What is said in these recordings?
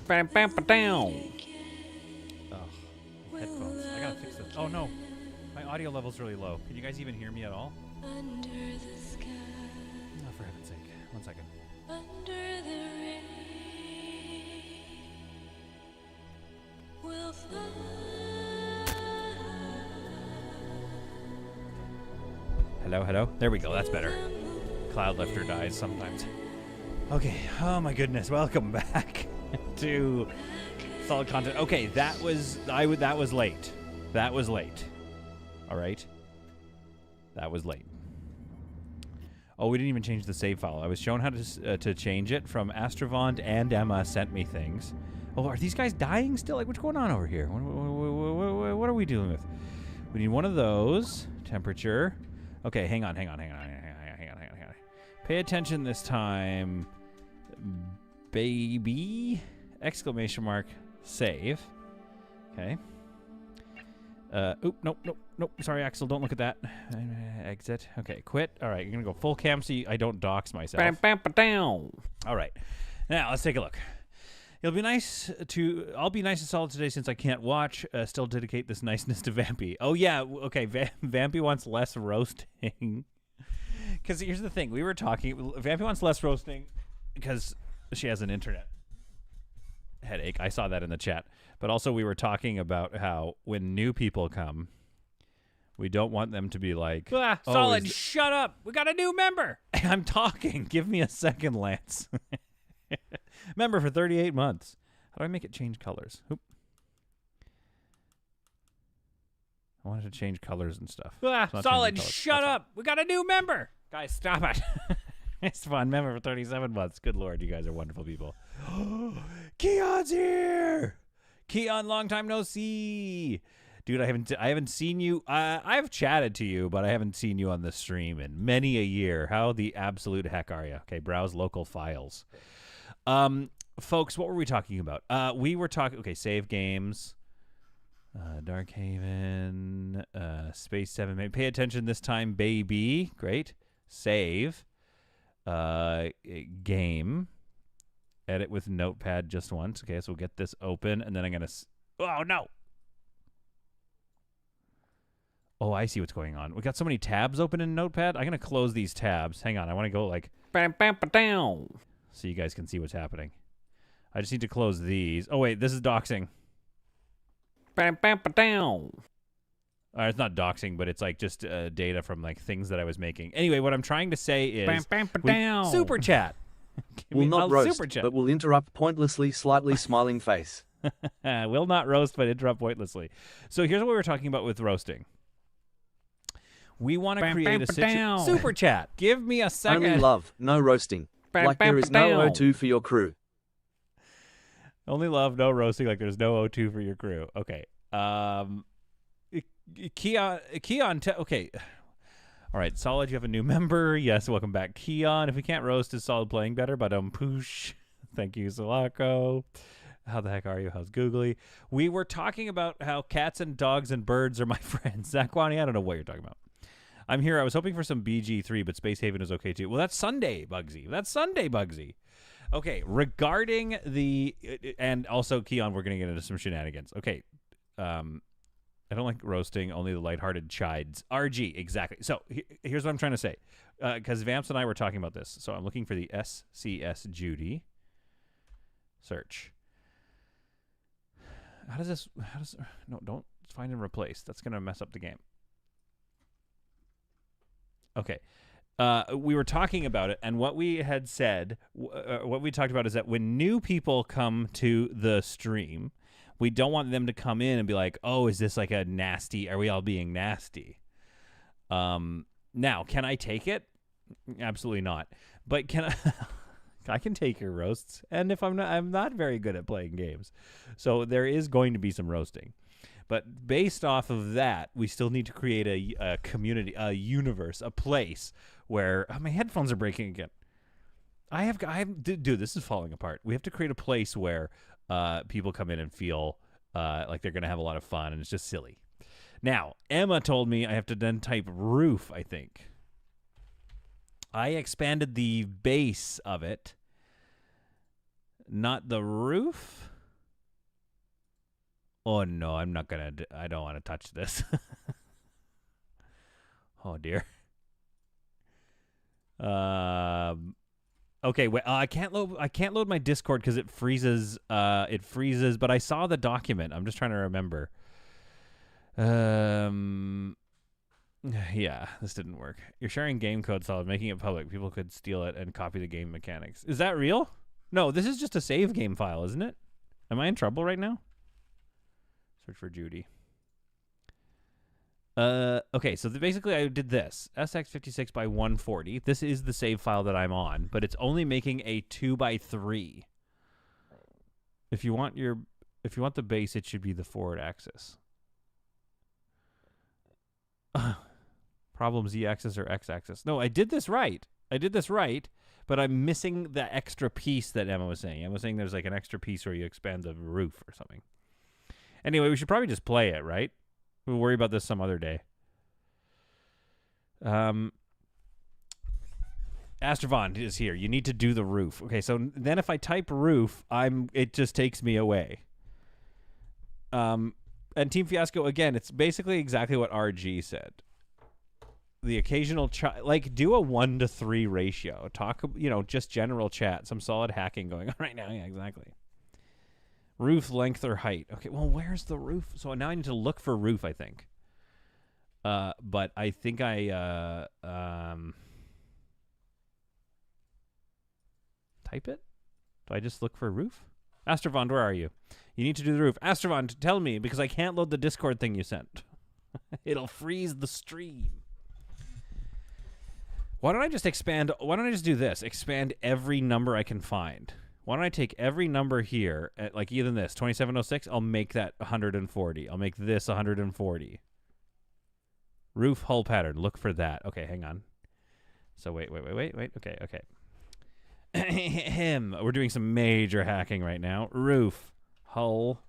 Bam, bam, ba-down. Oh, my headphones. I gotta fix this. Oh no, my audio level's really low. Can you guys even hear me at all? Under the sky, Oh, for heaven's sake. 1 second. under the rain, we'll fly. Hello, hello. There we go. That's better. Cloud lifter dies sometimes. Okay. Oh my goodness. Welcome back to solid content. Okay, that was that was late. That was late. All right. That was late. Oh, we didn't even change the save file. I was shown how to change it from Astravant, and Emma sent me things. Oh, are these guys dying still? Like, what's going on over here? What are we dealing with? We need one of those. Temperature. Okay, hang on. Pay attention this time, baby! Exclamation mark. Save. Okay. Nope. Sorry, Axel. Don't look at that. Exit. Okay, quit. All right, you're gonna go full cam so I don't dox myself. Bam, bam, ba-down. All right. Now let's take a look. I'll be nice and solid today since I can't watch. Still dedicate this niceness to Vampy. Oh yeah, okay. Vampy wants less roasting. Because here's the thing, we were talking. Vampy wants less roasting because she has an internet headache. I saw that in the chat. But also we were talking about how when new people come, we don't want them to be like, Solid, shut up. We got a new member. I'm talking. Give me a second, Lance. Member for 38 months. How do I make it change colors? Oop. I wanted to change colors and stuff. Solid, shut up. We got a new member. Guys, stop it. It's fun. Member for 37 months. Good Lord, you guys are wonderful people. Keon's here. Keon, long time no see. Dude, I haven't seen you. I've chatted to you, but I haven't seen you on the stream in many a year. How the absolute heck are you? Okay, browse local files. Folks, what were we talking about? We were talking, okay, save games, Darkhaven, Space 7, pay attention this time, baby, great, save, game, edit with notepad just once, okay, so we'll get this open, and then I'm going to, oh no! Oh, I see what's going on. We got so many tabs open in notepad, I'm going to close these tabs, hang on, I want to go like, Bam, bam, ba-down. so you guys can see what's happening. I just need to close these. Oh, wait, this is doxing. Bam, bam, ba-down. It's not doxing, but it's like just data from like things that I was making. Anyway, what I'm trying to say is... Bam, bam, ba-down. Super chat. Will not roast, super chat. but will interrupt pointlessly, slightly smiling face. Will not roast, but interrupt pointlessly. So here's what we were talking about with roasting. We want to create a situation... Super chat. Give me a second. Only love, no roasting. Bam, Like bam, there is no ba-down. O2 for your crew. Only love, no roasting, like there's no O2 for your crew. Okay. Keon, okay. All right, Solid, you have a new member. Yes, welcome back, Keon. If we can't roast, is Solid playing better? But poosh. Thank you, Sulaco. How the heck are you? How's Googly? We were talking about how cats and dogs and birds are my friends. Zakwani, I don't know what you're talking about. I'm here. I was hoping for some BG3, but Space Haven is okay too. Well, that's Sunday, Bugsy. Okay, regarding the... And also, Keon, we're going to get into some shenanigans. Okay, I don't like roasting, only the lighthearted chides. RG, exactly. So, here's what I'm trying to say. Because Vamps and I were talking about this. So, I'm looking for the SCS Judy. Search. No, don't find and replace. That's going to mess up the game. Okay. We were talking about it, and what we had said, what we talked about is that when new people come to the stream, we don't want them to come in and be like, oh, is this like a nasty, are we all being nasty? Now, can I take it? Absolutely not. But can I can take your roasts, and if I'm not very good at playing games. So there is going to be some roasting. But based off of that, we still need to create a community, a universe, a place where my headphones are breaking again. Dude, this is falling apart. We have to create a place where people come in and feel like they're going to have a lot of fun, and it's just silly. Now, Emma told me I have to then type roof, I think. I expanded the base of it, not the roof. Oh no, I'm not gonna. I don't want to touch this. Oh dear. Okay, wait. I can't load my Discord because it freezes. It freezes. But I saw the document. I'm just trying to remember. Yeah, this didn't work. You're sharing game code solid, making it public. People could steal it and copy the game mechanics. Is that real? No, this is just a save game file, isn't it? Am I in trouble right now? Search for Judy. Okay, so basically I did this. SX56 by 140. This is the save file that I'm on, but it's only making a 2x3. If you want the base, it should be the forward axis. Problem Z-axis or X-axis. No, I did this right. But I'm missing the extra piece that Emma was saying. Emma was saying there's like an extra piece where you expand the roof or something. Anyway, we should probably just play it, right? We'll worry about this some other day. Astravon is here. You need to do the roof. Okay, so then if I type roof, it just takes me away. And Team Fiasco, again, it's basically exactly what RG said. The occasional do a 1-to-3 ratio. Talk, just general chat. Some solid hacking going on right now. Yeah, exactly. Roof length or height. Okay, well, where's the roof? So now I need to look for roof, I think. But I think type it? Do I just look for roof? Astravon, where are you? You need to do the roof. Astravon, tell me, because I can't load the Discord thing you sent. It'll freeze the stream. Why don't I just do this? Expand every number I can find. Why don't I take every number here, at like even this, 2706, I'll make that 140. I'll make this 140. Roof hull pattern, look for that. Okay, hang on. So wait. Okay. We're doing some major hacking right now. Roof, hull.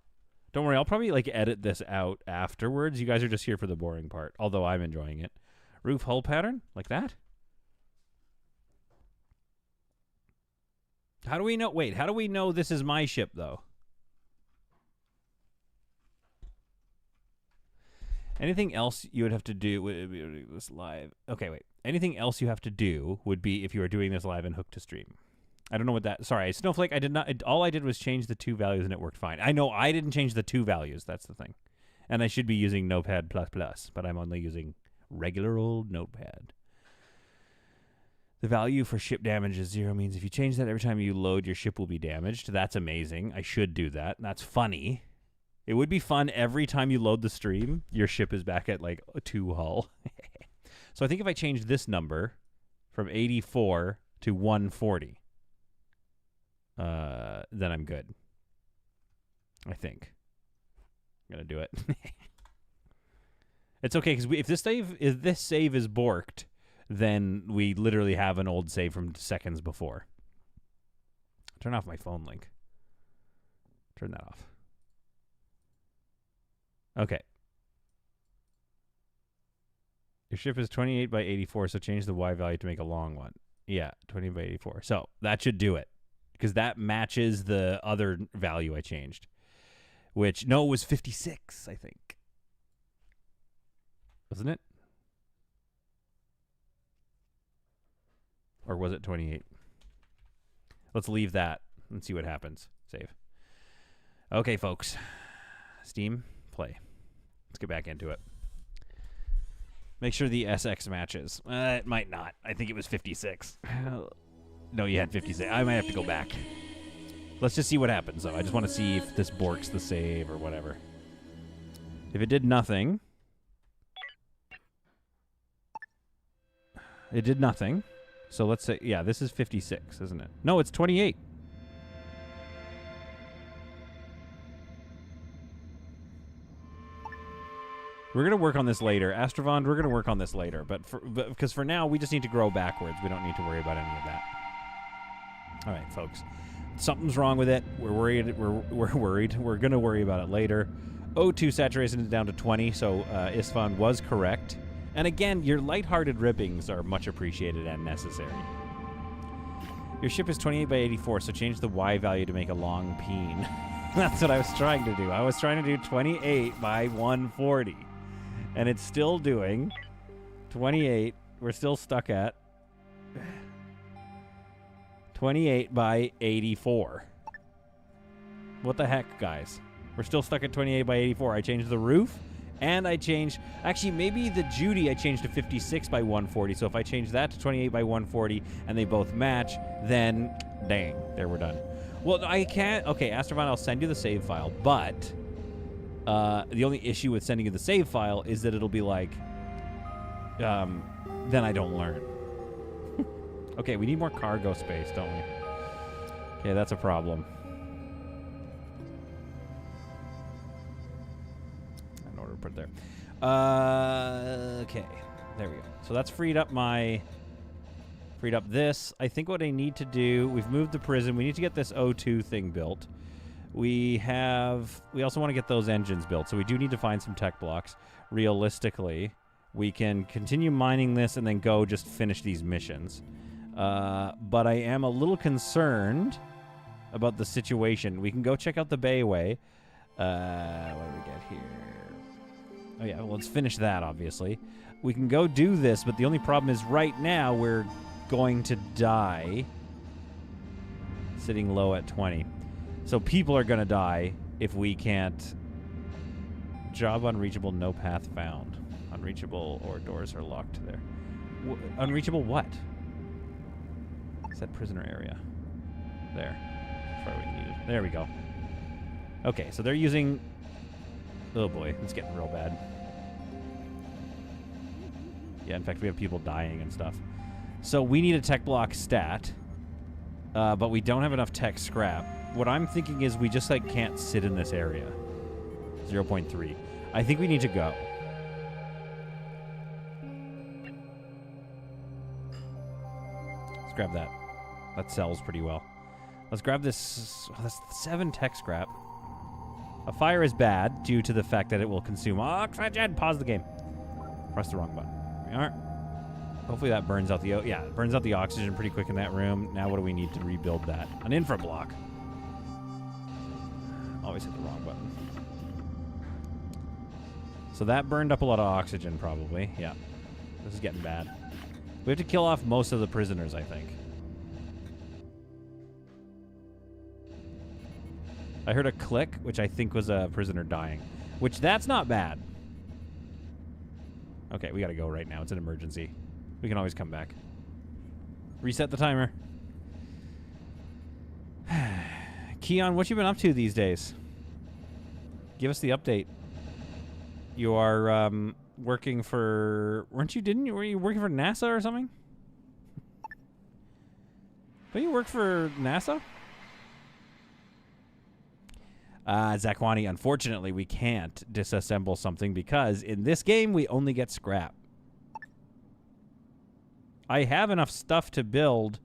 Don't worry, I'll probably edit this out afterwards. You guys are just here for the boring part, although I'm enjoying it. Roof hull pattern, like that? How do we know? Wait, how do we know this is my ship, though? Anything else you would have to do would be this live? Okay, wait. Anything else you have to do would be if you are doing this live and hooked to stream. I don't know what that... Sorry, Snowflake, I did not... All I did was change the 2 values and it worked fine. I know I didn't change the 2 values. That's the thing. And I should be using Notepad++, but I'm only using regular old Notepad. The value for ship damage is 0 means if you change that every time you load, your ship will be damaged. That's amazing. I should do that. That's funny. It would be fun every time you load the stream, your ship is back at a 2 hull. So I think if I change this number from 84 to 140, then I'm good. I think. I'm going to do it. It's okay, because if this save is borked, then we literally have an old save from seconds before. Turn off my phone link. Turn that off. Okay. Your ship is 28 by 84, so change the Y value to make a long one. Yeah, 20 by 84. So that should do it, because that matches the other value I changed, which, no, it was 56, I think. Wasn't it? Or was it 28? Let's leave that and see what happens. Save. Okay, folks. Steam, play. Let's get back into it. Make sure the SX matches. It might not. I think it was 56. No, you had 56. I might have to go back. Let's just see what happens, though. I just want to see if this borks the save or whatever. If it did nothing... It did nothing. So let's say, yeah, this is 56, isn't it? No, it's 28. We're going to work on this later. Astravon, we're going to work on this later. But because for now, we just need to grow backwards. We don't need to worry about any of that. All right, folks. Something's wrong with it. We're worried. We're worried. We're going to worry about it later. O2 saturation is down to 20, so Isfan was correct. And again, your lighthearted rippings are much appreciated and necessary. Your ship is 28 by 84, so change the Y value to make a long peen. That's what I was trying to do. I was trying to do 28 by 140. And it's still doing 28. We're still stuck at 28 by 84. What the heck, guys? We're still stuck at 28 by 84. I changed the roof, and I changed... Actually, maybe the Judy I changed to 56 by 140. So if I change that to 28 by 140, and they both match, then... Dang. There, we're done. Well, I can't... Okay, Astrovan, I'll send you the save file, but... the only issue with sending you the save file is that it'll be like... then I don't learn. Okay, we need more cargo space, don't we? Okay, that's a problem. In order to put it there. Okay, there we go. So that's freed up this. I think what I need to do, we've moved the prison. We need to get this O2 thing built. We also want to get those engines built, so we do need to find some tech blocks. Realistically, we can continue mining this and then go just finish these missions. But I am a little concerned about the situation. We can go check out the Bayway. What do we get here? Oh, yeah, well, let's finish that, obviously. We can go do this, but the only problem is right now we're going to die sitting low at 20. So people are going to die if we can't... Job unreachable, no path found. Unreachable or doors are locked there. Unreachable what? Set prisoner area. There. That's where we needed. There we go. Okay, so they're using... Oh boy, it's getting real bad. Yeah, in fact, we have people dying and stuff. So we need a tech block stat, but we don't have enough tech scrap. What I'm thinking is we just, like, can't sit in this area. 0.3. I think we need to go. Let's grab that. That sells pretty well. Let's grab this. Oh, that's 7 tech scrap. A fire is bad due to the fact that it will consume oxygen. Pause the game. Press the wrong button. We aren't. Hopefully that burns out the... Yeah, it burns out the oxygen pretty quick in that room. Now what do we need to rebuild that? An infra block. Always hit the wrong button. So that burned up a lot of oxygen, probably. Yeah. This is getting bad. We have to kill off most of the prisoners, I think. I heard a click, which I think was a prisoner dying. Which, that's not bad. Okay, we gotta go right now. It's an emergency. We can always come back. Reset the timer. Keon, what you been up to these days? Give us the update. You are working for... Were you working for NASA or something? Don't you work for NASA? Zakwani, unfortunately, we can't disassemble something because in this game, we only get scrap. I have enough stuff to build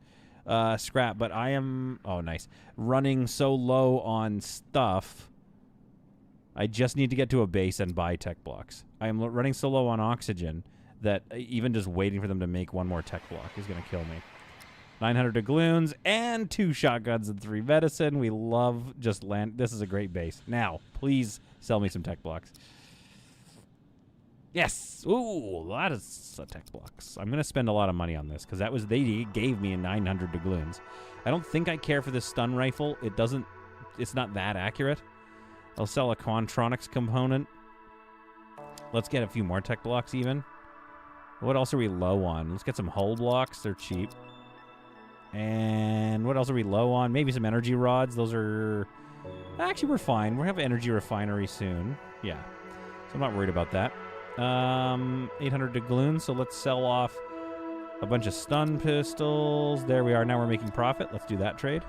scrap, but I am... Oh, nice. Running so low on stuff... I just need to get to a base and buy tech blocks. I am running so low on oxygen that even just waiting for them to make one more tech block is going to kill me. 900 doubloons and 2 shotguns and 3 medicine. We love just land. This is a great base. Now, please sell me some tech blocks. Yes. Ooh, that is tech blocks. I'm going to spend a lot of money on this because they gave me 900 doubloons. I don't think I care for this stun rifle. It's not that accurate. I'll sell a Quantronics component. Let's get a few more tech blocks even. What else are we low on? Let's get some hull blocks. They're cheap. And what else are we low on? Maybe some energy rods. Those are... Actually, we're fine. We'll have an energy refinery soon. Yeah. So I'm not worried about that. 800 doubloons. So let's sell off a bunch of stun pistols. There we are. Now we're making profit. Let's do that trade.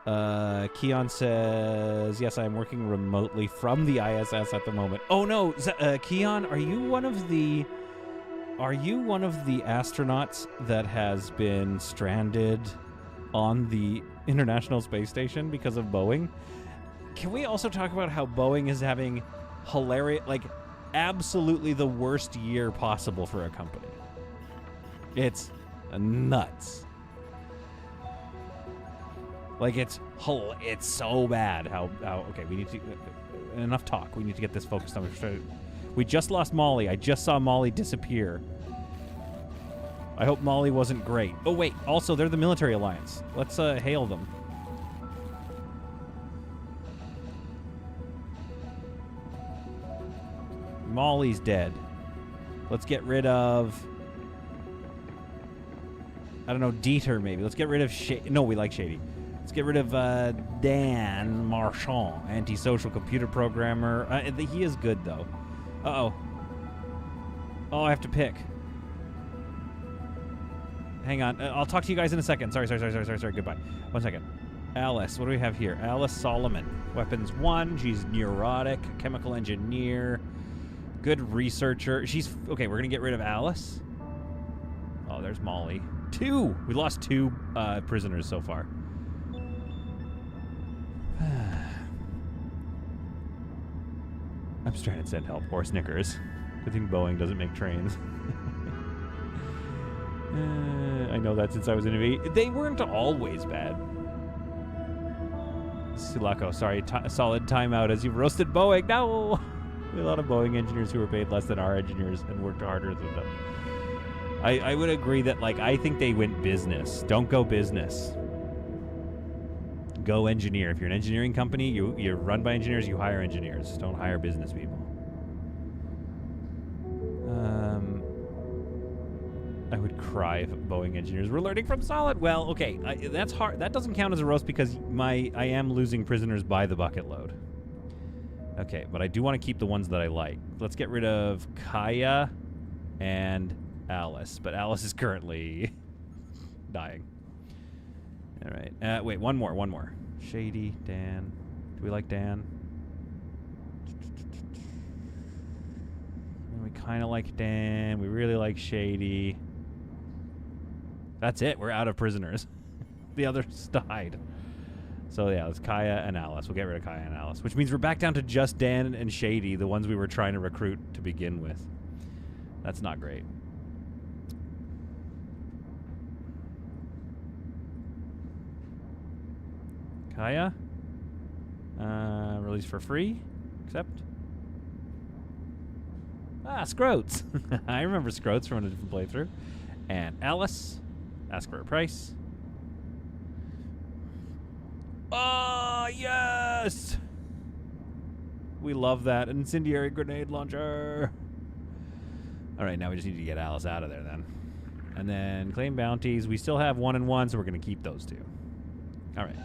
Keon says, yes, I am working remotely from the ISS at the moment. Oh no, Keon, are you one of the astronauts that has been stranded on the International Space Station because of Boeing? Can we also talk about how Boeing is having hilarious, like absolutely the worst year possible for a company? It's nuts. Like, it's so bad how okay, we need to... enough talk. We need to get this focused on... We just lost Molly. I just saw Molly disappear. I hope Molly wasn't great. Oh, wait. Also, they're the military alliance. Let's hail them. Molly's dead. Let's get rid of... I don't know, Dieter, maybe. Let's get rid of... No, we like Shady. Let's get rid of Dan Marchand, antisocial computer programmer. He is good, though. Uh-oh. Oh, I have to pick. Hang on. I'll talk to you guys in a second. Sorry. Goodbye. 1 second. Alice. What do we have here? Alice Solomon. Weapons 1. She's neurotic. Chemical engineer. Good researcher. She's... Okay, we're going to get rid of Alice. Oh, there's Molly. 2. We lost 2 prisoners so far. I'm just trying to send help. Or Snickers. Good thing Boeing doesn't make trains. I know that since I was in Navy. They weren't always bad. Sulaco, sorry. Solid timeout as you've roasted Boeing. No! We have a lot of Boeing engineers who were paid less than our engineers and worked harder than them. I would agree that, like, I think they went business. Don't go business. Go engineer. If you're an engineering company, you're run by engineers, you hire engineers. Don't hire business people. I would cry if Boeing engineers were learning from Solid. Well, okay, that's hard. That doesn't count as a roast because I am losing prisoners by the bucket load. Okay, but I do want to keep the ones that I like. Let's get rid of Kaya and Alice, but Alice is currently dying. All right. Wait, one more. Shady, Dan. Do we like Dan? We kind of like Dan. We really like Shady. That's it. We're out of prisoners. The others died. So yeah, it's Kaya and Alice. We'll get rid of Kaya and Alice, which means we're back down to just Dan and Shady, the ones we were trying to recruit to begin with. That's not great. Kaya. Release for free. Accept. Scroats. I remember Scroats from a different playthrough. And Alice. Ask for a price. Oh, yes! We love that. Incendiary grenade launcher. All right, now we just need to get Alice out of there then. And then claim bounties. We still have 1 and 1, so we're going to keep those 2. All right.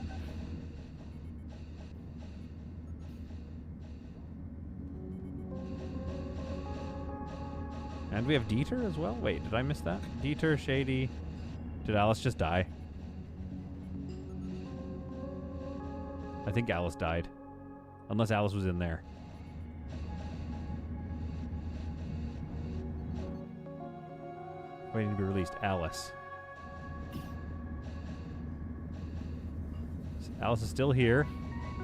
And we have Dieter as well? Wait, did I miss that? Dieter, Shady. Did Alice just die? I think Alice died. Unless Alice was in there. Waiting to be released. Alice. Alice is still here.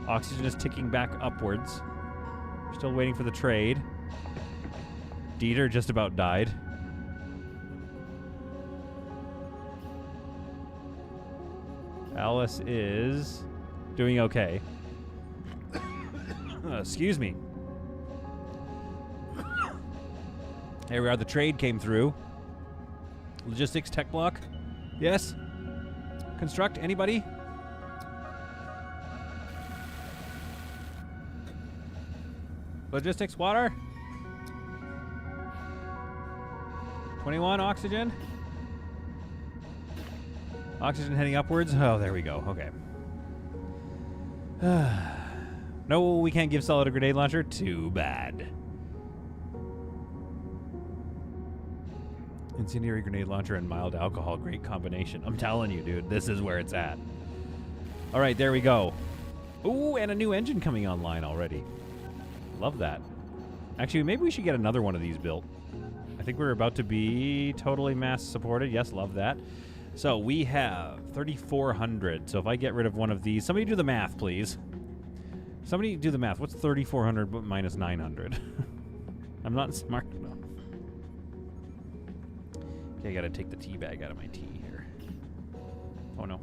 Oxygen is ticking back upwards. We're still waiting for the trade. Dieter just about died. Alice is doing okay. Excuse me. Here we are. The trade came through. Logistics tech block. Yes. Construct. Anybody? Logistics water. 21 oxygen. Oxygen heading upwards. Oh, there we go. Okay. No, we can't give Solid a grenade launcher. Too bad. Incendiary grenade launcher and mild alcohol. Great combination. I'm telling you, dude. This is where it's at. All right, there we go. Ooh, and a new engine coming online already. Love that. Actually, maybe we should get another one of these built. I think we're about to be totally mass supported. Yes, love that. So we have 3,400. So if I get rid of one of these, somebody do the math, please. Somebody do the math. What's 3,400 minus 900? I'm not smart enough. Okay, I gotta take the tea bag out of my tea here. Oh no.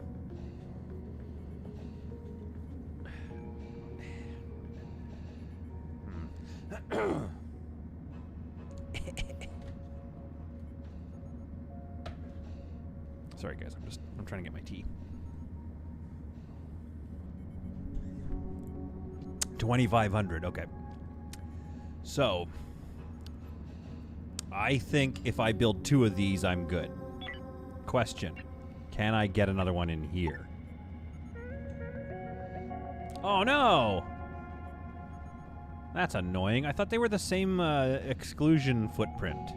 Sorry, guys. I'm trying to get my tea. 2,500. Okay. So, I think if I build 2 of these, I'm good. Question. Can I get another one in here? Oh, no! That's annoying. I thought they were the same exclusion footprint.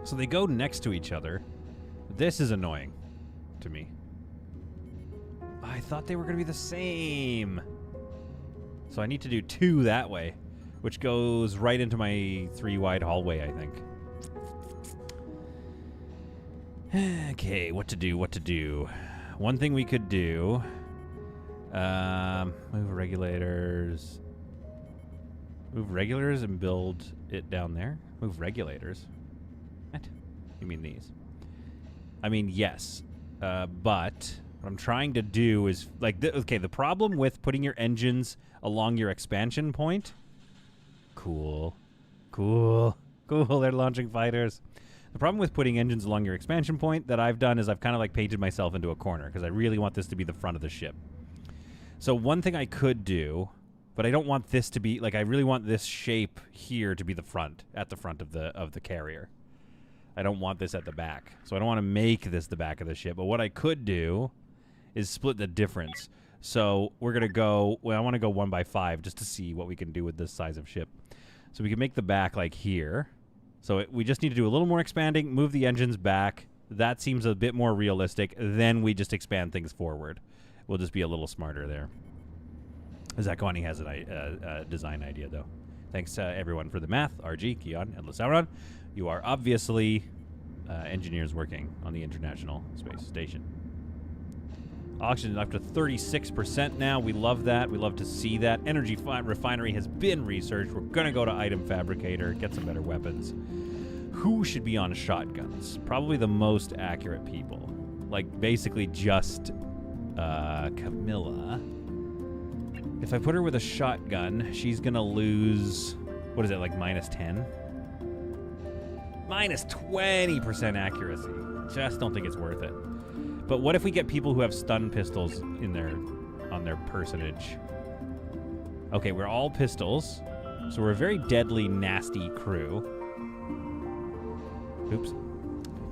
So they go next to each other. This is annoying to me. I thought they were going to be the same. So I need to do 2 that way, which goes right into my 3-wide hallway, I think. Okay, what to do? One thing we could do, move regulators and build it down there. Move regulators. What? You mean these? I mean, yes, but what I'm trying to do is, like, okay, the problem with putting your engines along your expansion point, cool, they're launching fighters. The problem with putting engines along your expansion point that I've done is I've kind of like painted myself into a corner because I really want this to be the front of the ship. So one thing I could do, but I don't want this to be, like, I really want this shape here to be the front, at the front of the carrier. I don't want this at the back. So I don't want to make this the back of the ship. But what I could do is split the difference. So we're going to go, well, I want to go 1x5 just to see what we can do with this size of ship. So we can make the back like here. So we just need to do a little more expanding, move the engines back. That seems a bit more realistic. Then we just expand things forward. We'll just be a little smarter there. Zakoni has a design idea, though. Thanks, everyone, for the math. RG, Keon, and Lasauron. You are obviously engineers working on the International Space Station. Oxygen up to 36% now. We love that. We love to see that. Energy refinery has been researched. We're going to go to item fabricator, get some better weapons. Who should be on shotguns? Probably the most accurate people. Like, basically just Camilla. If I put her with a shotgun, she's going to lose, what is it, like -10? -20% accuracy. Just don't think it's worth it. But what if we get people who have stun pistols in on their personage? Okay, we're all pistols, so we're a very deadly, nasty crew. Oops.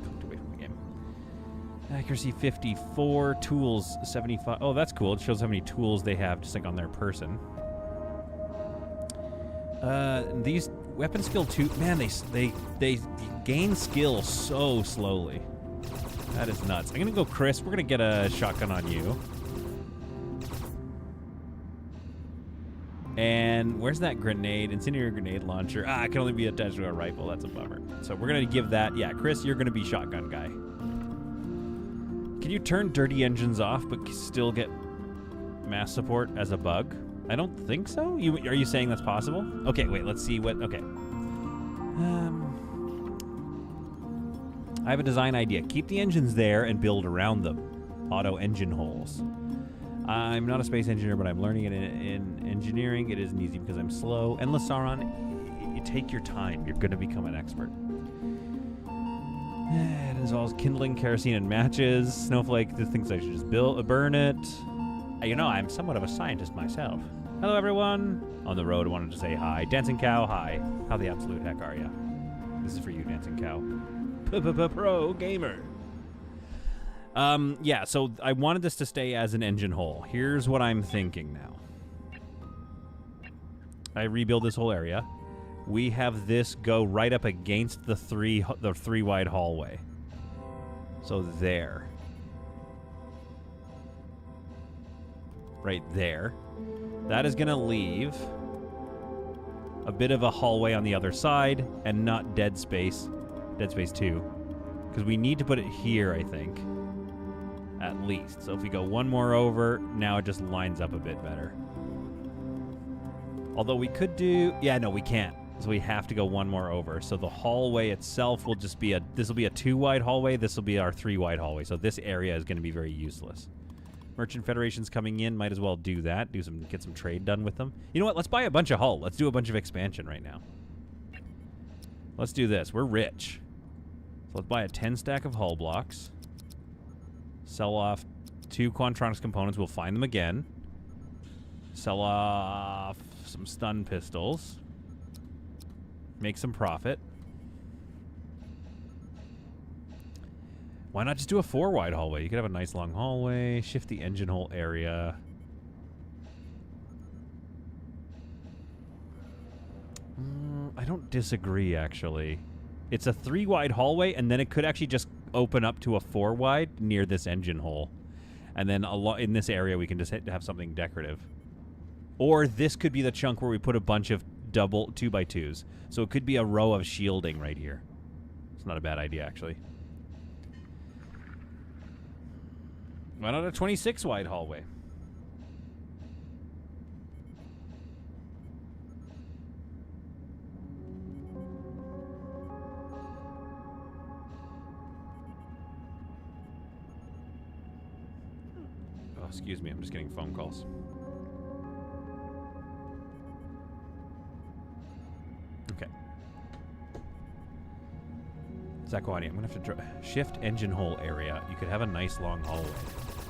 Clicked away from the game. Accuracy 54, tools 75. Oh, that's cool. It shows how many tools they have just like on their person. These weapon skill 2, man, they gain skill so slowly. That is nuts. I'm going to go Chris. We're going to get a shotgun on you. And where's that grenade? Incendiary grenade launcher. It can only be attached to a rifle. That's a bummer. So we're going to give that. Yeah, Chris, you're going to be shotgun guy. Can you turn dirty engines off but still get mass support as a bug? I don't think so. Are you saying that's possible? Okay, wait. Let's see what... Okay. I have a design idea. Keep the engines there and build around them. Auto engine holes. I'm not a space engineer, but I'm learning it in engineering. It isn't easy because I'm slow. And Lasauron, you take your time. You're going to become an expert. It involves kindling kerosene and matches. Snowflake thinks I should just burn it. You know, I'm somewhat of a scientist myself. Hello, everyone. On the road, I wanted to say hi. Dancing Cow, hi. How the absolute heck are you? This is for you, Dancing Cow. Pro gamer. Yeah, so I wanted this to stay as an engine hole. Here's what I'm thinking now. I rebuild this whole area. We have this go right up against the three wide hallway. So there. Right there. That is going to leave a bit of a hallway on the other side and not dead space. Dead Space 2. Because we need to put it here, I think. At least. So if we go one more over, now it just lines up a bit better. Although we could do... Yeah, no, we can't. So we have to go one more over. So the hallway itself will just be this will be a 2-wide hallway. This will be our 3-wide hallway. So this area is going to be very useless. Merchant Federation's coming in. Might as well do that. Get some trade done with them. You know what? Let's buy a bunch of hull. Let's do a bunch of expansion right now. Let's do this. We're rich. So let's buy a 10 stack of hull blocks. Sell off 2 Quantronics components. We'll find them again. Sell off some stun pistols. Make some profit. Why not just do a 4-wide hallway? You could have a nice long hallway. Shift the engine hole area. I don't disagree, actually. It's a 3-wide hallway, and then it could actually just open up to a 4-wide near this engine hole. And then in this area, we can just have something decorative. Or this could be the chunk where we put a bunch of double 2x2s. So it could be a row of shielding right here. It's not a bad idea, actually. Why not a 26-wide hallway? Oh, excuse me, I'm just getting phone calls. Okay. Zakwani, I'm going to have to shift engine hole area. You could have a nice long hallway.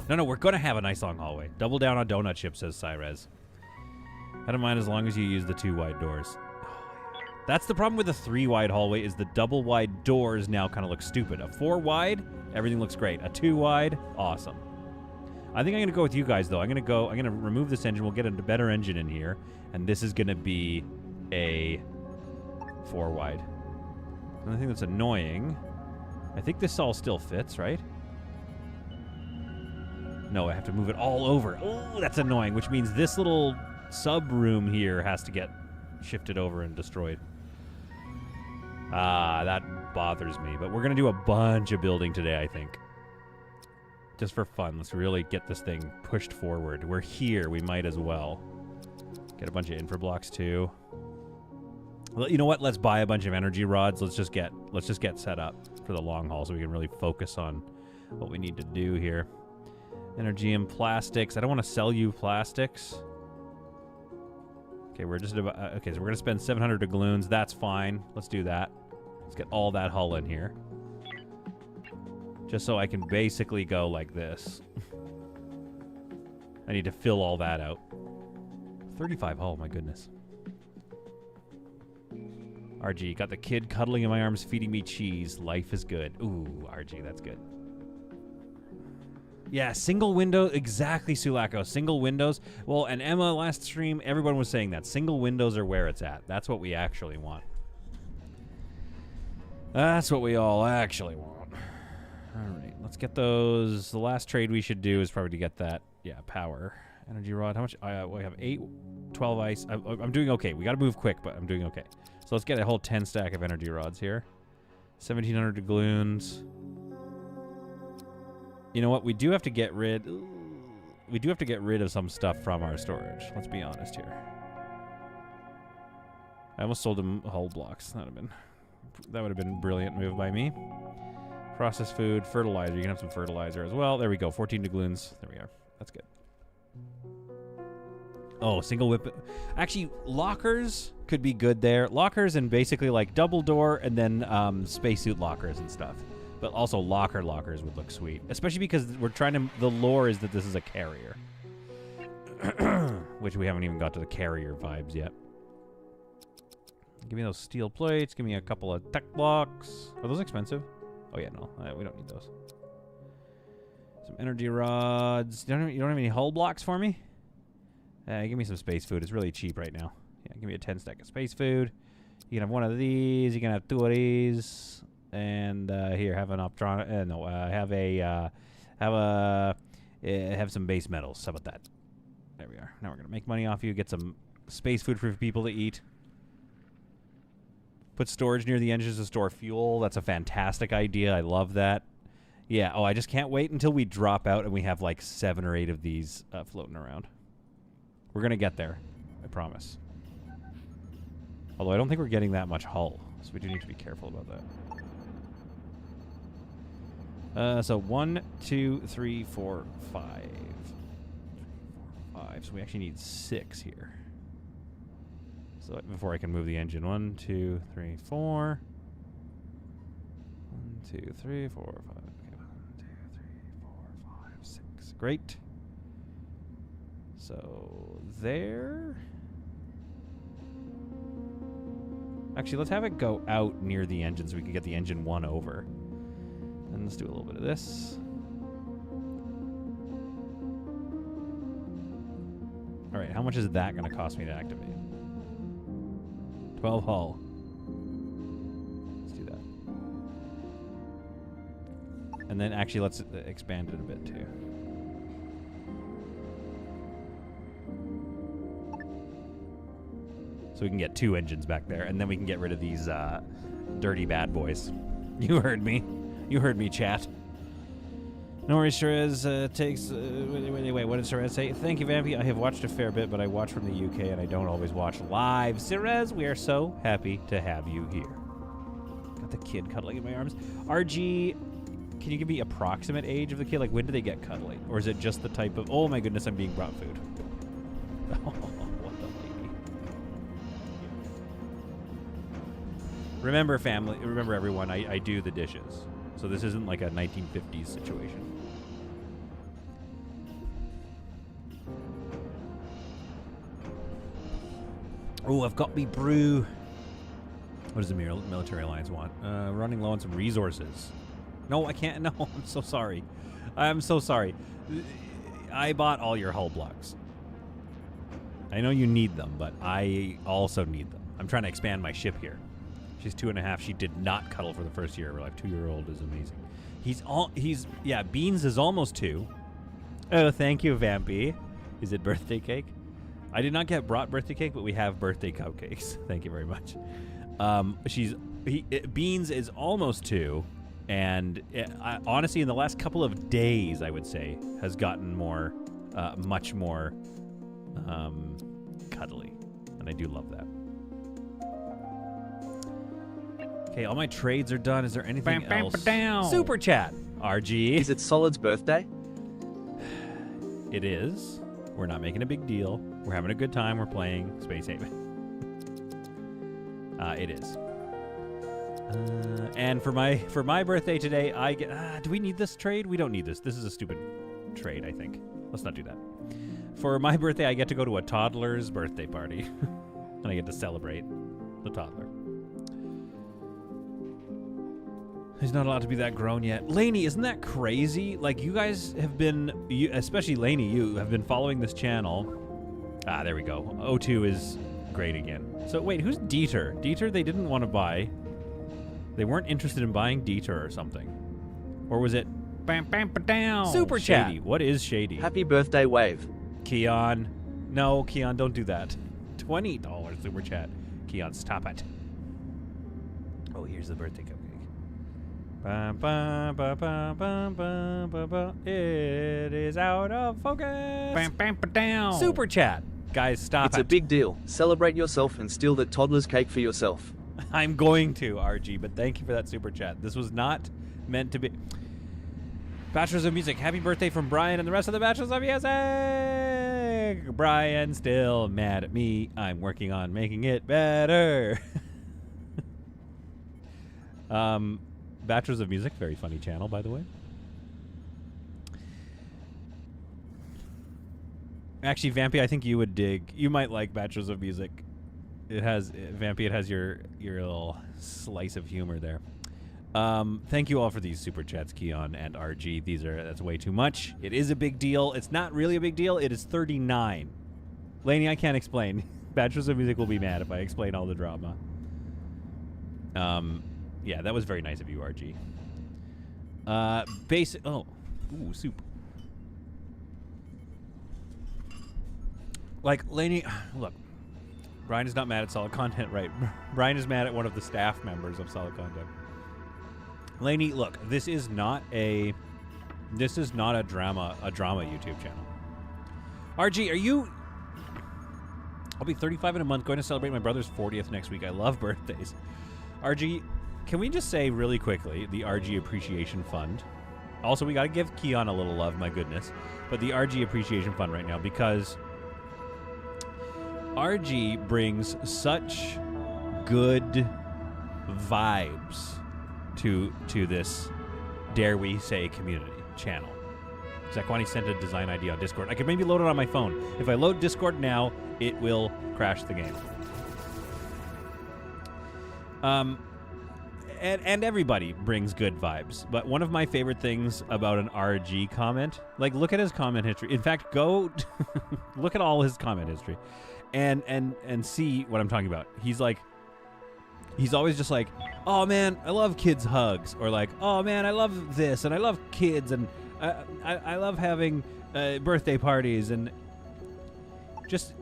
No, we're going to have a nice long hallway. Double down on donut ship, says Cyrez. I don't mind as long as you use the 2-wide doors. That's the problem with the 3-wide hallway is the double-wide doors now kind of look stupid. A 4-wide, everything looks great. A 2-wide, awesome. I think I'm going to go with you guys, though. I'm going to remove this engine. We'll get a better engine in here. And this is going to be a 4-wide. The only thing that's annoying, I think this all still fits, right? No, I have to move it all over. Oh, that's annoying, which means this little sub-room here has to get shifted over and destroyed. That bothers me. But we're going to do a bunch of building today, I think. Just for fun. Let's really get this thing pushed forward. We're here. We might as well. Get a bunch of infra blocks, too. Well, you know what? Let's buy a bunch of energy rods. Let's just get set up for the long haul so we can really focus on what we need to do here. Energy and plastics. I don't want to sell you plastics. Okay, we're just about, okay, so we're gonna spend 700 doubloons. That's fine. Let's do that. Let's get all that hull in here, just so I can basically go like this. I need to fill all that out. 35 hull. My goodness. RG, got the kid cuddling in my arms, feeding me cheese. Life is good. Ooh, RG, that's good. Yeah, single window, exactly, Sulako. Single windows. Well, and Emma, last stream, everyone was saying that. Single windows are where it's at. That's what we actually want. That's what we all actually want. All right, let's get those. The last trade we should do is probably to get that, yeah, power. Energy rod. How much? We have 8, 12 ice. I'm doing okay. We got to move quick, but I'm doing okay. So let's get a whole 10 stack of energy rods here. 1,700 doubloons. You know what? We do have to get rid. We do have to get rid of some stuff from our storage. Let's be honest here. I almost sold him hull blocks. That would have been a brilliant move by me. Processed food, fertilizer. You can have some fertilizer as well. There we go. 14 doubloons. There we are. That's good. Oh, single whip. Actually, lockers could be good there. Lockers and basically like double door and then spacesuit lockers and stuff. But also lockers would look sweet. Especially because we're trying to... The lore is that this is a carrier. Which we haven't even got to the carrier vibes yet. Give me those steel plates. Give me a couple of tech blocks. Are those expensive? Oh, yeah, no. We don't need those. Some energy rods. You don't have any hull blocks for me? Give me some space food. It's really cheap right now. Yeah, give me a 10 stack of space food. You can have one of these. You can have 2 of these. And here, have an Optron. Have some base metals. How about that? There we are. Now we're gonna make money off you. Get some space food for people to eat. Put storage near the engines to store fuel. That's a fantastic idea. I love that. Yeah. Oh, I just can't wait until we drop out and we have like 7 or 8 of these floating around. We're gonna get there. I promise. Although I don't think we're getting that much hull, so we do need to be careful about that. So 1, 2, 3, 4, 5. 5. So we actually need 6 here. So before I can move the engine. 1, 2, 3, 4. 1, 2, 3, 4, 5. Okay, 1, 2, 3, 4, 5, 6. Great. So there. Actually, let's have it go out near the engine so we can get the engine 1 over. And let's do a little bit of this. All right, how much is that going to cost me to activate? 12 hull. Let's do that. And then actually, let's expand it a bit too. So we can get 2 engines back there, and then we can get rid of these dirty bad boys. You heard me. You heard me, chat. No worries, Shiraz takes... wait, what did Shiraz say? Thank you, Vampy. I have watched a fair bit, but I watch from the UK, and I don't always watch live. Shiraz, we are so happy to have you here. Got the kid cuddling in my arms. RG, can you give me approximate age of the kid? Like, when do they get cuddly? Or is it just the type of... Oh, my goodness, I'm being brought food. Remember, family, remember, everyone, I do the dishes. So this isn't like a 1950s situation. Oh, I've got me brew. What does the military alliance want? Running low on some resources. No, I can't. No, I'm so sorry. I'm so sorry. I bought all your hull blocks. I know you need them, but I also need them. I'm trying to expand my ship here. She's 2.5. She did not cuddle for the first year. We're like, 2-year-old is amazing. Yeah, Beans is almost 2. Oh, thank you, Vampy. Is it birthday cake? I did not get brought birthday cake, but we have birthday cupcakes. Thank you very much. Beans is almost 2, and honestly, in the last couple of days, I would say, has gotten much more cuddly, and I do love that. Okay, all my trades are done. Is there anything else? Super chat, RG. Is it Solid's birthday? It is. We're not making a big deal. We're having a good time. We're playing Space Haven. It is. And for my birthday today, I get. Do we need this trade? We don't need this. This is a stupid trade, I think. Let's not do that. For my birthday, I get to go to a toddler's birthday party, and I get to celebrate the toddler. He's not allowed to be that grown yet. Lainey, isn't that crazy? Like, you guys have been, especially Lainey, you have been following this channel. Ah, there we go. O2 is great again. So, wait, who's Dieter? Dieter, they didn't want to buy. They weren't interested in buying Dieter or something. Or was it... Super Shady. Chat. What is Shady? Happy birthday, Wave. Keon. No, Keon, don't do that. $20 Super Chat. Keon, stop it. Oh, here's the birthday cupcake. It is out of focus. Super chat. Guys, stop It's a big deal. Celebrate yourself and steal the toddler's cake for yourself. I'm going to, RG, but thank you for that super chat. This was not meant to be. Bachelors of Music, happy birthday from Brian and the rest of the Bachelors of Music. Brian still mad at me. I'm working on making it better. Bachelors of Music, very funny channel, by the way. Actually, Vampy, I think you would dig. You might like Bachelors of Music. It has Vampy. It has your little slice of humor there. Thank you all for these super chats, Keon and RG. That's way too much. It is a big deal. It's not really a big deal. It is 39. Lainey, I can't explain. Bachelors of Music will be mad if I explain all the drama. Yeah, that was very nice of you, RG. Ooh, soup. Like, Lainey, look, Brian is not mad at Solid Content, right? Brian is mad at one of the staff members of Solid Content. Lainey, look, this is not a drama YouTube channel. RG, are you... be 35 in a month, going to celebrate my brother's 40th next week. I love birthdays. RG, can we just say really quickly, the RG Appreciation Fund. Also, we got to give Keon a little love, my goodness. But the RG Appreciation Fund right now, because RG brings such good vibes to this, dare we say, community channel. Zakwani sent a design idea on Discord. I could maybe load it on my phone. If I load Discord now, it will crash the game. And everybody brings good vibes. But one of my favorite things about an RG comment, like, look at his comment history. In fact, go look at all his comment history and see what I'm talking about. He's always just like, oh man, I love kids hugs, or like, oh man, I love this, and I love kids, and I love having birthday parties, and just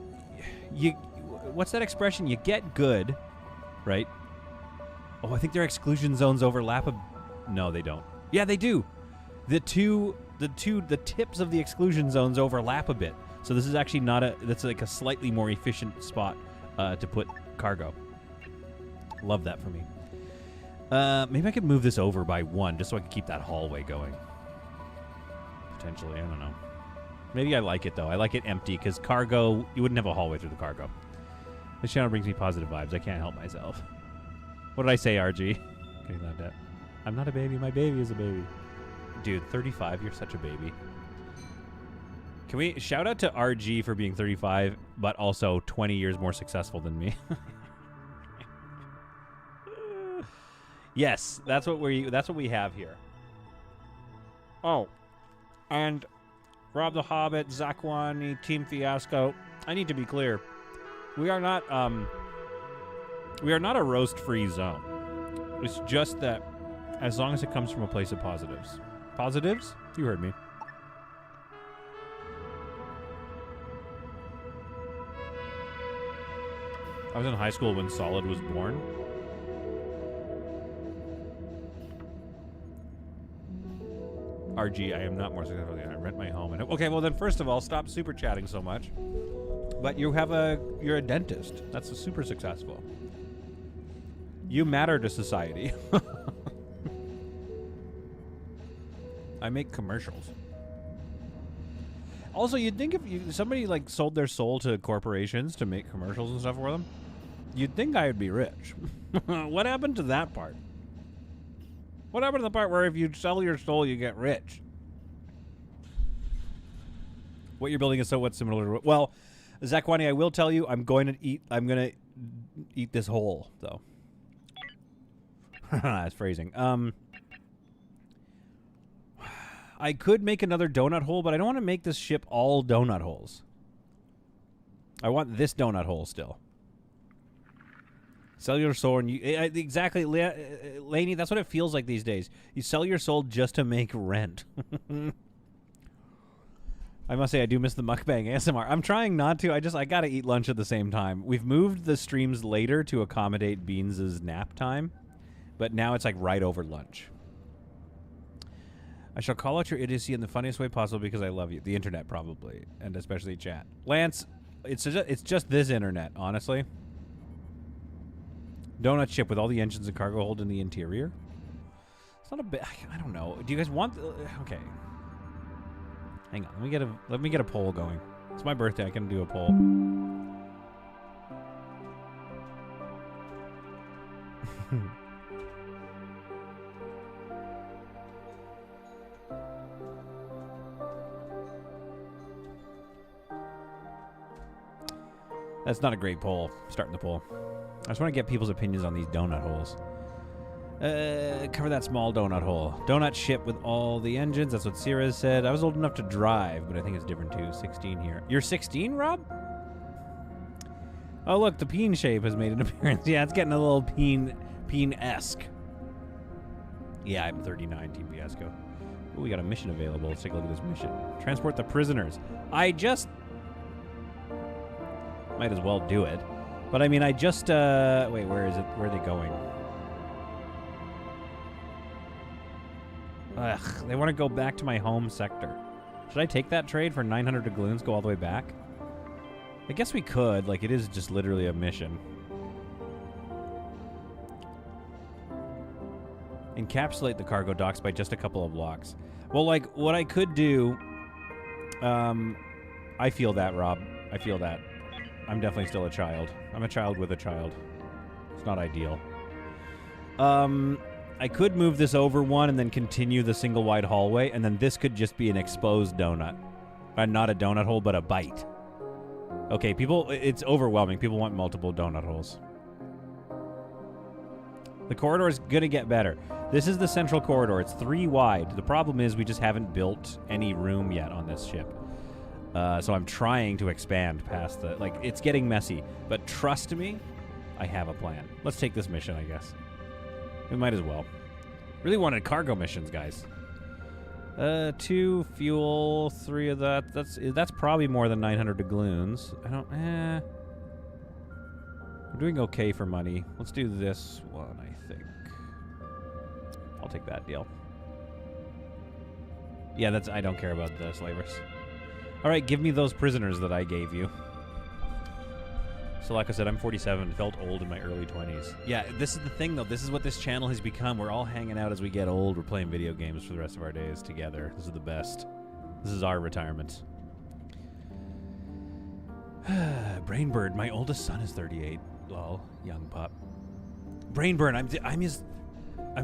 what's that expression? You get good, right? Oh, I think their exclusion zones overlap. No, they don't. Yeah, they do. The tips of the exclusion zones overlap a bit. So this is actually that's like a slightly more efficient spot to put cargo. Love that for me. Maybe I could move this over by 1 just so I can keep that hallway going. Potentially, I don't know. Maybe I like it, though. I like it empty, because cargo, you wouldn't have a hallway through the cargo. This channel brings me positive vibes. I can't help myself. What did I say, RG? Getting laughed at. I'm not a baby. My baby is a baby. Dude, 35, you're such a baby. Can we shout out to RG for being 35, but also 20 years more successful than me? Yes, that's what we have here. Oh, and Rob the Hobbit, Zakwani, Team Fiasco. I need to be clear. We are not a roast-free zone. It's just that as long as it comes from a place of positives. Positives? You heard me. I was in high school when Solid was born. RG, I am not more successful. I rent my home. Okay, well then, first of all, stop super chatting so much. But you're a dentist. That's super successful. You matter to society. I make commercials. Also, you'd think if somebody like sold their soul to corporations to make commercials and stuff for them, you'd think I would be rich. What happened to that part? What happened to the part where if you sell your soul, you get rich? What you're building is what's similar to... Well, Zakwani, I will tell you, I'm going to eat this whole, though. That's phrasing. I could make another donut hole, but I don't want to make this ship all donut holes. I want this donut hole still. Sell your soul, and exactly, Laney. That's what it feels like these days. You sell your soul just to make rent. I must say, I do miss the mukbang ASMR. I'm trying not to. I gotta eat lunch at the same time. We've moved the streams later to accommodate Beans' nap time, but now it's like right over lunch. I shall call out your idiocy in the funniest way possible because I love you. The internet, probably, and especially chat. Lance, it's just this internet, honestly. Donut ship with all the engines and cargo hold in the interior. It's not a bit. I don't know. Do you guys want? Okay. Hang on. Let me get a poll going. It's my birthday. I can do a poll. That's not a great poll. Starting the poll. I just want to get people's opinions on these donut holes. Cover that small donut hole. Donut ship with all the engines. That's what Sierra said. I was old enough to drive, but I think it's different too. 16 here. You're 16, Rob? Oh, look, the peen shape has made an appearance. Yeah, it's getting a little peen-esque. Yeah, I'm 39, Team Fiasco. Ooh, we got a mission available. Let's take a look at this mission. Transport the prisoners. Might as well do it. But I mean, wait, where is it? Where are they going? Ugh, they want to go back to my home sector. Should I take that trade for 900 doubloons, go all the way back? I guess we could. Like, it is just literally a mission. Encapsulate the cargo docks by just a couple of blocks. Well, like, what I could do... I feel that, Rob. I feel that. I'm definitely still a child. I'm a child with a child. It's not ideal. I could move this over one and then continue the single wide hallway, and then this could just be an exposed donut. Not a donut hole, but a bite. Okay, people, it's overwhelming. People want multiple donut holes. The corridor is going to get better. This is the central corridor. It's 3 wide. The problem is we just haven't built any room yet on this ship. So I'm trying to expand past the... Like, it's getting messy. But trust me, I have a plan. Let's take this mission, I guess. We might as well. Really wanted cargo missions, guys. 2 fuel, 3 of that. That's probably more than 900 doubloons. We're doing okay for money. Let's do this one, I think. I'll take that deal. Yeah, I don't care about the slavers. All right, give me those prisoners that I gave you. So like I said, I'm 47, felt old in my early 20s. Yeah, this is the thing, though. This is what this channel has become. We're all hanging out as we get old. We're playing video games for the rest of our days together. This is the best. This is our retirement. Brainbird, my oldest son is 38. Lol, young pup. Brainburn, I'm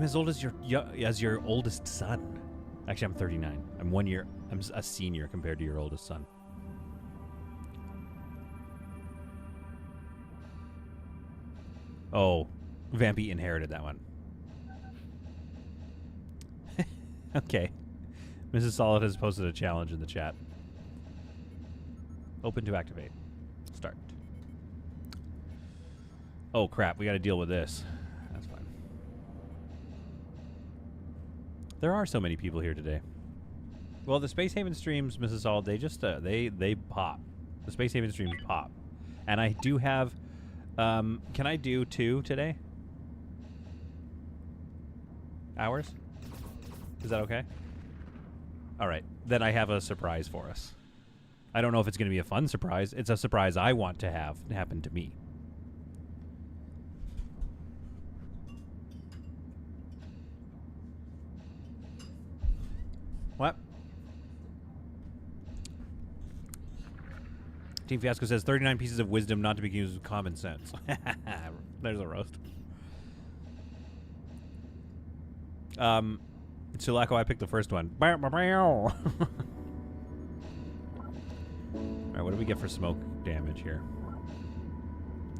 as old as your oldest son. Actually, I'm 39. I'm 1 year. I'm a senior compared to your oldest son. Oh, Vampy inherited that one. Okay. Mrs. Solid has posted a challenge in the chat. Open to activate. Start. Oh, crap. We got to deal with this. That's fine. There are so many people here today. Well, the Space Haven streams, Mrs. Solid, they just, they pop. The Space Haven streams pop. And I do have... can I do 2 today? Hours? Is that okay? All right. Then I have a surprise for us. I don't know if it's going to be a fun surprise. It's a surprise I want to have happen to me. What? Team Fiasco says 39 pieces of wisdom not to be used with common sense. There's a roast. Sulaco, I picked the first one. Alright, what do we get for smoke damage here?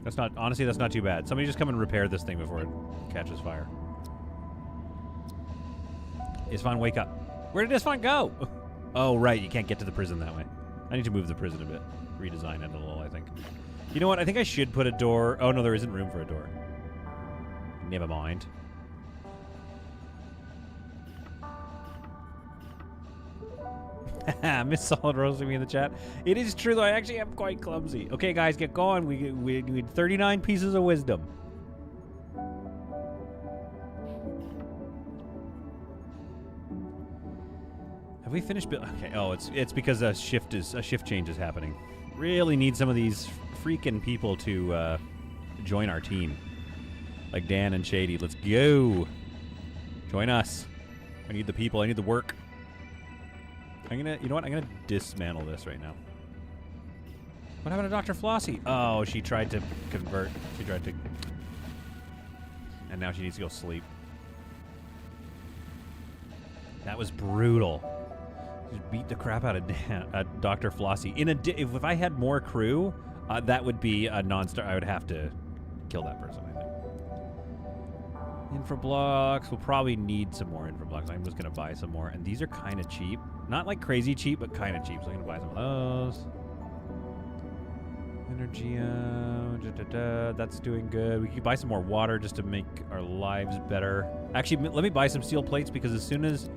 That's not, honestly, that's not too bad. Somebody just come and repair this thing before it catches fire. Isfan, wake up. Where did Isfan go? Oh, right, you can't get to the prison that way. I need to move the prison a bit. Redesign it a little, I think. You know what? I think I should put a door. Oh, no, there isn't room for a door. Never mind. Miss Solid roasting me in the chat. It is true, though. I actually am quite clumsy. Okay, guys, get going. We need 39 pieces of wisdom. Have we finished? Okay. Oh, it's because a shift change is happening. Really need some of these freaking people to join our team, like Dan and Shady. Let's go. Join us. I need the people. I need the work. You know what? I'm gonna dismantle this right now. What happened to Dr. Flossie? Oh, she tried to convert. She tried to, and now she needs to go sleep. That was brutal. Just beat the crap out of Dr. Flossie. If I had more crew, that would be a non-star. I would have to kill that person, I think. Infra blocks. We'll probably need some more infra blocks. I'm just going to buy some more. And these are kind of cheap. Not like crazy cheap, but kind of cheap. So I'm going to buy some of those. Energia. That's doing good. We could buy some more water just to make our lives better. Actually, let me buy some steel plates because as soon as...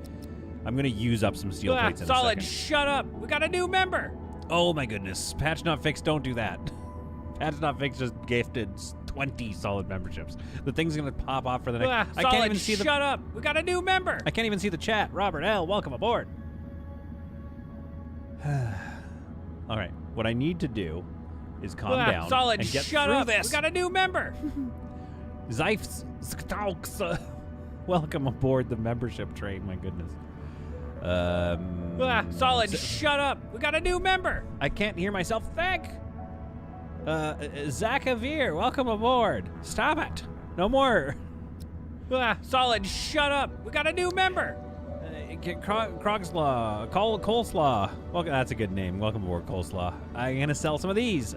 I'm going to use up some steel plates in a second. Solid, shut up. We got a new member. Oh, my goodness. Patch Not Fixed, don't do that. Patch Not Fixed just gifted 20 solid memberships. The thing's going to pop off for the next... I can't even see the... Shut up. We got a new member. I can't even see the chat. Robert L., welcome aboard. All right. What I need to do is calm down Solid, and get shut through up. this. We got a new member. Zeifs. Welcome aboard the membership train. My goodness. Solid, shut up. We got a new member. I can't hear myself think. Zach Avir, welcome aboard. Stop it. No more. Solid, shut up. We got a new member. Crogslaw, Coleslaw. Well, that's a good name. Welcome aboard, Coleslaw. I'm gonna sell some of these.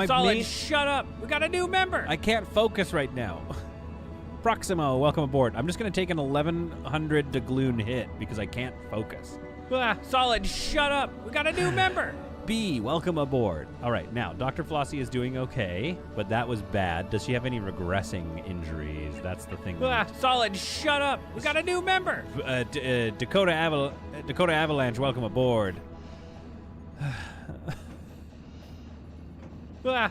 Solid, shut up. We got a new member. I can't focus right now. Proximo, welcome aboard. I'm just gonna take an 1100 doubloon hit because I can't focus. Solid, shut up. We got a new member. B, welcome aboard. All right, now, Dr. Flossie is doing okay, but that was bad. Does she have any regressing injuries? That's the thing. Solid, shut up. We got a new member. Dakota Avalanche, welcome aboard.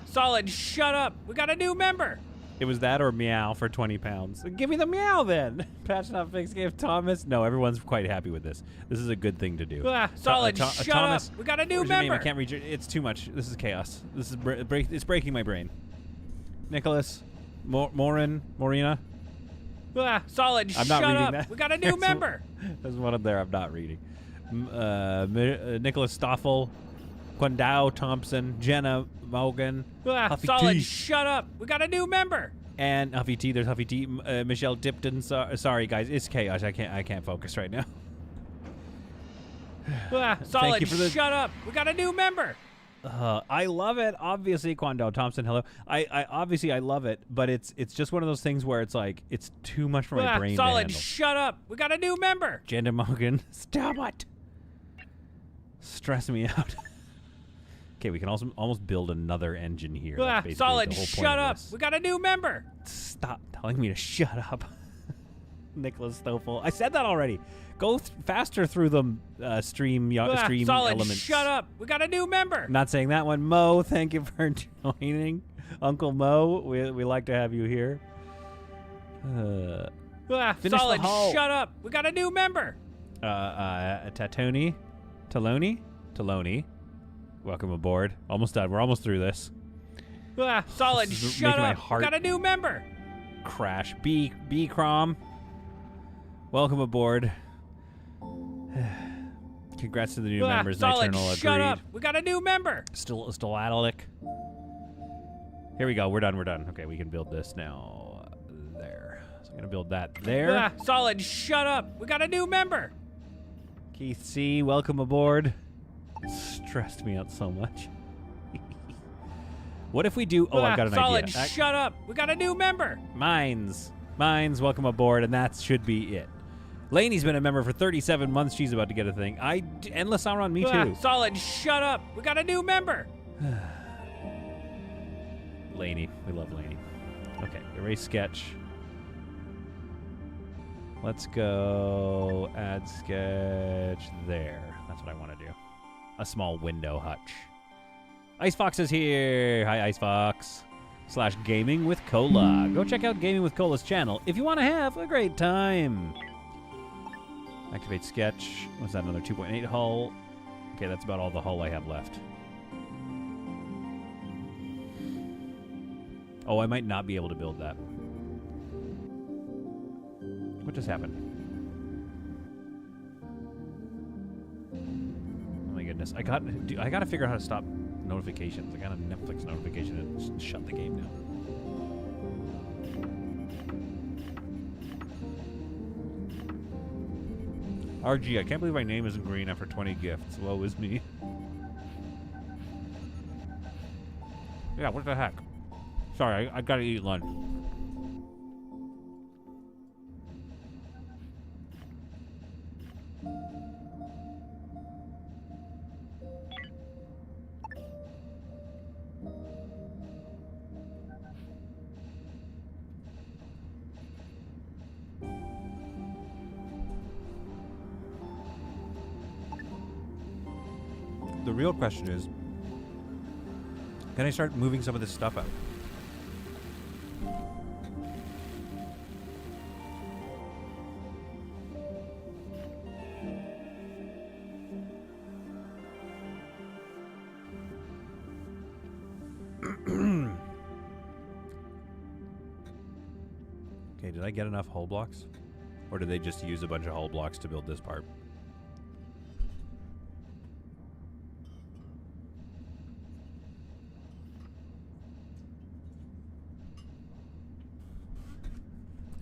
Solid, shut up. We got a new member. It was that or meow for 20 pounds. Give me the meow then. Patch not fix gave Thomas. No, everyone's quite happy with this. This is a good thing to do. Solid, shut Thomas, up. We got a new where's your name? member. I can't read it. It's too much. This is chaos. This is it's breaking my brain. Nicholas, Morina. Solid, I'm shut not reading up. that. We got a new member. There's one up there I'm not reading. Nicholas Stoffel, Quandao Thompson, Jenna Mogan, Huffy Solid, T. shut up. We got a new member. And Huffy T. There's Huffy T. Michelle Dipton. Sorry, guys. It's chaos. I can't focus right now. Solid, you for the- shut up. We got a new member. I love it. Obviously, Quandao Thompson. Hello. I obviously I love it, but it's just one of those things where it's like it's too much for my brain to Solid, handle. shut up. We got a new member. Jenda Mogan. Stop it. Stress me out. Okay, we can also almost build another engine here. That's basically Solid, the whole point shut of up. this. We got a new member. Stop telling me to shut up. Nicholas Stoffel. I said that already. Go faster through the stream Solid, elements. shut up. We got a new member. I'm not saying that one. Mo, thank you for joining. Uncle Mo, we like to have you here. Finish the Solid, hull. shut up. We got a new member. Taloni. Welcome aboard. Almost done. We're almost through this. Solid, This is shut making my up. We heart- got a new member. Crash. B Crom. Welcome aboard. Congrats to the new members. Solid, Niternal agreed. shut up. We got a new member. Still Atlantic. Here we go. We're done. Okay, we can build this now. There. So I'm gonna build that there. Solid, shut up. We got a new member. Keith C, welcome aboard. Stressed me out so much. What if we do? Oh, I've got an Solid, idea. shut up. We got a new member. Mines, welcome aboard, and that should be it. Lainey's been a member for 37 months. She's about to get a thing. Endless Sauron, me too. Solid, shut up. We got a new member. Lainey, we love Lainey. Okay, erase sketch. Let's go add sketch there. That's what I want to do. A small window hutch. Ice Fox is here. Hi, Ice Fox. / Gaming with Cola. Go check out Gaming with Cola's channel if you want to have a great time. Activate sketch. What's that, another 2.8 hull? Okay, that's about all the hull I have left. Oh, I might not be able to build that. What just happened? Oh my goodness. I got to figure out how to stop notifications. I got a Netflix notification and just shut the game down. RG, I can't believe my name isn't green after 20 gifts. Woe is me. Yeah, what the heck? Sorry, I gotta eat lunch. The real question is, can I start moving some of this stuff out? Okay, did I get enough hull blocks? Or did they just use a bunch of hull blocks to build this part?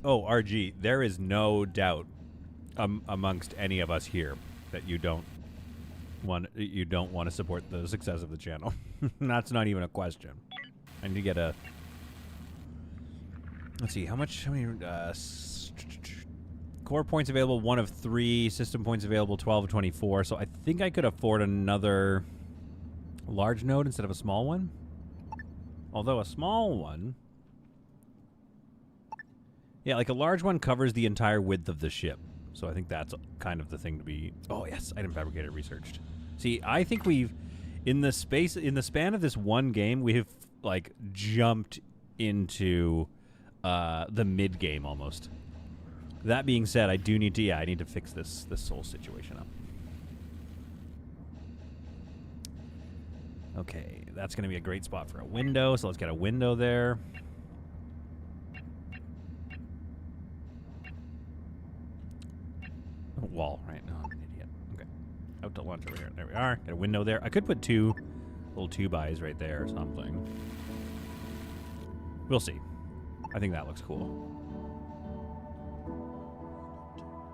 Oh, RG, there is no doubt amongst any of us here that you don't want to support the success of the channel. That's not even a question. I need to get a. Let's see how many core points available. 1 of 3 system points available. 12 of 24. So I think I could afford another large node instead of a small one. Although a small one. Yeah, like a large one covers the entire width of the ship. So I think that's kind of the thing to be... Oh, yes, item fabricator researched. See, I think we've... In the span of this one game, we have, like, jumped into the mid-game almost. That being said, I do need to... Yeah, I need to fix this soul situation up. Okay, that's going to be a great spot for a window, so let's get a window there. Wall, right? No, I'm an idiot. Okay. Out to lunch over here. There we are. Got a window there. I could put 2 little 2-bys right there or something. We'll see. I think that looks cool.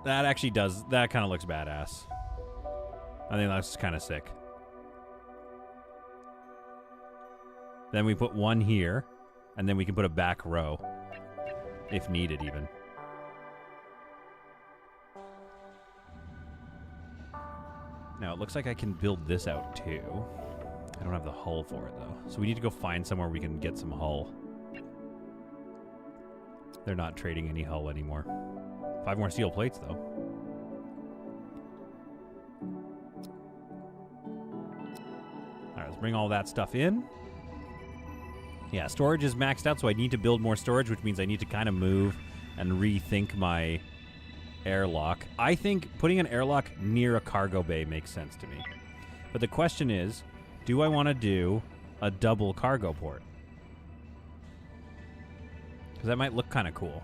That actually does. That kind of looks badass. I think that's kind of sick. Then we put 1 here, and then we can put a back row if needed even. Now, it looks like I can build this out, too. I don't have the hull for it, though. So we need to go find somewhere we can get some hull. They're not trading any hull anymore. 5 more steel plates, though. Alright, let's bring all that stuff in. Yeah, storage is maxed out, so I need to build more storage, which means I need to kind of move and rethink my... airlock. I think putting an airlock near a cargo bay makes sense to me. But the question is, do I want to do a double cargo port? Because that might look kind of cool.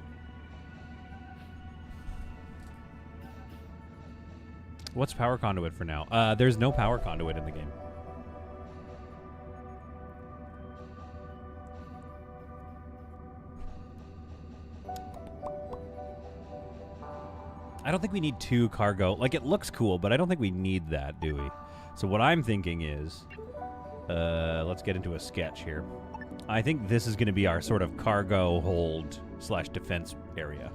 What's power conduit for now? There's no power conduit in the game. I don't think we need 2 cargo. Like, it looks cool, but I don't think we need that, do we? So what I'm thinking is, let's get into a sketch here. I think this is going to be our sort of cargo hold / defense area.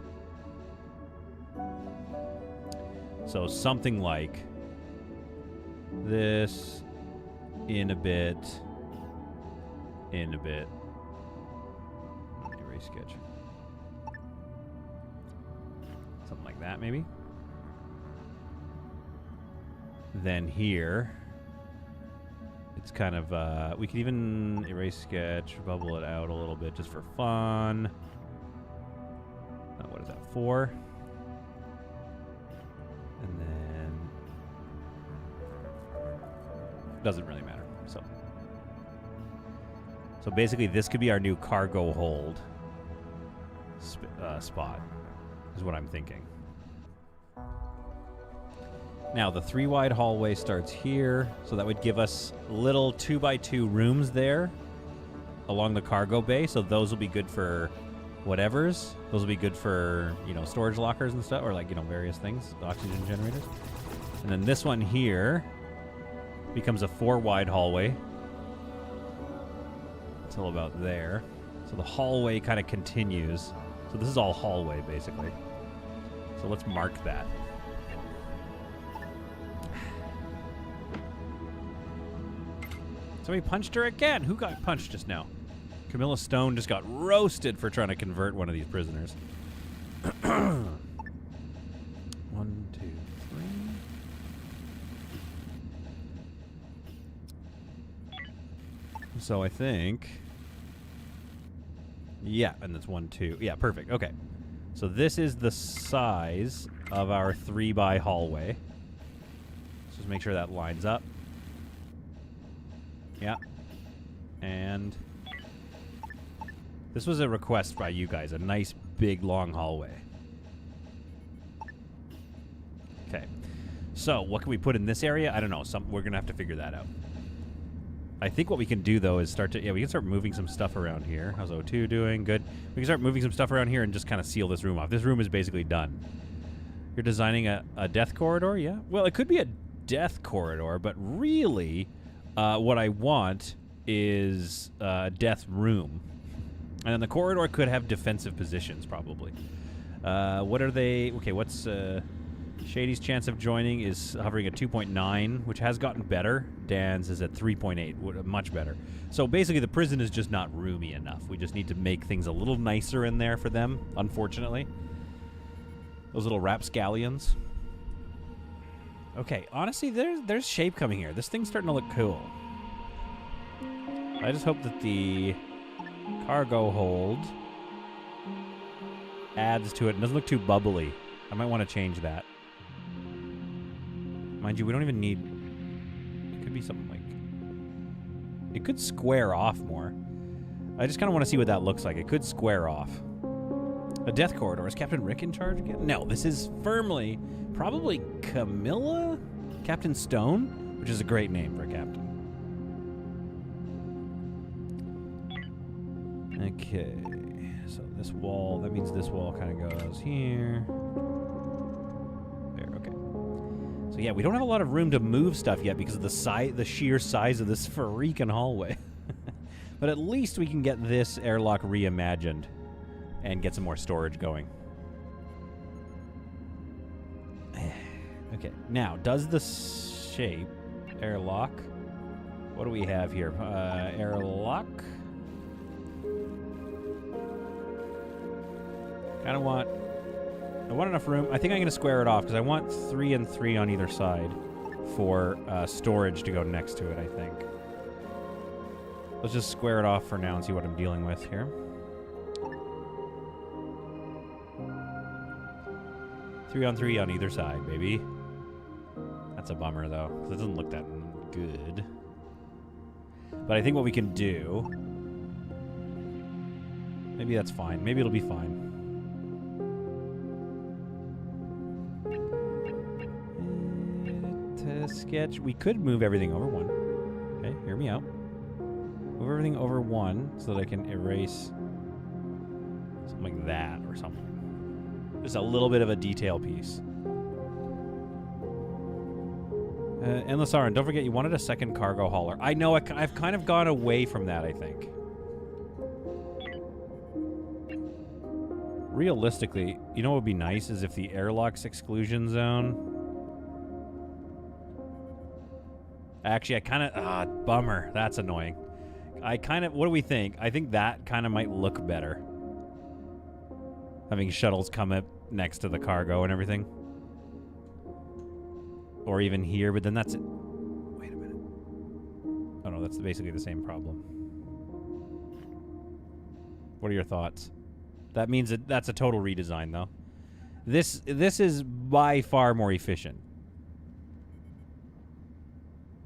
So something like this, in a bit. Erase sketch. Something like that, maybe. Then here, it's kind of, we could even erase sketch, bubble it out a little bit just for fun. What is that, 4? And then, doesn't really matter, so basically this could be our new cargo hold spot. Is what I'm thinking. Now, the 3-wide hallway starts here, so that would give us little 2x2 rooms there along the cargo bay, so those will be good for whatevers. Those will be good for, you know, storage lockers and stuff, or like, you know, various things, oxygen generators. And then this one here becomes a 4-wide hallway until about there. So the hallway kind of continues. So this is all hallway, basically. So let's mark that. Somebody punched her again. Who got punched just now? Camilla Stone just got roasted for trying to convert one of these prisoners. 1, 2, 3. So I think... Yeah, and that's 1, 2. Yeah, perfect. Okay. So this is the size of our 3-by hallway. Let's just make sure that lines up. Yeah. And this was a request by you guys. A nice big, long hallway. Okay. So, what can we put in this area? I don't know. We're going to have to figure that out. I think what we can do, though, is start to... Yeah, we can start moving some stuff around here. How's O2 doing? Good. We can start moving some stuff around here and just kind of seal this room off. This room is basically done. You're designing a death corridor? Yeah. Well, it could be a death corridor, but really, what I want is a death room. And then the corridor could have defensive positions, probably. What are they... Okay, what's... Shady's chance of joining is hovering at 2.9, which has gotten better. Dan's is at 3.8, much better. So basically, the prison is just not roomy enough. We just need to make things a little nicer in there for them, unfortunately. Those little rapscallions. Okay, honestly, there's shape coming here. This thing's starting to look cool. I just hope that the cargo hold adds to it. It doesn't look too bubbly. I might want to change that. Mind you, we don't even need... It could be something like... It could square off more. I just kind of want to see what that looks like. It could square off. A death corridor. Is Captain Rick in charge again? No, this is firmly... Probably Camilla? Captain Stone? Which is a great name for a captain. Okay. So this wall... That means this wall kind of goes here... So yeah, we don't have a lot of room to move stuff yet because of the sheer size of this freaking hallway. But at least we can get this airlock reimagined and get some more storage going. Okay, now, does the shape airlock... What do we have here? Airlock? Kind of want... I want enough room. I think I'm going to square it off because I want 3 and 3 on either side for storage to go next to it, I think. Let's just square it off for now and see what I'm dealing with here. Three on 3 on either side, baby. That's a bummer, though, because it doesn't look that good. But I think what we can do... Maybe that's fine. Maybe it'll be fine. Sketch. We could move everything over 1. Okay, hear me out. Move everything over 1 so that I can erase something like that or something. Just a little bit of a detail piece. Endless Aron, don't forget you wanted a second cargo hauler. I know, I've kind of gone away from that, I think. Realistically, you know what would be nice is if the airlock's exclusion zone... Actually, I kind of... bummer. That's annoying. I kind of... What do we think? I think that kind of might look better. Having shuttles come up next to the cargo and everything. Or even here, but then that's... Wait a minute. Oh, no, that's basically the same problem. What are your thoughts? That means that that's a total redesign, though. This is by far more efficient.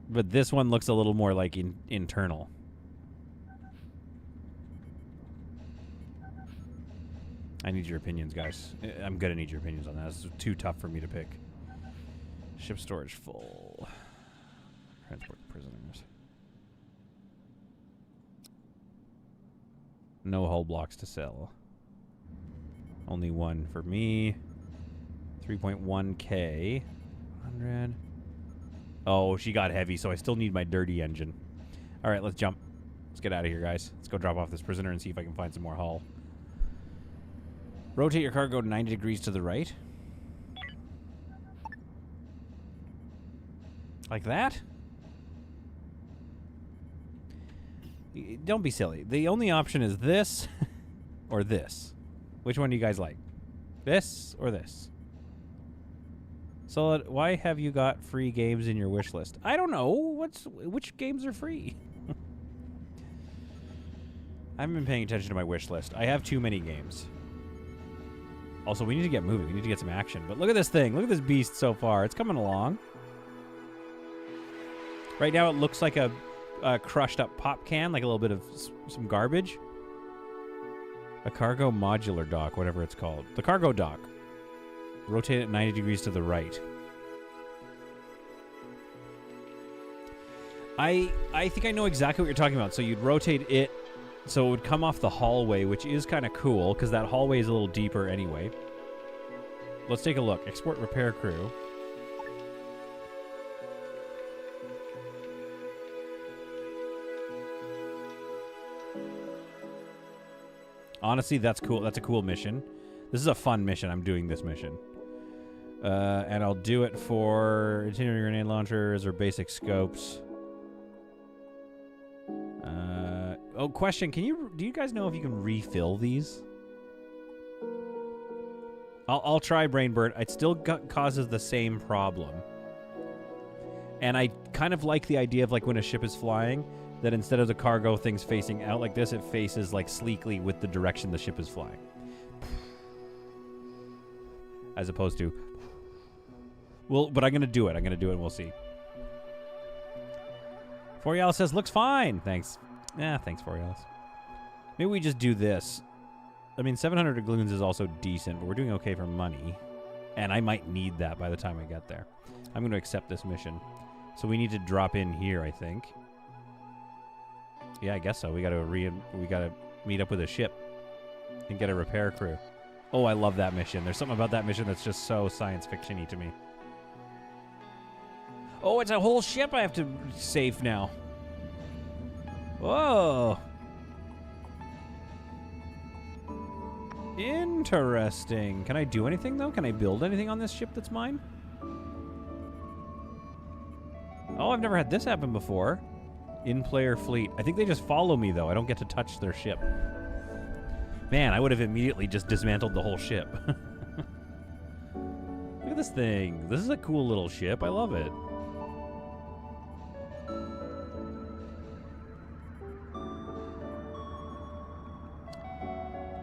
But this one looks a little more like internal. I need your opinions, guys. I'm gonna need your opinions on that. This is too tough for me to pick. Ship storage full. Transport prisoners. No hull blocks to sell. Only 1 for me. 3.1K. 100. Oh, she got heavy, so I still need my dirty engine. All right, let's jump. Let's get out of here, guys. Let's go drop off this prisoner and see if I can find some more hull. Rotate your cargo 90 degrees to the right. Like that? Don't be silly. The only option is this or this. Which one do you guys like? This or this? Solid, why have you got free games in your wish list? I don't know. Which games are free? I haven't been paying attention to my wish list. I have too many games. Also, we need to get moving. We need to get some action. But look at this thing. Look at this beast so far. It's coming along. Right now, it looks like a crushed up pop can, like a little bit of some garbage. A cargo modular dock, whatever it's called. The cargo dock. Rotate it 90 degrees to the right. I think I know exactly what you're talking about. So you'd rotate it so it would come off the hallway, which is kind of cool because that hallway is a little deeper anyway. Let's take a look. Export repair crew. Honestly, that's cool. That's a cool mission. This is a fun mission. I'm doing this mission. And I'll do it for artillery grenade launchers or basic scopes. Oh, question. Do you guys know if you can refill these? I'll try Brainbird. It still causes the same problem. And I kind of like the idea of like when a ship is flying, that instead of the cargo things facing out like this, it faces like sleekly with the direction the ship is flying. As opposed to... Well, but I'm going to do it. I'm going to do it and we'll see. Forialis says, looks fine. Thanks. Thanks, Forialis. Maybe we just do this. I mean, 700 doubloons is also decent, but we're doing okay for money. And I might need that by the time I get there. I'm going to accept this mission. So we need to drop in here, I think. Yeah, I guess so. We got to meet up with a ship and get a repair crew. Oh, I love that mission. There's something about that mission that's just so science fiction-y to me. Oh, it's a whole ship I have to save now. Whoa. Interesting. Can I do anything, though? Can I build anything on this ship that's mine? Oh, I've never had this happen before. In-player fleet. I think they just follow me, though. I don't get to touch their ship. Man, I would have immediately just dismantled the whole ship. Look at this thing. This is a cool little ship. I love it.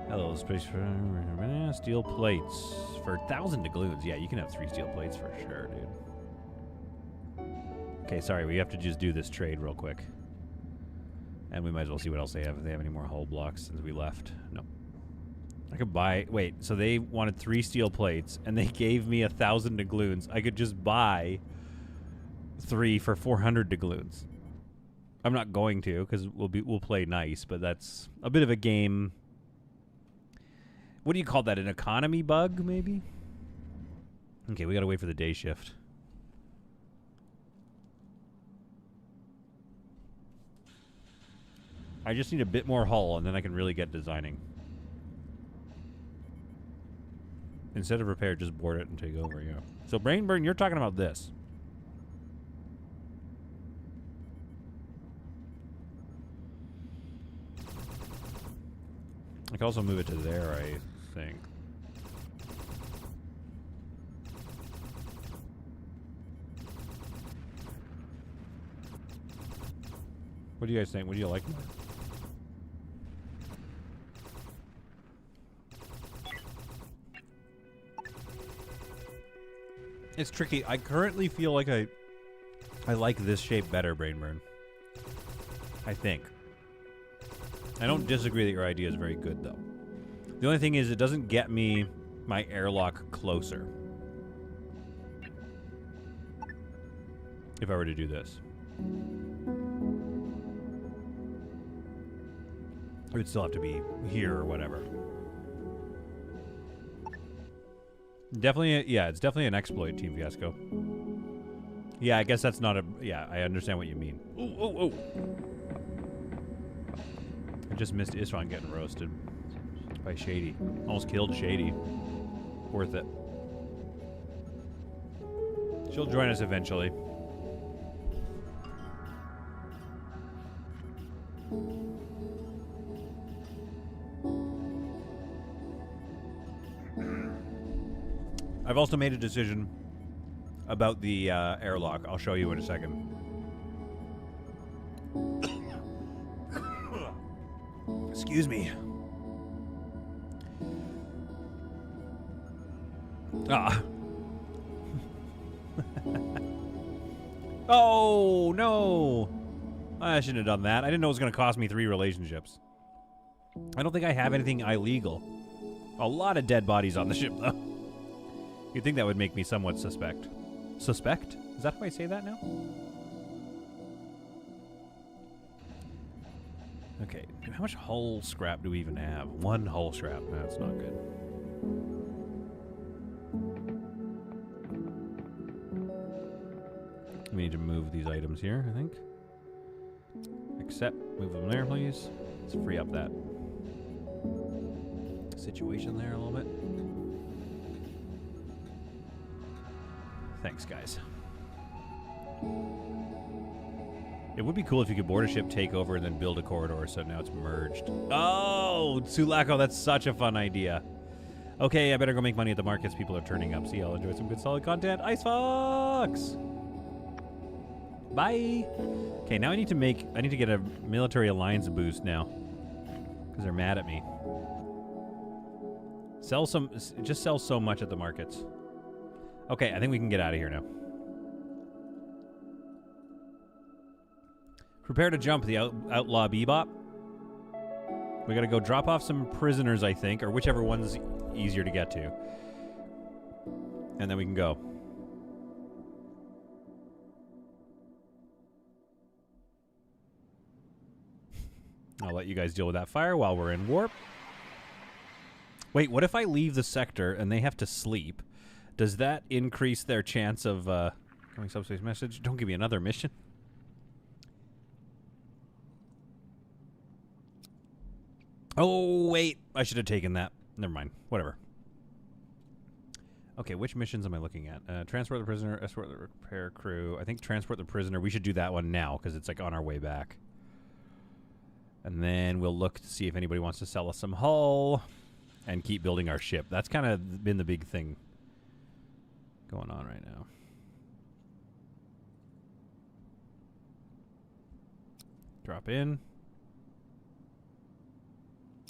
Hello, space. Steel plates. For 1,000 doubloons. Yeah, you can have 3 steel plates for sure, dude. Okay, sorry. We have to just do this trade real quick. And we might as well see what else they have. If they have any more hull blocks since we left. No. I could buy... Wait, so they wanted 3 steel plates, and they gave me 1,000 doubloons. I could just buy 3 for 400 doubloons. I'm not going to, because we'll play nice, but that's a bit of a game... What do you call that? An economy bug, maybe? Okay, we gotta wait for the day shift. I just need a bit more hull, and then I can really get designing. Instead of repair, just board it and take over, yeah. So, Brainburn, you're talking about this. I can also move it to there, I think. What do you guys think? What do you like more? It's tricky. I currently feel like I like this shape better, Brainburn. I think. I don't disagree that your idea is very good, though. The only thing is it doesn't get me my airlock closer. If I were to do this. It would still have to be here or whatever. Definitely, yeah, it's definitely an exploit, Team Fiasco. Yeah, I guess that's not a... Yeah, I understand what you mean. Ooh, ooh, ooh. I just missed Isran getting roasted by Shady. Almost killed Shady. Worth it. She'll join us eventually. I've also made a decision about the airlock. I'll show you in a second. Excuse me. Ah. Oh, no. I shouldn't have done that. I didn't know it was going to cost me 3 relationships. I don't think I have anything illegal. A lot of dead bodies on the ship, though. You'd think that would make me somewhat suspect. Suspect? Is that how I say that now? Okay, how much hull scrap do we even have? 1 hull scrap. That's not good. We need to move these items here, I think. Except, move them there, please. Let's free up that situation there a little bit. Thanks, guys. It would be cool if you could board a ship, take over, and then build a corridor so now it's merged. Oh, Sulaco, that's such a fun idea. Okay, I better go make money at the markets. People are turning up. See y'all. Enjoy some good solid content. Ice Fox! Bye! Okay, now I need to get a military alliance boost now. Because they're mad at me. Just sell so much at the markets. Okay, I think we can get out of here now. Prepare to jump the outlaw Bebop. We gotta go drop off some prisoners, I think, or whichever one's easier to get to. And then we can go. I'll let you guys deal with that fire while we're in warp. Wait, what if I leave the sector and they have to sleep? Does that increase their chance of coming subspace message? Don't give me another mission. Oh, wait. I should have taken that. Never mind. Whatever. Okay, which missions am I looking at? Transport the prisoner, escort the repair crew. I think transport the prisoner. We should do that one now because it's like on our way back. And then we'll look to see if anybody wants to sell us some hull and keep building our ship. That's kind of been the big thing going on right now. Drop in.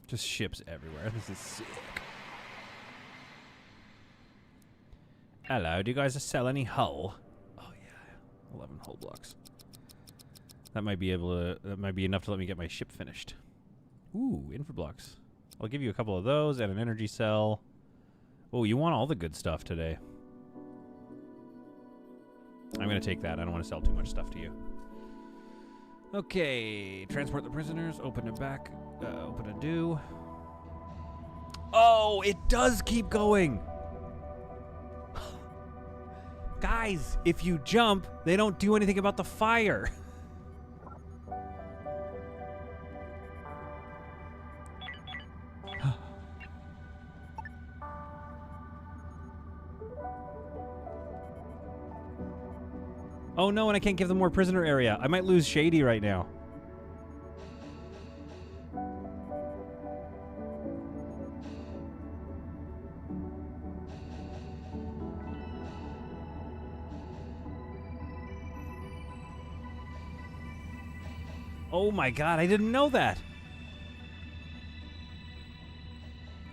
Just ships everywhere. This is sick. Hello, do you guys sell any hull? Oh yeah, 11 hull blocks. That might be enough to let me get my ship finished. Ooh, infra blocks. I'll give you a couple of those and an energy cell. Oh, you want all the good stuff today. I'm gonna take that. I don't want to sell too much stuff to you. Okay, transport the prisoners. Open it back. Open a do. Oh, it does keep going. Guys, if you jump, they don't do anything about the fire. Oh no, and I can't give them more prisoner area. I might lose Shady right now. Oh my god, I didn't know that.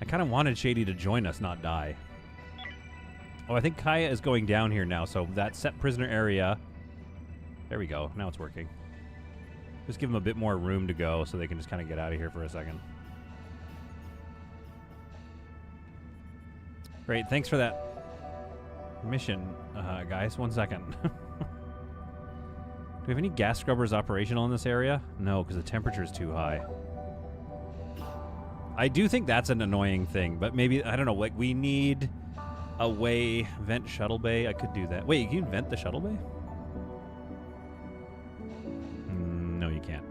I kind of wanted Shady to join us, not die. Oh, I think Kaya is going down here now, so that set prisoner area... There we go. Now it's working. Just give them a bit more room to go so they can just kind of get out of here for a second. Great. Thanks for that mission, guys. 1 second. Do we have any gas scrubbers operational in this area? No, because the temperature is too high. I do think that's an annoying thing, but maybe, I don't know, like we need a way, vent shuttle bay. I could do that. Wait, you can vent the shuttle bay? No, you can't.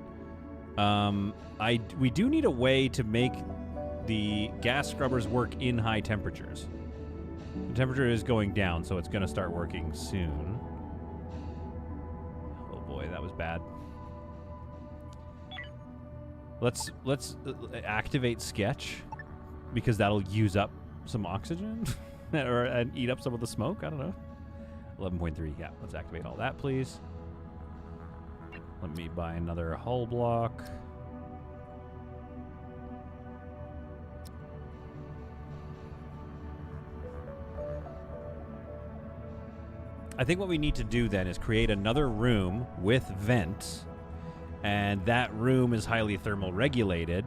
We do need a way to make the gas scrubbers work in high temperatures. The temperature is going down, so it's going to start working soon. Oh boy, that was bad. Let's activate sketch because that'll use up some oxygen and eat up some of the smoke. I don't know. 11.3. Yeah, let's activate all that, please. Let me buy another hull block. I think what we need to do then is create another room with vents, and that room is highly thermal regulated,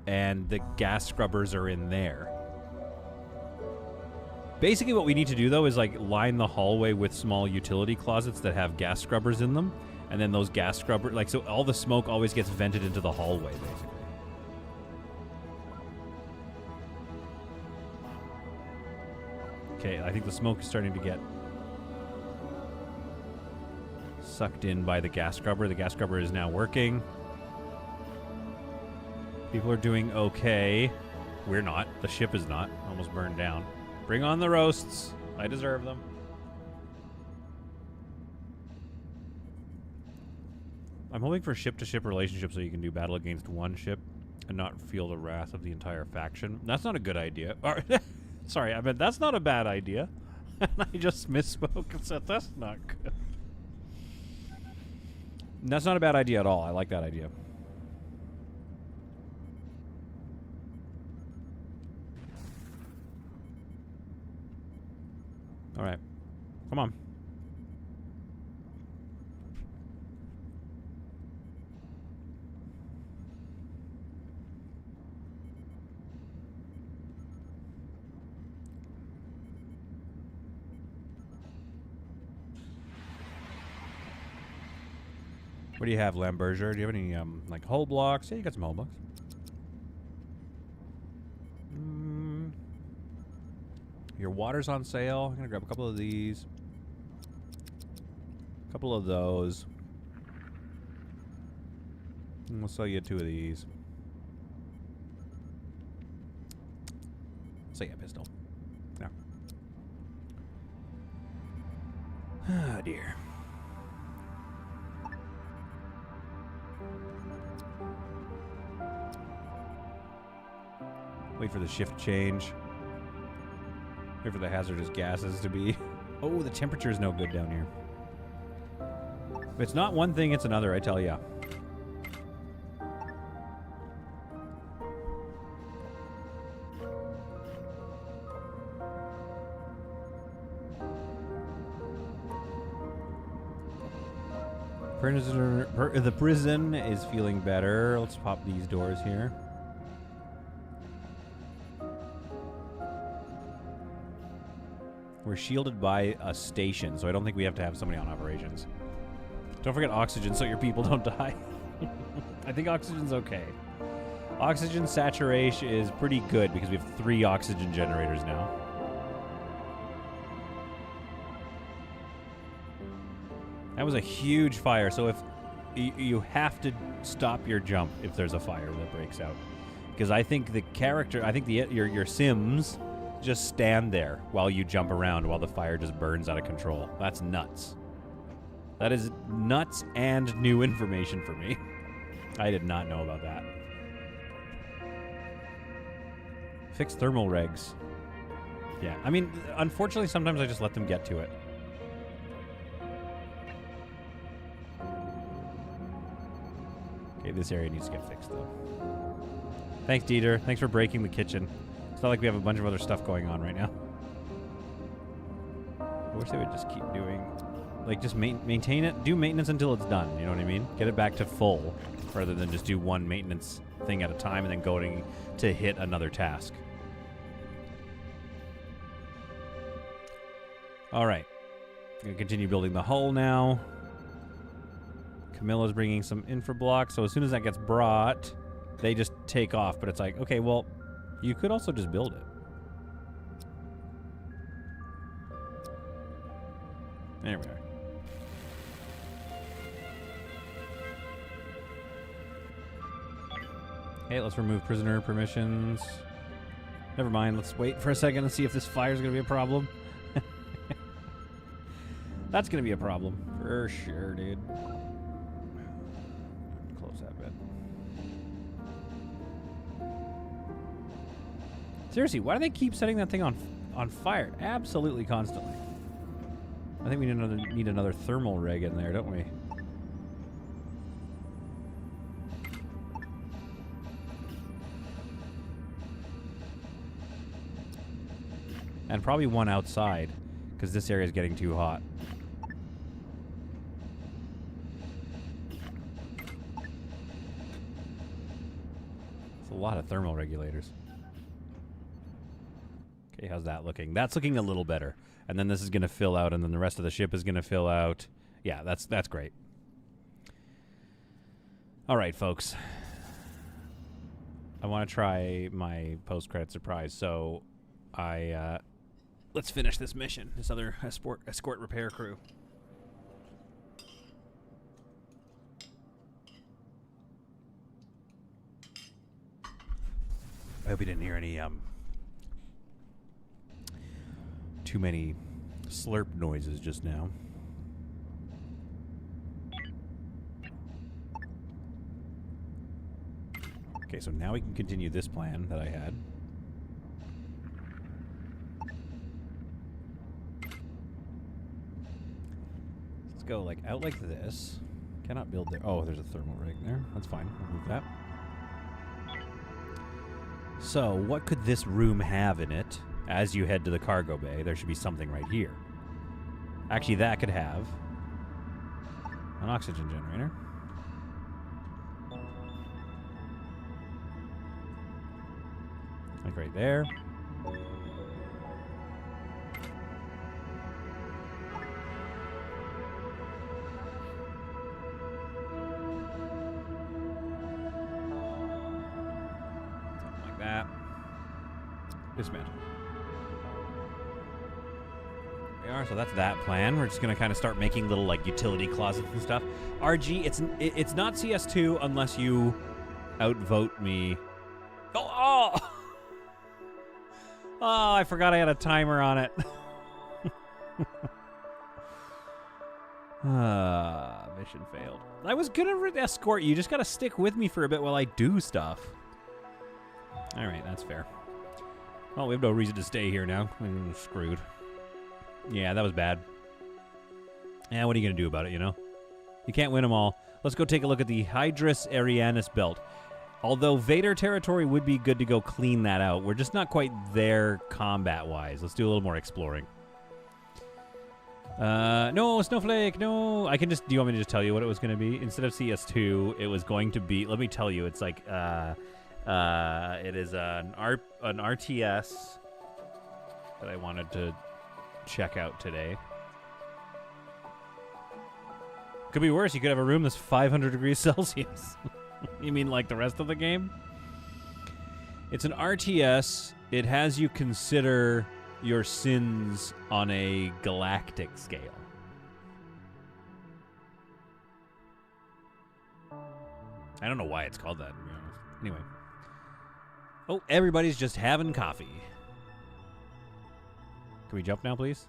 and the gas scrubbers are in there. Basically what we need to do, though, is like line the hallway with small utility closets that have gas scrubbers in them, and then those gas scrubbers, like, so all the smoke always gets vented into the hallway, basically. Okay, I think the smoke is starting to get sucked in by the gas scrubber. The gas scrubber is now working. People are doing okay. We're not. The ship is not. Almost burned down. Bring on the roasts. I deserve them. I'm hoping for ship-to-ship relationships so you can do battle against one ship and not feel the wrath of the entire faction. That's not a good idea. Sorry, I meant that's not a bad idea. And I just misspoke and said that's not good. That's not a bad idea at all. I like that idea. All right. Come on. What do you have, Lamberger? Do you have any, like, hull blocks? Yeah, you got some hull blocks. Your water's on sale. I'm gonna grab a couple of these. A couple of those. And we'll sell you 2 of these. Sell you a pistol. Yeah. Oh, dear. Wait for the shift change. Wait for the hazardous gases to be. Oh, the temperature is no good down here. If it's not one thing, it's another, I tell ya. The prison is feeling better. Let's pop these doors here. We're shielded by a station, so I don't think we have to have somebody on operations. Don't forget oxygen so your people don't die. I think oxygen's okay. Oxygen saturation is pretty good because we have 3 oxygen generators now. That was a huge fire, so if you have to stop your jump if there's a fire that breaks out. Because I think the character, I think your Sims just stand there while you jump around while the fire just burns out of control. That's nuts. That is nuts and new information for me. I did not know about that. Fix thermal regs. Yeah, I mean, unfortunately, sometimes I just let them get to it. Okay, this area needs to get fixed, though. Thanks, Dieter. Thanks for breaking the kitchen. It's not like we have a bunch of other stuff going on right now. I wish they would just keep doing... Like, just maintain it. Do maintenance until it's done, you know what I mean? Get it back to full, rather than just do one maintenance thing at a time and then going to hit another task. Alright. Gonna continue building the hull now. Camilla's bringing some infra blocks, so as soon as that gets brought, they just take off. But it's like, okay, well, you could also just build it. There we are. Okay, let's remove prisoner permissions. Never mind, let's wait for a second and see if this fire's gonna be a problem. That's gonna be a problem. For sure, dude. Close that bit. Seriously, why do they keep setting that thing on fire? Absolutely constantly. I think we need another thermal reg in there, don't we? And probably one outside, because this area is getting too hot. It's a lot of thermal regulators. Okay, how's that looking? That's looking a little better. And then this is going to fill out, and then the rest of the ship is going to fill out. Yeah, that's great. All right, folks. I want to try my post-credit surprise, so let's finish this mission, this other escort repair crew. I hope you didn't hear any too many slurp noises just now. Okay, so now we can continue this plan that I had. Let's go like out like this. Cannot build there. Oh, there's a thermal rig there. That's fine. I'll move that. So, what could this room have in it? As you head to the cargo bay, there should be something right here. Actually, that could have an oxygen generator. Like right there. Something like that. Dismantle. There we are, so that's that plan. We're just going to kind of start making little like utility closets and stuff. RG, it's not CS2 unless you outvote me. Oh! Oh, I forgot I had a timer on it. Mission failed. I was gonna escort you. You just gotta stick with me for a bit while I do stuff. Alright, that's fair. Well, we have no reason to stay here now. We're screwed. Yeah, that was bad. Yeah, what are you gonna do about it, you know? You can't win them all. Let's go take a look at the Hydrus Arianis belt. Although Vader territory would be good to go clean that out. We're just not quite there combat-wise. Let's do a little more exploring. No, Snowflake, no. I can just... Do you want me to just tell you what it was going to be? Instead of CS2, it was going to be... Let me tell you. It's like... it is an RTS that I wanted to check out today. Could be worse. You could have a room that's 500 degrees Celsius. You mean like the rest of the game? It's an RTS. It has you consider your sins on a galactic scale. I don't know why it's called that, to be honest. Anyway. Oh, everybody's just having coffee. Can we jump now, please?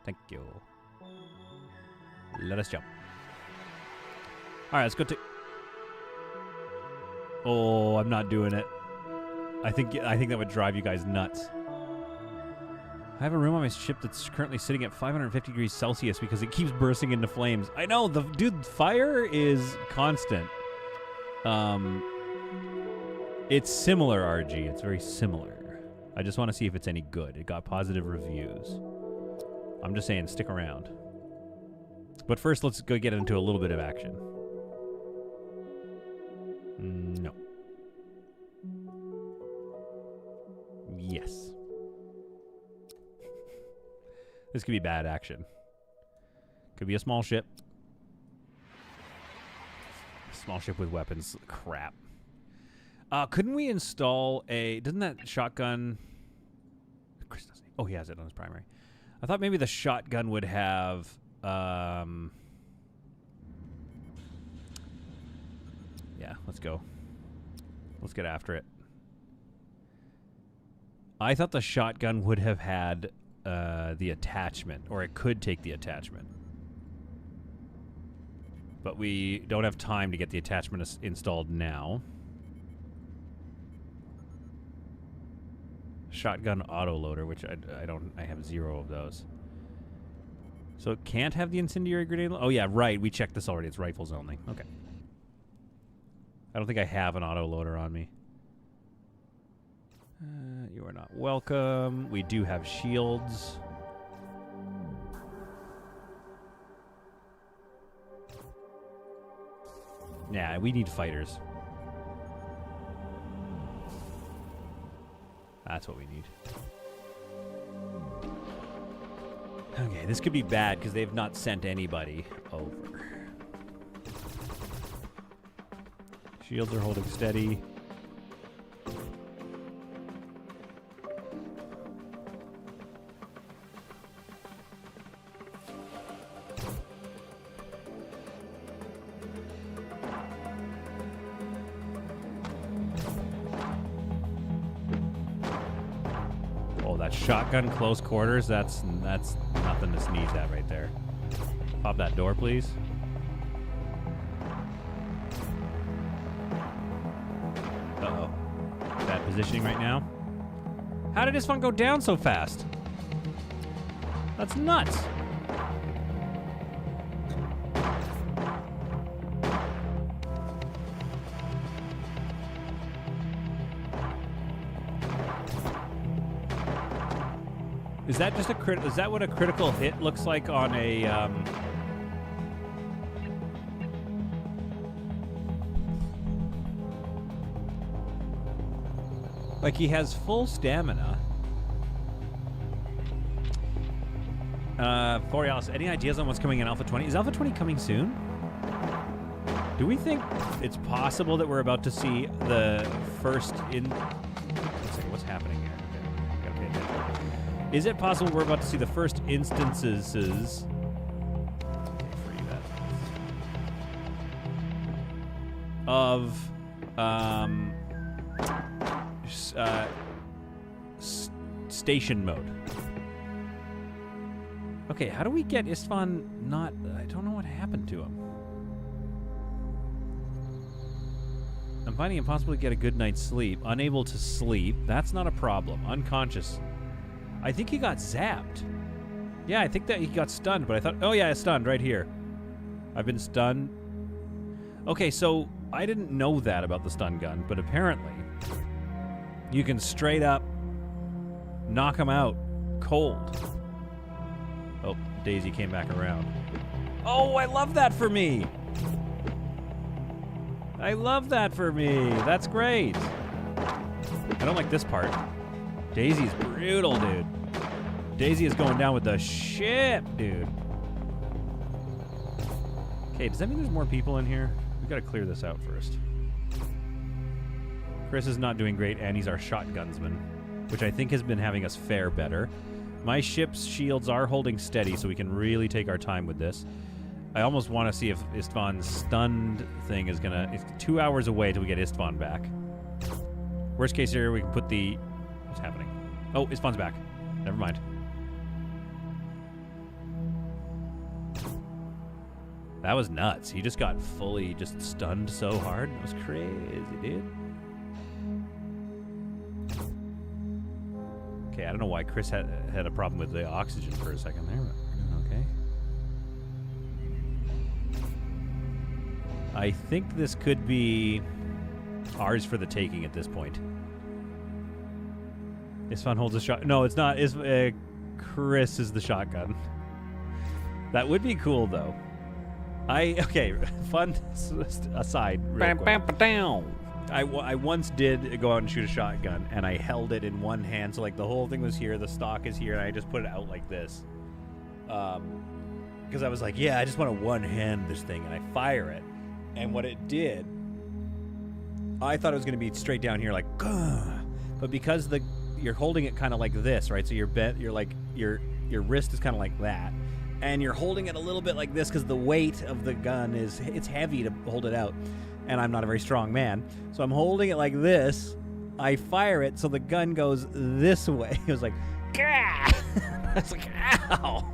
Thank you. Let us jump. All right, let's go take... Oh, I'm not doing it. I think that would drive you guys nuts. I have a room on my ship that's currently sitting at 550 degrees Celsius because it keeps bursting into flames. I know, dude, fire is constant. It's similar, RG. It's very similar. I just want to see if it's any good. It got positive reviews. I'm just saying, stick around. But first, let's go get into a little bit of action. No. Yes. This could be bad action. Could be a small ship. Small ship with weapons. Crap. Couldn't we install a... Doesn't that shotgun... Chris doesn't... Oh, he has it on his primary. I thought maybe the shotgun would have... Yeah, let's go. Let's get after it. I thought the shotgun would have had the attachment, or it could take the attachment. But we don't have time to get the attachment installed now. Shotgun autoloader, which I have 0 of those. So it can't have the incendiary grenade. Oh yeah, right. We checked this already. It's rifles only. Okay. I don't think I have an autoloader on me. You are not welcome. We do have shields. Yeah, we need fighters. That's what we need. Okay, this could be bad because they've not sent anybody over. Shields are holding steady. Oh, that shotgun close quarters, that's nothing to sneeze at right there. Pop that door, please. Uh-oh. Bad positioning right now. How did this one go down so fast? That's nuts. Is that just a is that what a critical hit looks like on a like he has full stamina. Borealis, any ideas on what's coming in Alpha 20? Is Alpha 20 coming soon? Do we think it's possible that we're about to see the first in... Let's see, what's happening here? Okay, gotta pay attention. Is it possible we're about to see the first instances... Okay, free that. Of... station mode. Okay, how do we get Istvan not... I don't know what happened to him. I'm finding it impossible to get a good night's sleep. Unable to sleep. That's not a problem. Unconscious. I think he got zapped. Yeah, I think that he got stunned, but I thought... Oh, yeah, stunned right here. I've been stunned. Okay, so I didn't know that about the stun gun, but apparently you can straight up knock him out cold. Oh, Daisy came back around. Oh, I love that for me. I love that for me. That's great. I don't like this part. Daisy's brutal, dude. Daisy is going down with the ship, dude. Okay, does that mean there's more people in here? We've got to clear this out first. Chris is not doing great, and he's our shotgunsman, which I think has been having us fare better. My ship's shields are holding steady, so we can really take our time with this. I almost want to see if Istvan's stunned thing is going to... It's 2 hours away till we get Istvan back. Worst case scenario, we can put the... What's happening? Oh, Istvan's back. Never mind. That was nuts. He just got fully just stunned so hard. It was crazy, dude. Okay, I don't know why Chris had a problem with the oxygen for a second there, but okay. I think this could be ours for the taking at this point. Istvan holds a shot. No, it's not. Chris is the shotgun. That would be cool, though. Okay, fun aside. Real quick. I once did go out and shoot a shotgun, and I held it in one hand, so like the whole thing was here, the stock is here, and I just put it out like this. Because I was like, yeah, I just want to one-hand this thing, and I fire it. And what it did, I thought it was going to be straight down here, like, but because you're holding it kind of like this, right? So you're like your wrist is kind of like that. And you're holding it a little bit like this because the weight of the gun it's heavy to hold it out. And I'm not a very strong man. So I'm holding it like this. I fire it so the gun goes this way. It was like, gah! I was like, ow!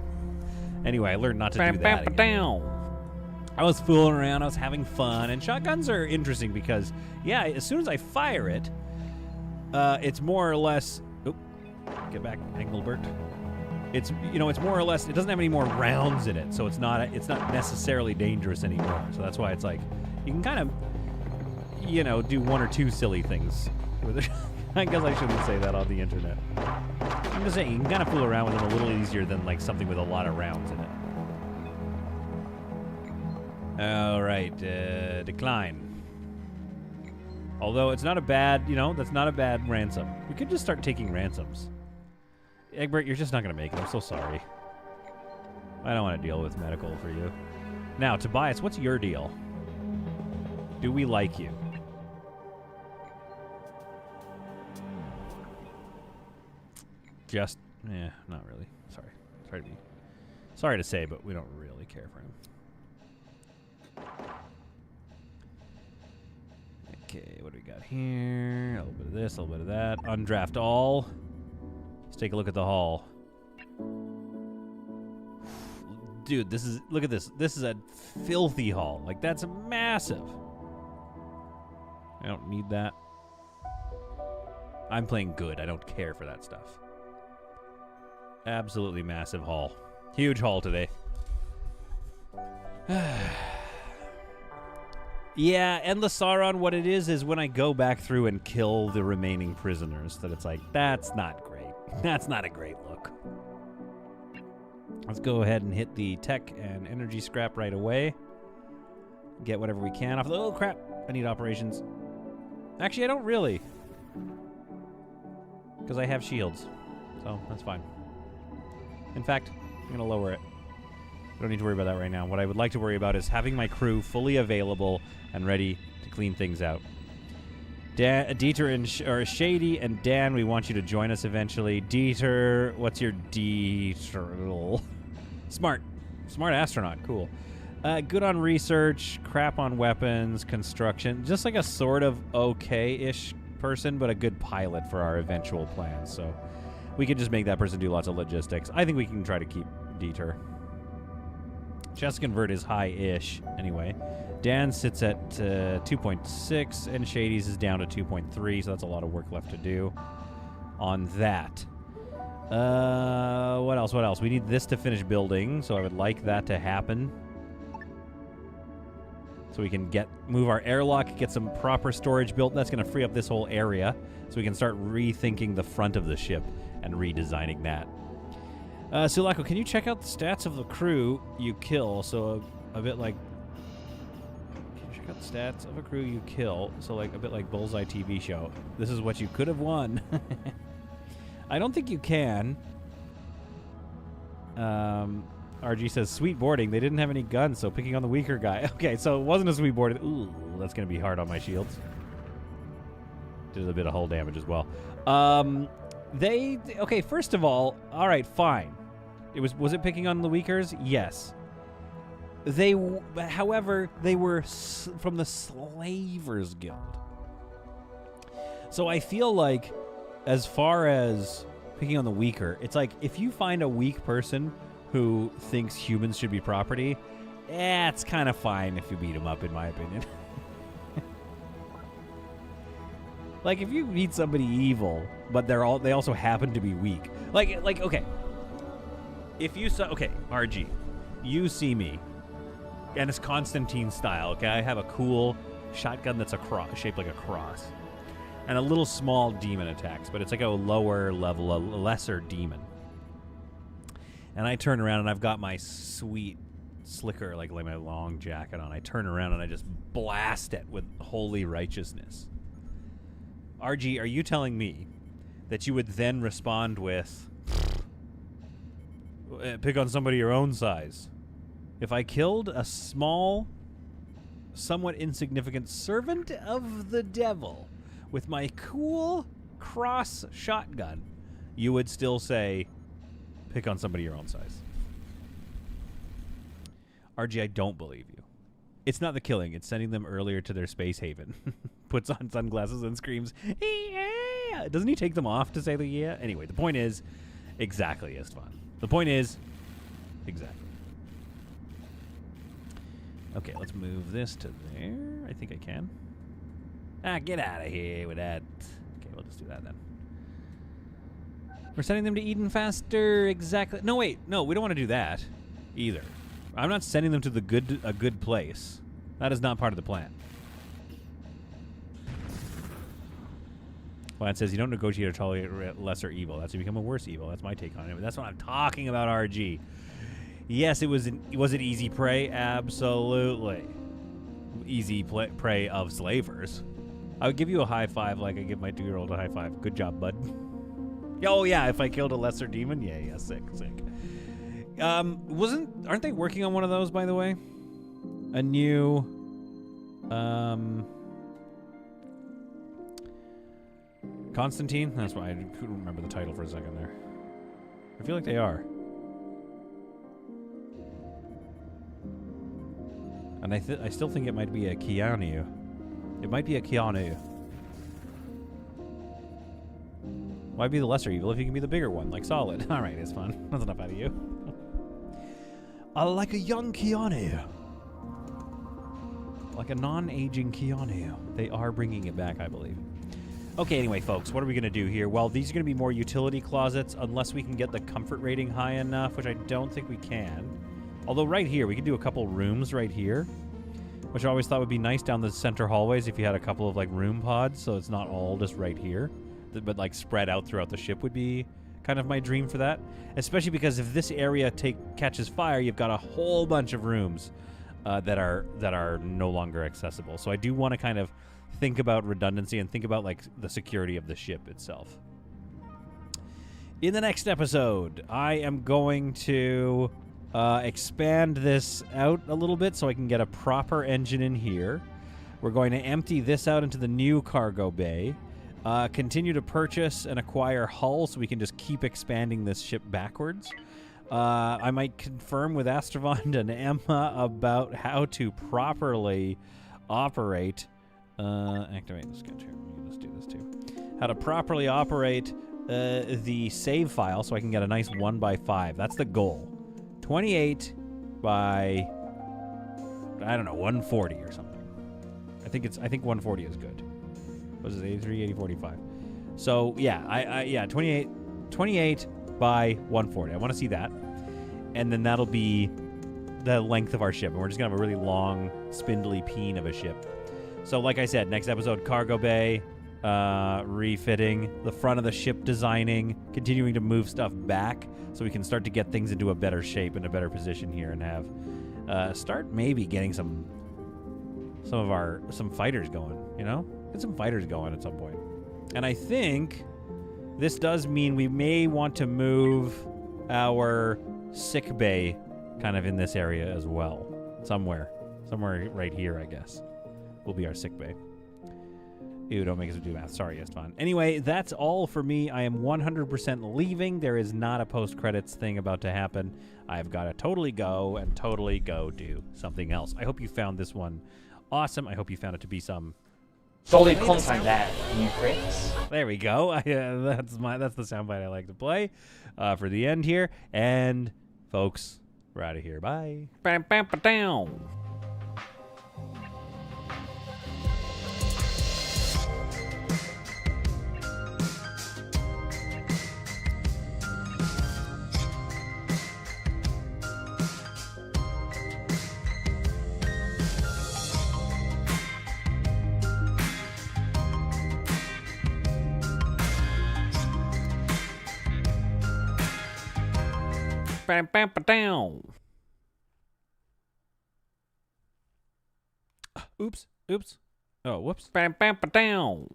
Anyway, I learned not to do that again. I was fooling around. I was having fun. And shotguns are interesting because, yeah, as soon as I fire it, it's more or less... Oop, get back, Engelbert. It's more or less, it doesn't have any more rounds in it, so it's not necessarily dangerous anymore. So that's why it's like, you can kind of, do one or two silly things with it. I guess I shouldn't say that on the internet. I'm just saying, you can kind of fool around with them a little easier than like something with a lot of rounds in it. All right, decline. Although it's not a bad, that's not a bad ransom. We could just start taking ransoms. Egbert, you're just not going to make it. I'm so sorry. I don't want to deal with medical for you. Now, Tobias, what's your deal? Do we like you? Just, not really. Sorry. Sorry to say, but we don't really care for him. Okay, what do we got here? A little bit of this, a little bit of that. Undraft all. Let's take a look at the hall. Dude, look at this. This is a filthy hall. Like, that's massive. I don't need that. I'm playing good. I don't care for that stuff. Absolutely massive hall. Huge hall today. Yeah, Endless Sauron, what it is when I go back through and kill the remaining prisoners, that it's like, that's not great. That's not a great look. Let's go ahead and hit the tech and energy scrap right away. Get whatever we can off. Oh, crap. I need operations. Actually, I don't really. Because I have shields. So, that's fine. In fact, I'm going to lower it. I don't need to worry about that right now. What I would like to worry about is having my crew fully available and ready to clean things out. Dieter and Shady and Dan, we want you to join us eventually. Dieter, what's your Dieter? Smart astronaut, cool. Good on research, crap on weapons, construction. Just like a sort of okay-ish person, but a good pilot for our eventual plans. So we could just make that person do lots of logistics. I think we can try to keep Dieter. Chess convert is high-ish anyway. Dan sits at 2.6, and Shady's is down to 2.3, so that's a lot of work left to do on that. What else? We need this to finish building, so I would like that to happen. So we can move our airlock, get some proper storage built. That's going to free up this whole area, so we can start rethinking the front of the ship and redesigning that. Sulako, can you check out the stats of the crew you kill? So a bit like... Can you check out the stats of a crew you kill? So like a bit like Bullseye TV show. This is what you could have won. I don't think you can. RG says, sweet boarding. They didn't have any guns, so picking on the weaker guy. Okay, so it wasn't a sweet boarding. Ooh, that's going to be hard on my shields. Did a bit of hull damage as well. Okay, first of all right, fine. Was it picking on the weakers? Yes. However, they were from the Slavers Guild. So I feel like, as far as picking on the weaker, it's like if you find a weak person who thinks humans should be property, it's kind of fine if you beat them up, in my opinion. Like, if you meet somebody evil, but they also happen to be weak. Like, okay. If you saw... Okay, RG. You see me. And it's Constantine style, okay? I have a cool shotgun that's shaped like a cross. And a little small demon attacks, but it's like a lower level, a lesser demon. And I turn around and I've got my sweet slicker, like my long jacket on. I turn around and I just blast it with holy righteousness. RG, are you telling me that you would then respond with, pick on somebody your own size? If I killed a small, somewhat insignificant servant of the devil with my cool cross shotgun, you would still say, pick on somebody your own size? RG, I don't believe you. It's not the killing. It's sending them earlier to their space haven. Puts on sunglasses and screams, yeah! Doesn't he take them off to say the yeah? Anyway, the point is, exactly as fun. The point is, exactly. Okay, let's move this to there. I think I can. Get out of here with that. Okay, we'll just do that then. We're sending them to Eden faster. Exactly. No, wait. No, we don't want to do that either. I'm not sending them to a good place. That is not part of the plan. Well, it says you don't negotiate or tolerate lesser evil. That's to become a worse evil. That's my take on it. But that's what I'm talking about, RG. Yes, was it easy prey? Absolutely. Easy prey of slavers. I would give you a high five like I give my 2-year-old a high five. Good job, bud. Oh yeah, if I killed a lesser demon, yeah, sick. Aren't they working on one of those, by the way? A new, Constantine? That's why I couldn't remember the title for a second there. I feel like they are. And I still think it might be a Keanu. It might be a Keanu. Why be the lesser evil if you can be the bigger one, like Solid? All right, it's fun. That's enough out of you. I like a young Keanu. Like a non-aging Keanu. They are bringing it back, I believe. Okay, anyway, folks, what are we going to do here? Well, these are going to be more utility closets unless we can get the comfort rating high enough, which I don't think we can. Although right here, we could do a couple rooms right here, which I always thought would be nice down the center hallways if you had a couple of, like, room pods, so it's not all just right here. But, like, spread out throughout the ship would be kind of my dream for that. Especially because if this area catches fire, you've got a whole bunch of rooms that are no longer accessible. So I do want to kind of think about redundancy and think about, like, the security of the ship itself. In the next episode, I am going to expand this out a little bit so I can get a proper engine in here. We're going to empty this out into the new cargo bay. Continue to purchase and acquire hulls so we can just keep expanding this ship backwards. I might confirm with Astravond and Emma about how to properly operate. Activate the sketch here. Let's do this too. How to properly operate the save file so I can get a nice 1x5. That's the goal. 28 by, I don't know, 140 or something. I think 140 is good. What is it, 83, 80, 45? So, yeah, 28 by 140. I want to see that. And then that'll be the length of our ship. And we're just going to have a really long, spindly peen of a ship. So, like I said, next episode, cargo bay, refitting, the front of the ship designing, continuing to move stuff back so we can start to get things into a better shape and a better position here and have, start maybe getting some fighters going, you know? Get some fighters going at some point. And I think this does mean we may want to move our sick bay kind of in this area as well. Somewhere right here, I guess, will be our sick bay. Ew, don't make us do math. Sorry, Istvan. Anyway, that's all for me. I am 100% leaving. There is not a post-credits thing about to happen. I've got to totally go do something else. I hope you found this one awesome. I hope you found it to be some solid content there, you pricks. There we go. That's the soundbite I like to play for the end here. And folks, we're out of here. Bye. Down. Down. Oops. Oh, whoops. Down.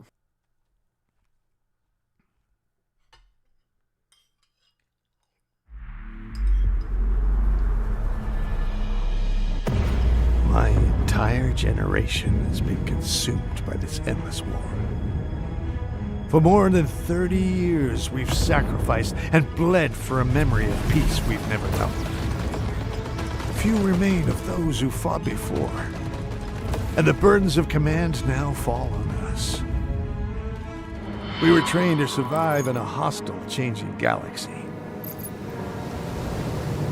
My entire generation has been consumed by this endless war. For more than 30 years, we've sacrificed and bled for a memory of peace we've never known. Few remain of those who fought before, and the burdens of command now fall on us. We were trained to survive in a hostile, changing galaxy.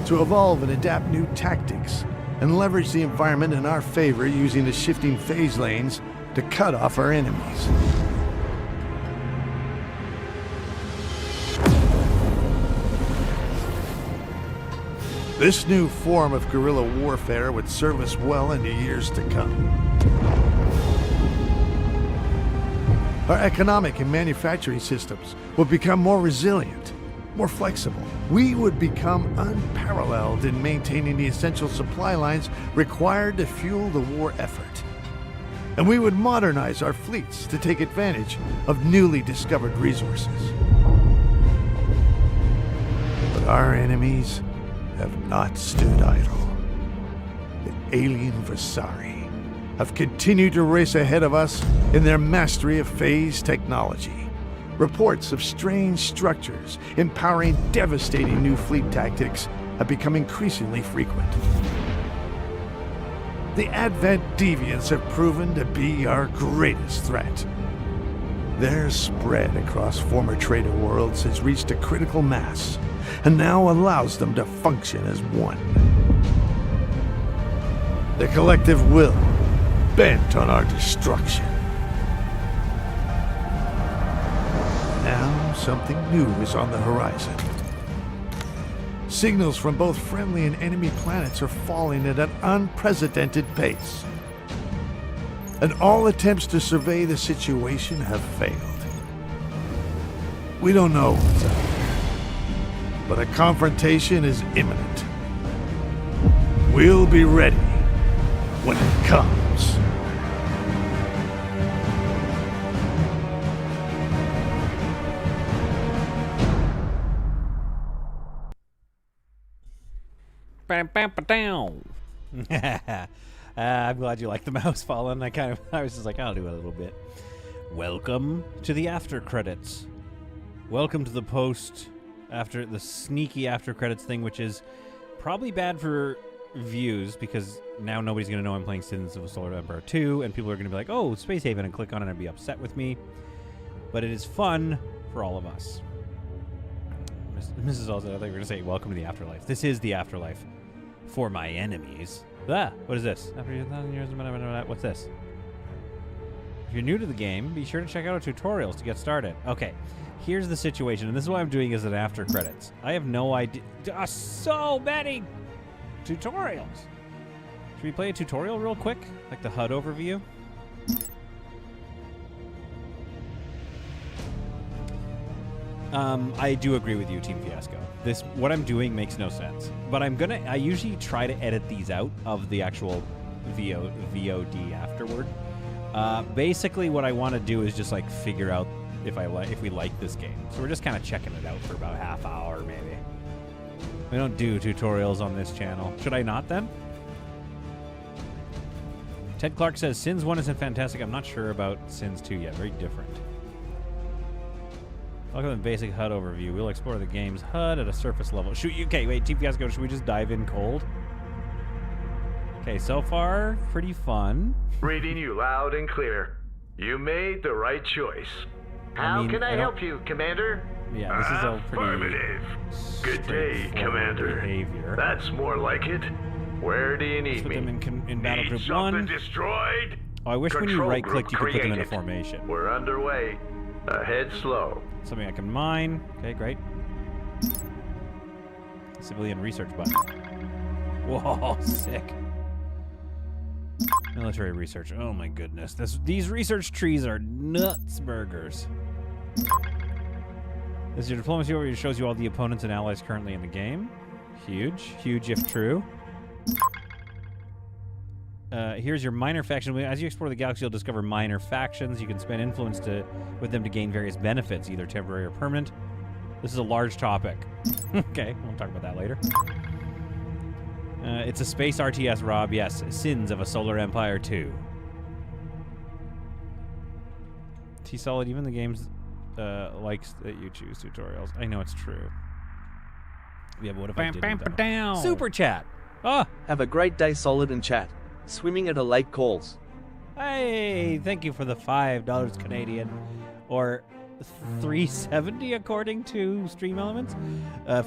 To evolve and adapt new tactics, and leverage the environment in our favor using the shifting phase lanes to cut off our enemies. This new form of guerrilla warfare would serve us well into years to come. Our economic and manufacturing systems would become more resilient, more flexible. We would become unparalleled in maintaining the essential supply lines required to fuel the war effort. and we would modernize our fleets to take advantage of newly discovered resources. But our enemies have not stood idle. The alien Versari have continued to race ahead of us in their mastery of phase technology. Reports of strange structures empowering devastating new fleet tactics have become increasingly frequent. The Advent deviants have proven to be our greatest threat. Their spread across former trader worlds has reached a critical mass and now allows them to function as one. The collective will, bent on our destruction. Now something new is on the horizon. Signals from both friendly and enemy planets are falling at an unprecedented pace. And all attempts to survey the situation have failed. We don't know what's out there, but a confrontation is imminent. We'll be ready when it comes. Bam, bam, ba-down. I'm glad you like the mouse falling. I was just like, I'll do it a little bit. Welcome to the after credits. Welcome to the after the sneaky after credits thing, which is probably bad for views because now nobody's going to know I'm playing Sins of a Solar Empire 2, and people are going to be like, oh, Space Haven, and click on it and be upset with me. But it is fun for all of us. Mrs. Also, I thought you were going to say, welcome to the afterlife. This is the afterlife for my enemies. Ah, what is this? After 1,000 years, what's this? If you're new to the game, be sure to check out our tutorials to get started. Okay, here's the situation, and this is what I'm doing as an after credits. I have no idea. So many tutorials. Should we play a tutorial real quick? Like the HUD overview? I do agree with you, Team Fiasco. What I'm doing makes no sense. But I usually try to edit these out of the actual VOD afterward. Basically what I want to do is just like figure out if we like this game. So we're just kind of checking it out for about a half hour maybe. We don't do tutorials on this channel. Should I not then? Ted Clark says Sins 1 isn't fantastic. I'm not sure about Sins 2 yet. Very different. Welcome to the basic HUD overview. We'll explore the game's HUD at a surface level. Okay, wait, Team Fiasco, should we just dive in cold? Okay, so far, pretty fun. Reading you loud and clear. You made the right choice. How can I help you, Commander? Yeah, this is all pretty affirmative. Good day, Commander. Behavior. That's more like it. Where do you need me? Put them in Battle Need Group something 1. destroyed? Oh, I wish when you Control right-clicked, you group could put them in a created. formation. We're underway. Ahead slow. Something I can mine. Okay, great. Civilian research button. Whoa, sick. Military research. Oh my goodness. These research trees are nuts burgers. This is your diplomacy overview. It shows you all the opponents and allies currently in the game. Huge. Huge if true. Here's your minor faction. As you explore the galaxy, you'll discover minor factions. You can spend influence with them to gain various benefits, either temporary or permanent. This is a large topic. Okay, we'll talk about that later. It's a space RTS, Rob. Yes, Sins of a Solar Empire 2. T-Solid, even the games likes that you choose tutorials. I know it's true. Yeah, but what if I didn't, though? Super chat. Oh. Have a great day, Solid and chat. Swimming at a lake calls. Hey, thank you for the $5 Canadian, or $3.70 according to Stream Elements.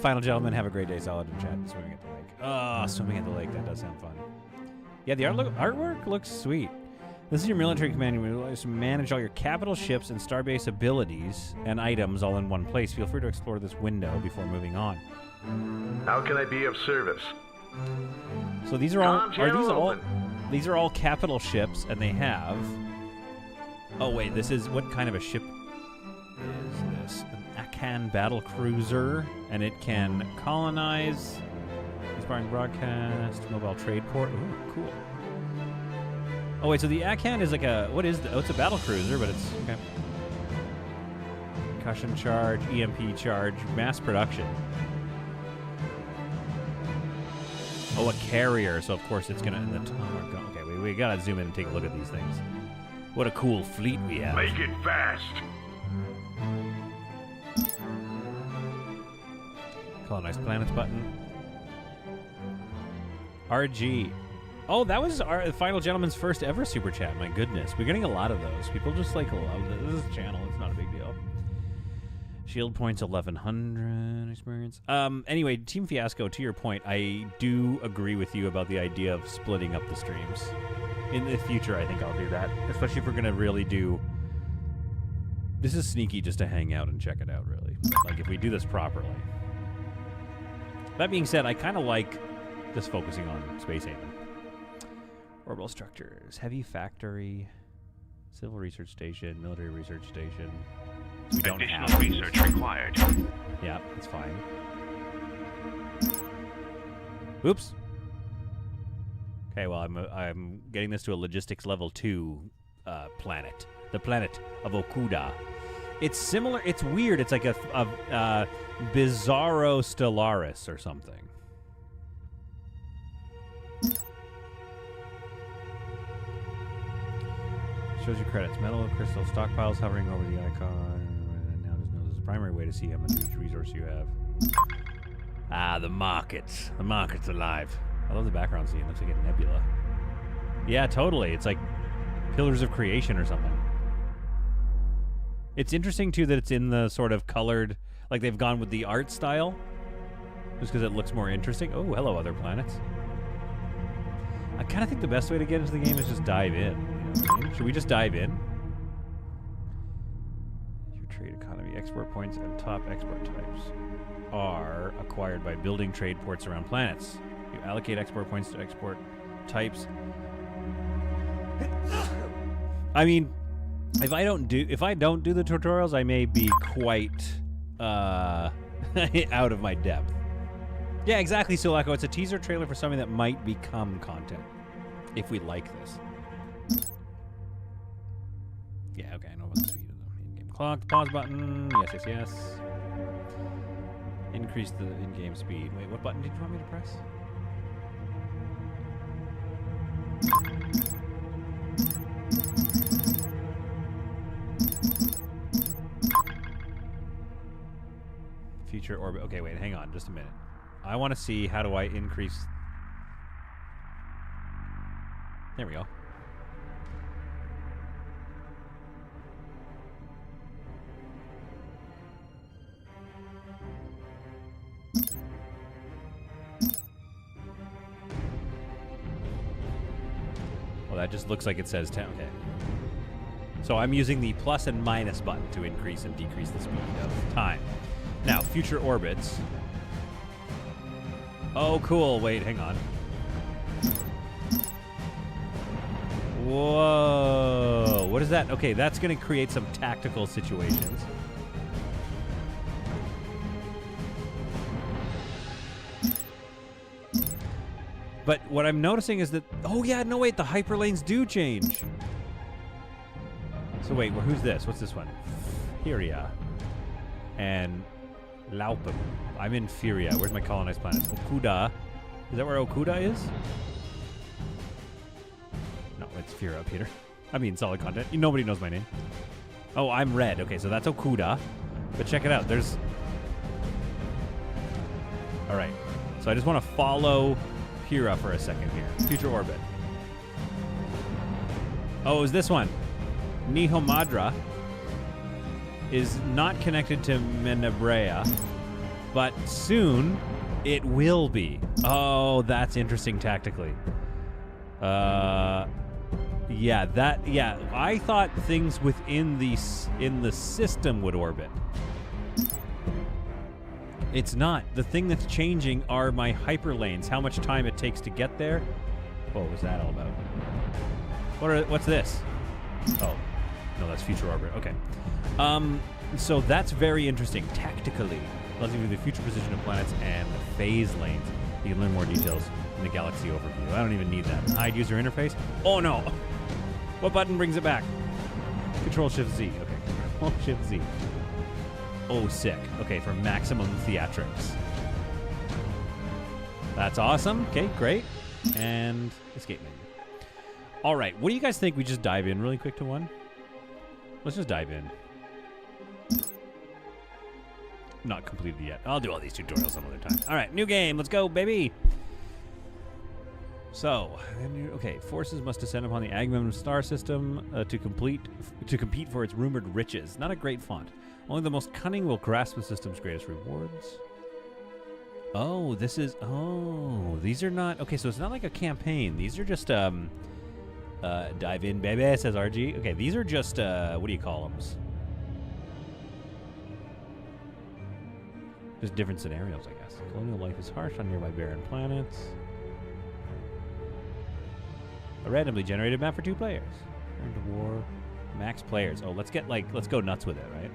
Final gentlemen, have a great day, Solid and chat. Swimming at the lake. Oh, swimming at the lake. That does sound fun. Yeah, the artwork looks sweet. This is your military command. You will manage all your capital ships and starbase abilities and items all in one place. Feel free to explore this window before moving on. How can I be of service? So these are all these are all capital ships, and they have. Oh wait, this is what kind of a ship is this? An Akan battle cruiser, and it can colonize, inspiring broadcast, mobile trade port. Ooh, cool. Oh, wait, so the Akan is like a... What is the... Oh, it's a battle cruiser, but it's... Okay. Concussion charge, EMP charge, mass production. Oh, a carrier, so of course it's gonna... Okay, we gotta zoom in and take a look at these things. What a cool fleet we have. Make it fast. Colonize planets button. RG. Oh, that was our Final Gentleman's first ever super chat. My goodness. We're getting a lot of those. People just like love this. This is a channel. It's not a big deal. Shield points 1100 experience. Anyway, Team Fiasco, to your point, I do agree with you about the idea of splitting up the streams. In the future, I think I'll do that. Especially if we're going to really do... This is sneaky just to hang out and check it out, really. Like, if we do this properly. That being said, I kind of like just focusing on Space Haven. Orbital structures. Heavy factory. Civil research station. Military research station. We don't Additional have research required. Yeah, that's fine. Oops. Okay, well, I'm getting this to a logistics level 2 planet. The planet of Okuda. It's similar. It's weird. It's like a Bizarro Stellaris or something. Shows you credits. Metal crystal stockpiles hovering over the icon. Now just knows the primary way to see how much each resource you have. Ah, the markets. The market's alive. I love the background scene. It looks like a nebula. Yeah, totally. It's like Pillars of Creation or something. It's interesting, too, that it's in the sort of colored... Like, they've gone with the art style. Just because it looks more interesting. Oh, hello, other planets. I kind of think the best way to get into the game is just dive in. You know what I mean? Should we just dive in? Your trade economy. Export points and top export types are acquired by building trade ports around planets. You allocate export points to export types. I mean... If I don't do the tutorials, I may be quite out of my depth. Yeah, exactly, Sulako. It's a teaser trailer for something that might become content if we like this. Yeah, okay, I know about the speed of the in-game clock. Pause button. Yes, yes, yes. Increase the in-game speed. Wait, what button did you want me to press? Future orbit. Okay, wait, hang on just a minute. I want to see how do I increase... There we go. Well, that just looks like it says 10. Okay. So I'm using the plus and minus button to increase and decrease the speed of time. Now, future orbits. Oh, cool. Wait, hang on. Whoa. What is that? Okay, that's going to create some tactical situations. But what I'm noticing is that... Oh, yeah, no, wait. The hyperlanes do change. So, wait, who's this? What's this one? Furia. And... Laupum. I'm in Furia. Where's my colonized planet? Okuda. Is that where Okuda is? No, it's Furia, Peter. I mean, solid content. Nobody knows my name. Oh, I'm red. Okay, so that's Okuda. But check it out. There's... All right. So I just want to follow Pura for a second here. Future orbit. Oh, it was this one. Nihomadra is not connected to Menabrea, but soon it will be. Oh, that's interesting tactically. Yeah, I thought things within in the system would orbit. It's not. The thing that's changing are my hyperlanes, how much time it takes to get there. What was that all about? What's this? Oh. No, that's future orbit. Okay. So that's very interesting. Tactically, let's give you the future position of planets and the phase lanes. You can learn more details in the galaxy overview. I don't even need that. Hide user interface. Oh no. What button brings it back? Control-Shift-Z. Okay, Control-Shift-Z. Oh, sick. Okay, for maximum theatrics. That's awesome. Okay, great. And escape menu. All right, what do you guys think we just dive in really quick to one? Let's just dive in. Not completed yet. I'll do all these tutorials some other time. All right, new game. Let's go, baby. So, okay, forces must descend upon the Agamemnon star system to compete for its rumored riches. Not a great font. Only the most cunning will grasp the system's greatest rewards. Oh, this is... Oh, these are not... Okay, so it's not like a campaign. These are just... dive in, baby, says RG. Okay, these are just... what do you call them? Just different scenarios, I guess. Colonial life is harsh on nearby barren planets. A randomly generated map for 2 players. Turn to war. Max players. Oh, let's go nuts with it, right?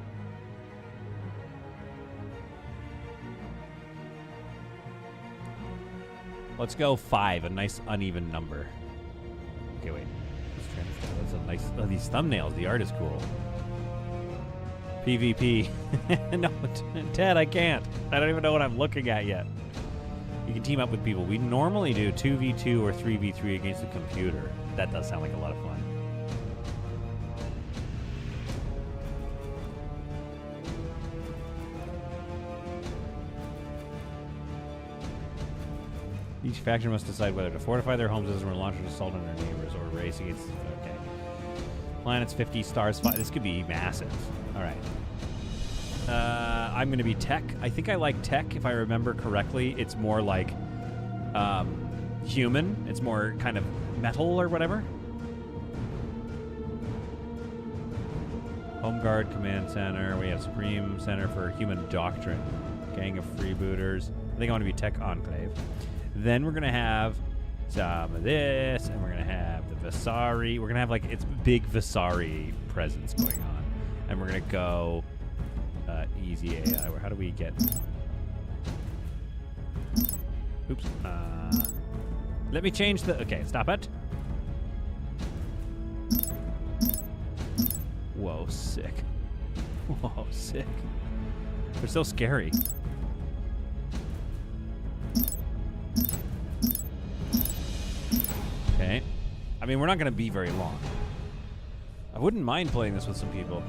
Let's go 5, a nice uneven number. Okay, wait. That's a nice... Oh, these thumbnails, the art is cool. PvP. No, Ted, I can't. I don't even know what I'm looking at yet. You can team up with people. We normally do 2v2 or 3v3 against the computer. That does sound like a lot of fun. Each faction must decide whether to fortify their homes as or launch an assault on their neighbors or race against... Okay. Planets 50, stars 5. This could be massive. All right. I'm going to be tech. I think I like tech, if I remember correctly. It's more like human. It's more kind of metal or whatever. Home Guard Command Center. We have Supreme Center for Human Doctrine. Gang of Freebooters. I think I want to be Tech Enclave. Then we're going to have some of this, and we're going to have the Visari. We're going to have, like, it's big Visari presence going on. And we're going to go easy AI. How do we get... Oops. Let me change the... Okay, stop it. Whoa, sick. Whoa, sick. They're so scary. Okay. I mean, we're not going to be very long. I wouldn't mind playing this with some people.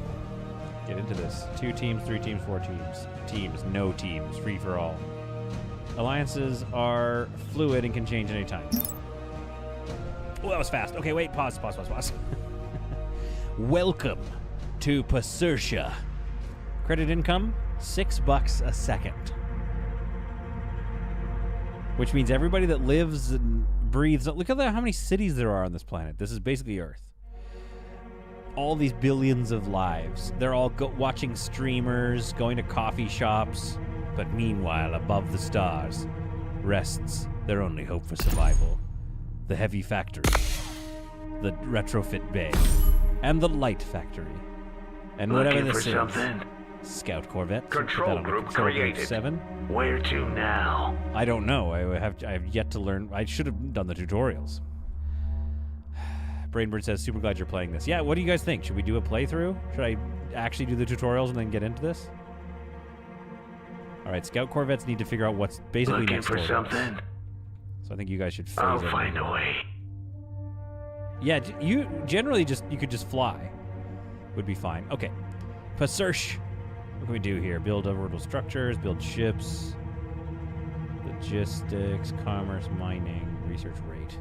Get into this. 2 teams, 3 teams, 4 teams. Teams, no teams. Free for all. Alliances are fluid and can change anytime. Oh, that was fast. Okay, wait. Pause. Welcome to Pasurcia. Credit income, $6 a second. Which means everybody that lives and breathes... Look at how many cities there are on this planet. This is basically Earth. All these billions of lives. They're all watching streamers, going to coffee shops. But meanwhile, above the stars, rests their only hope for survival. The heavy factory. The retrofit bay. And the light factory. And whatever this is. Something? Scout Corvette. Control group created. 7. Where to now? I don't know. I have yet to learn. I should have done the tutorials. Brainbird says, super glad you're playing this. Yeah, what do you guys think? Should we do a playthrough? Should I actually do the tutorials and then get into this? All right, Scout Corvettes need to figure out what's basically Looking next for door. something? So I think you guys should phase I'll over. find a way. Yeah, you generally you could just fly. Would be fine. Okay. Pasurcia. What can we do here? Build orbital structures, build ships, logistics, commerce, mining, research rate.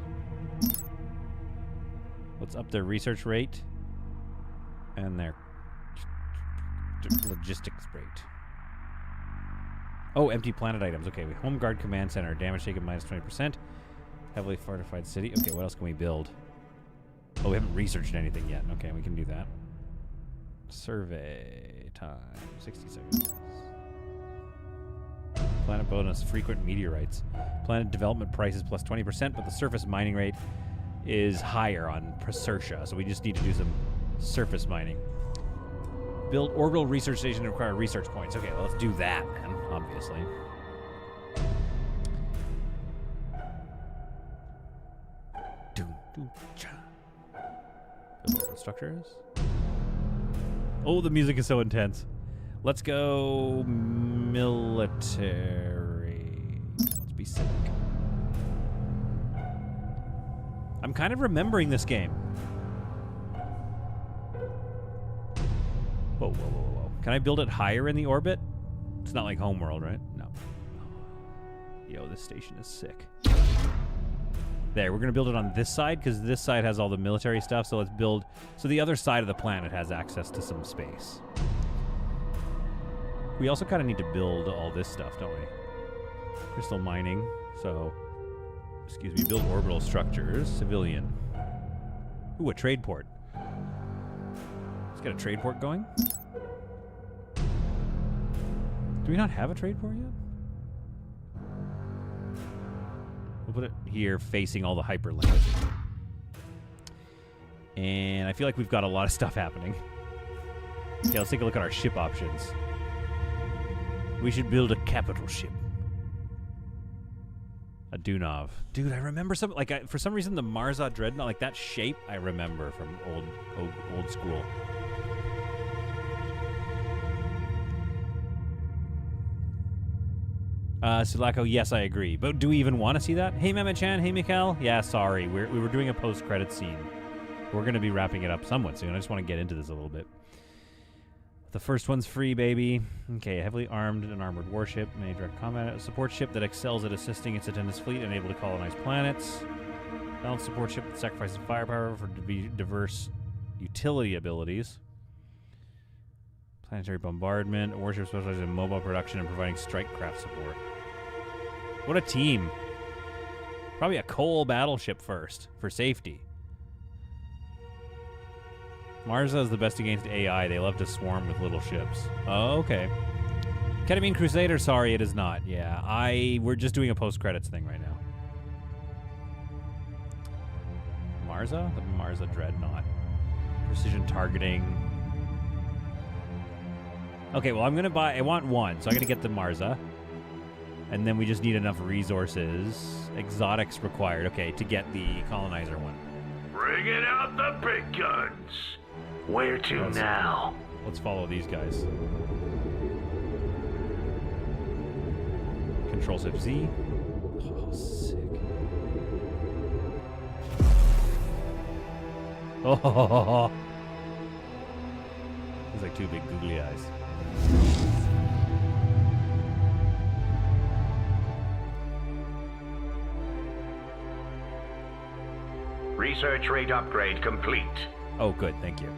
Let's up their research rate and their logistics rate. Oh, empty planet items. Okay, Home Guard Command Center. Damage taken minus 20%. Heavily fortified city. Okay, what else can we build? Oh, we haven't researched anything yet. Okay, we can do that. Survey time. 60 seconds. Planet bonus. Frequent meteorites. Planet development price is plus 20%, but the surface mining rate is higher on Pasurcia, so we just need to do some surface mining. Build orbital research station to require research points. Okay, well, let's do that, then, obviously. Build orbital structures. Oh, the music is so intense. Let's go military. Let's be civic. I'm kind of remembering this game. Whoa, whoa, whoa, whoa. Can I build it higher in the orbit? It's not like Homeworld, right? No. Yo, this station is sick. There, we're going to build it on this side because this side has all the military stuff. So let's build... So the other side of the planet has access to some space. We also kind of need to build all this stuff, don't we? Crystal mining. So, excuse me, build orbital structures. Civilian. Ooh, a trade port. Let's get a trade port going. Do we not have a trade port yet? We'll put it here facing all the hyperlinks. And I feel like we've got a lot of stuff happening. Okay, let's take a look at our ship options. We should build a capital ship. A Dunov. Dude, I remember some, like, for some reason the Marza Dreadnought, like that shape I remember from old school. Sulaco, yes, I agree. But do we even want to see that? Hey, Mehmet-chan. Hey, Mikhail. Yeah, sorry. We were doing a post-credit scene. We're going to be wrapping it up somewhat soon. I just want to get into this a little bit. The first one's free, baby. Okay, a heavily armed and armored warship. May direct combat. A support ship that excels at assisting its attendant's fleet and able to colonize planets. Balanced support ship that sacrifices firepower for diverse utility abilities. Planetary bombardment. A warship specialized in mobile production and providing strike craft support. What a team. Probably a coal battleship first, for safety. Marza is the best against AI. They love to swarm with little ships. Oh, okay. Ketamine Crusader, sorry, it is not. Yeah, we're just doing a post-credits thing right now. Marza? The Marza Dreadnought. Precision targeting. Okay, well, I'm going to buy... I want one, so I got to get the Marza. And then we just need enough resources. Exotics required, okay, to get the colonizer one. Bringing out the big guns. Where to now? Let's follow these guys. Control Shift Z. Oh, sick. Oh, there's like two big googly eyes. Research rate upgrade complete. Oh, good. Thank you.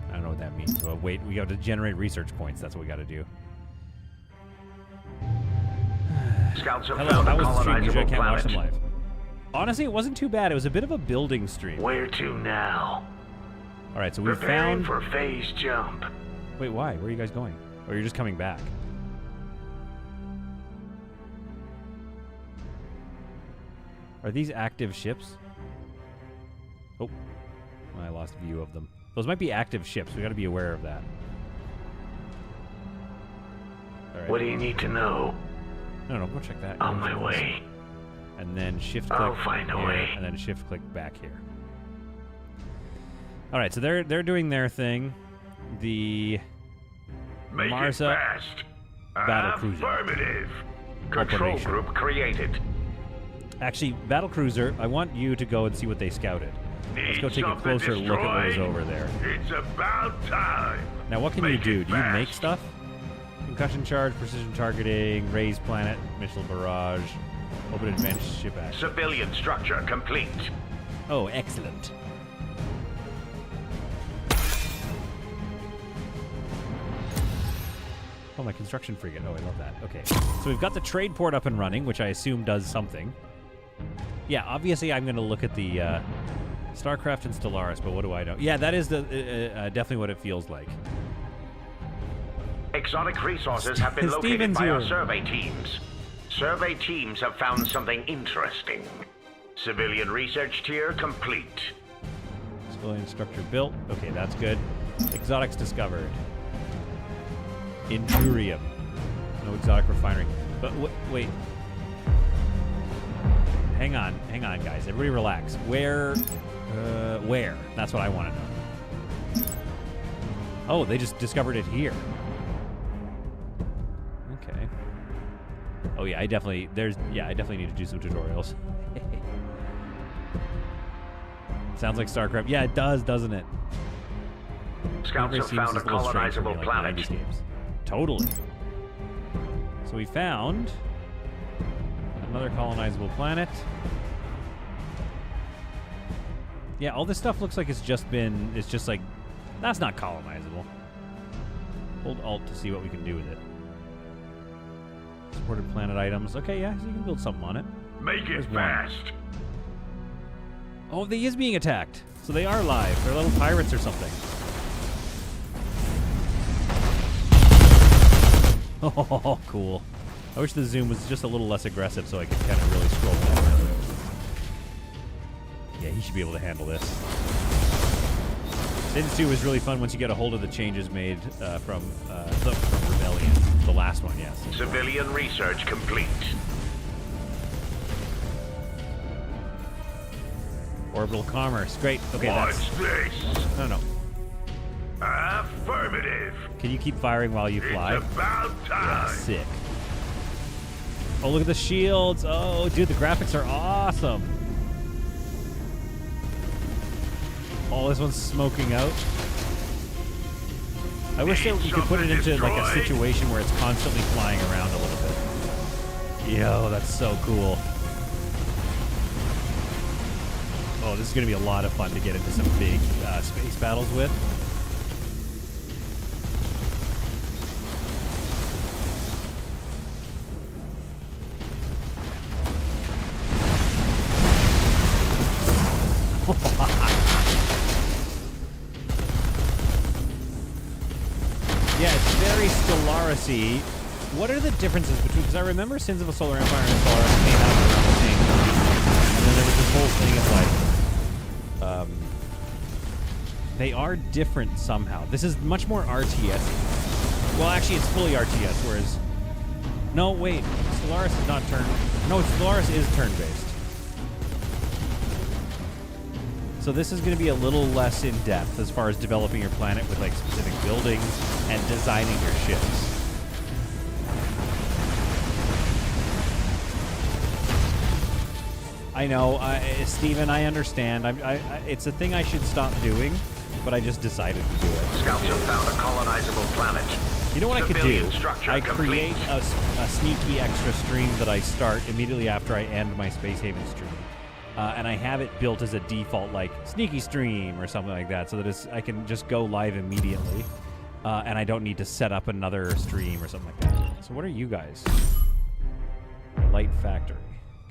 I don't know what that means. Well, wait. We got to generate research points. That's what we got to do. Scouts have Hello, found that a was the stream. Usually I colonizable can't watch planet. them live. Honestly, it wasn't too bad. It was a bit of a building stream. Where to now? All right, so we Preparing found... for phase jump. Wait, why? Where are you guys going? Or you're just coming back? Are these active ships? Oh, I lost view of them. Those might be active ships. We got to be aware of that. All right. What do you need to know? No, go check that. On my way. And then shift click. I'll find a here, way. And then shift click back here. All right, so they're doing their thing. The Make Marza it fast. battle cruiser. Affirmative. Control Operation. group created. Actually, battle cruiser, I want you to go and see what they scouted. Let's go take a something closer look at what is destroyed? over there. It's about time. Now, what can you Make do? it Do you make fast. stuff? Concussion charge, precision targeting, raise planet, missile barrage, open advanced ship action. Civilian structure complete. Oh, excellent. Oh, my construction frigate. Oh, I love that. Okay. So we've got the trade port up and running, which I assume does something. Yeah, obviously I'm going to look at the StarCraft and Stellaris, but what do I know? Yeah, that is the definitely what it feels like. Exotic resources have been located Steven's by our here. survey teams. Survey teams have found something interesting. Civilian research tier complete. Civilian structure built. Okay, that's good. Exotics discovered. Injurium. No exotic refinery. But wait. hang on, guys. Everybody relax. Where? That's what I want to know. Oh, they just discovered it here. Okay. Oh yeah, I definitely need to do some tutorials. Sounds like StarCraft. Yeah, it does, doesn't it? Scouts have found a colonizable planet. Totally. So we found another colonizable planet. Yeah, all this stuff looks like it's just like, that's not colonizable. Hold Alt to see what we can do with it. Supported planet items. Okay, yeah, so you can build something on it. Make There's it one. fast. Oh, they is being attacked. So they are live. They're little pirates or something. Oh, cool. I wish the zoom was just a little less aggressive so I could kind of really scroll down. Yeah, he should be able to handle this. Sins 2 is really fun once you get a hold of the changes made from Rebellion. The last one, yes. Civilian research complete. Orbital commerce. Great. Okay, What's this? No. Affirmative. Can you keep firing while you fly? It's about Yeah, time. sick. Oh, look at the shields. Oh, dude, the graphics are awesome. Oh, this one's smoking out. I wish that you could put it into like a situation where it's constantly flying around a little bit. Yo, that's so cool. Oh, this is going to be a lot of fun to get into some big space battles with. Yeah, it's very Stellaris-y. What are the differences between... Because I remember Sins of a Solar Empire and Stellaris came out around the same time. And then there was this whole thing of like... they are different somehow. This is much more RTS-y. Well, actually, it's fully RTS, whereas... No, wait. Stellaris is not turn... No, Stellaris is turn-based. So this is going to be a little less in-depth as far as developing your planet with like specific buildings and designing your ships. I know, Steven, I understand. It's a thing I should stop doing, but I just decided to do it. Scouts have found a colonizable planet. You know what I could do? Civilian structure I complete. create a sneaky extra stream that I start immediately after I end my Space Haven stream. And I have it built as a default, like, sneaky stream or something like that, so that I can just go live immediately. And I don't need to set up another stream or something like that. So what are you guys? Light Factory.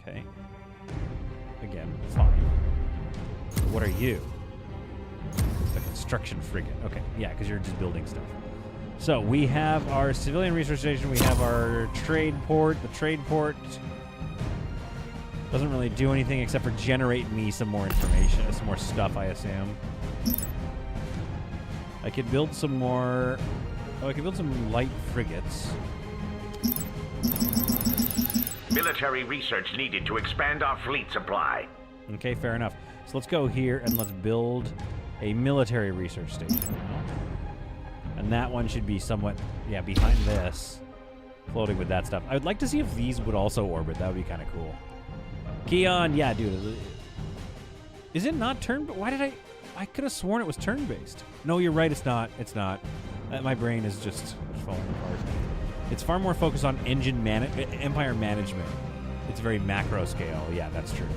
Okay. Again, fine. What are you? The construction frigate. Okay, yeah, because you're just building stuff. So we have our civilian research station. We have our trade port. The trade port doesn't really do anything except for generate me some more information, some more stuff, I assume. I could build some more... Oh, I could build some light frigates. Military research needed to expand our fleet supply. Okay, fair enough. So let's go here and let's build a military research station now. And that one should be somewhat, yeah, behind this, floating with that stuff. I would like to see if these would also orbit. That would be kind of cool. Keon, yeah, dude. Is it not turn? Why did I could have sworn it was turn-based. No, you're right. It's not. It's not. My brain is just falling apart. It's far more focused on empire management. It's very macro scale. Yeah, that's true.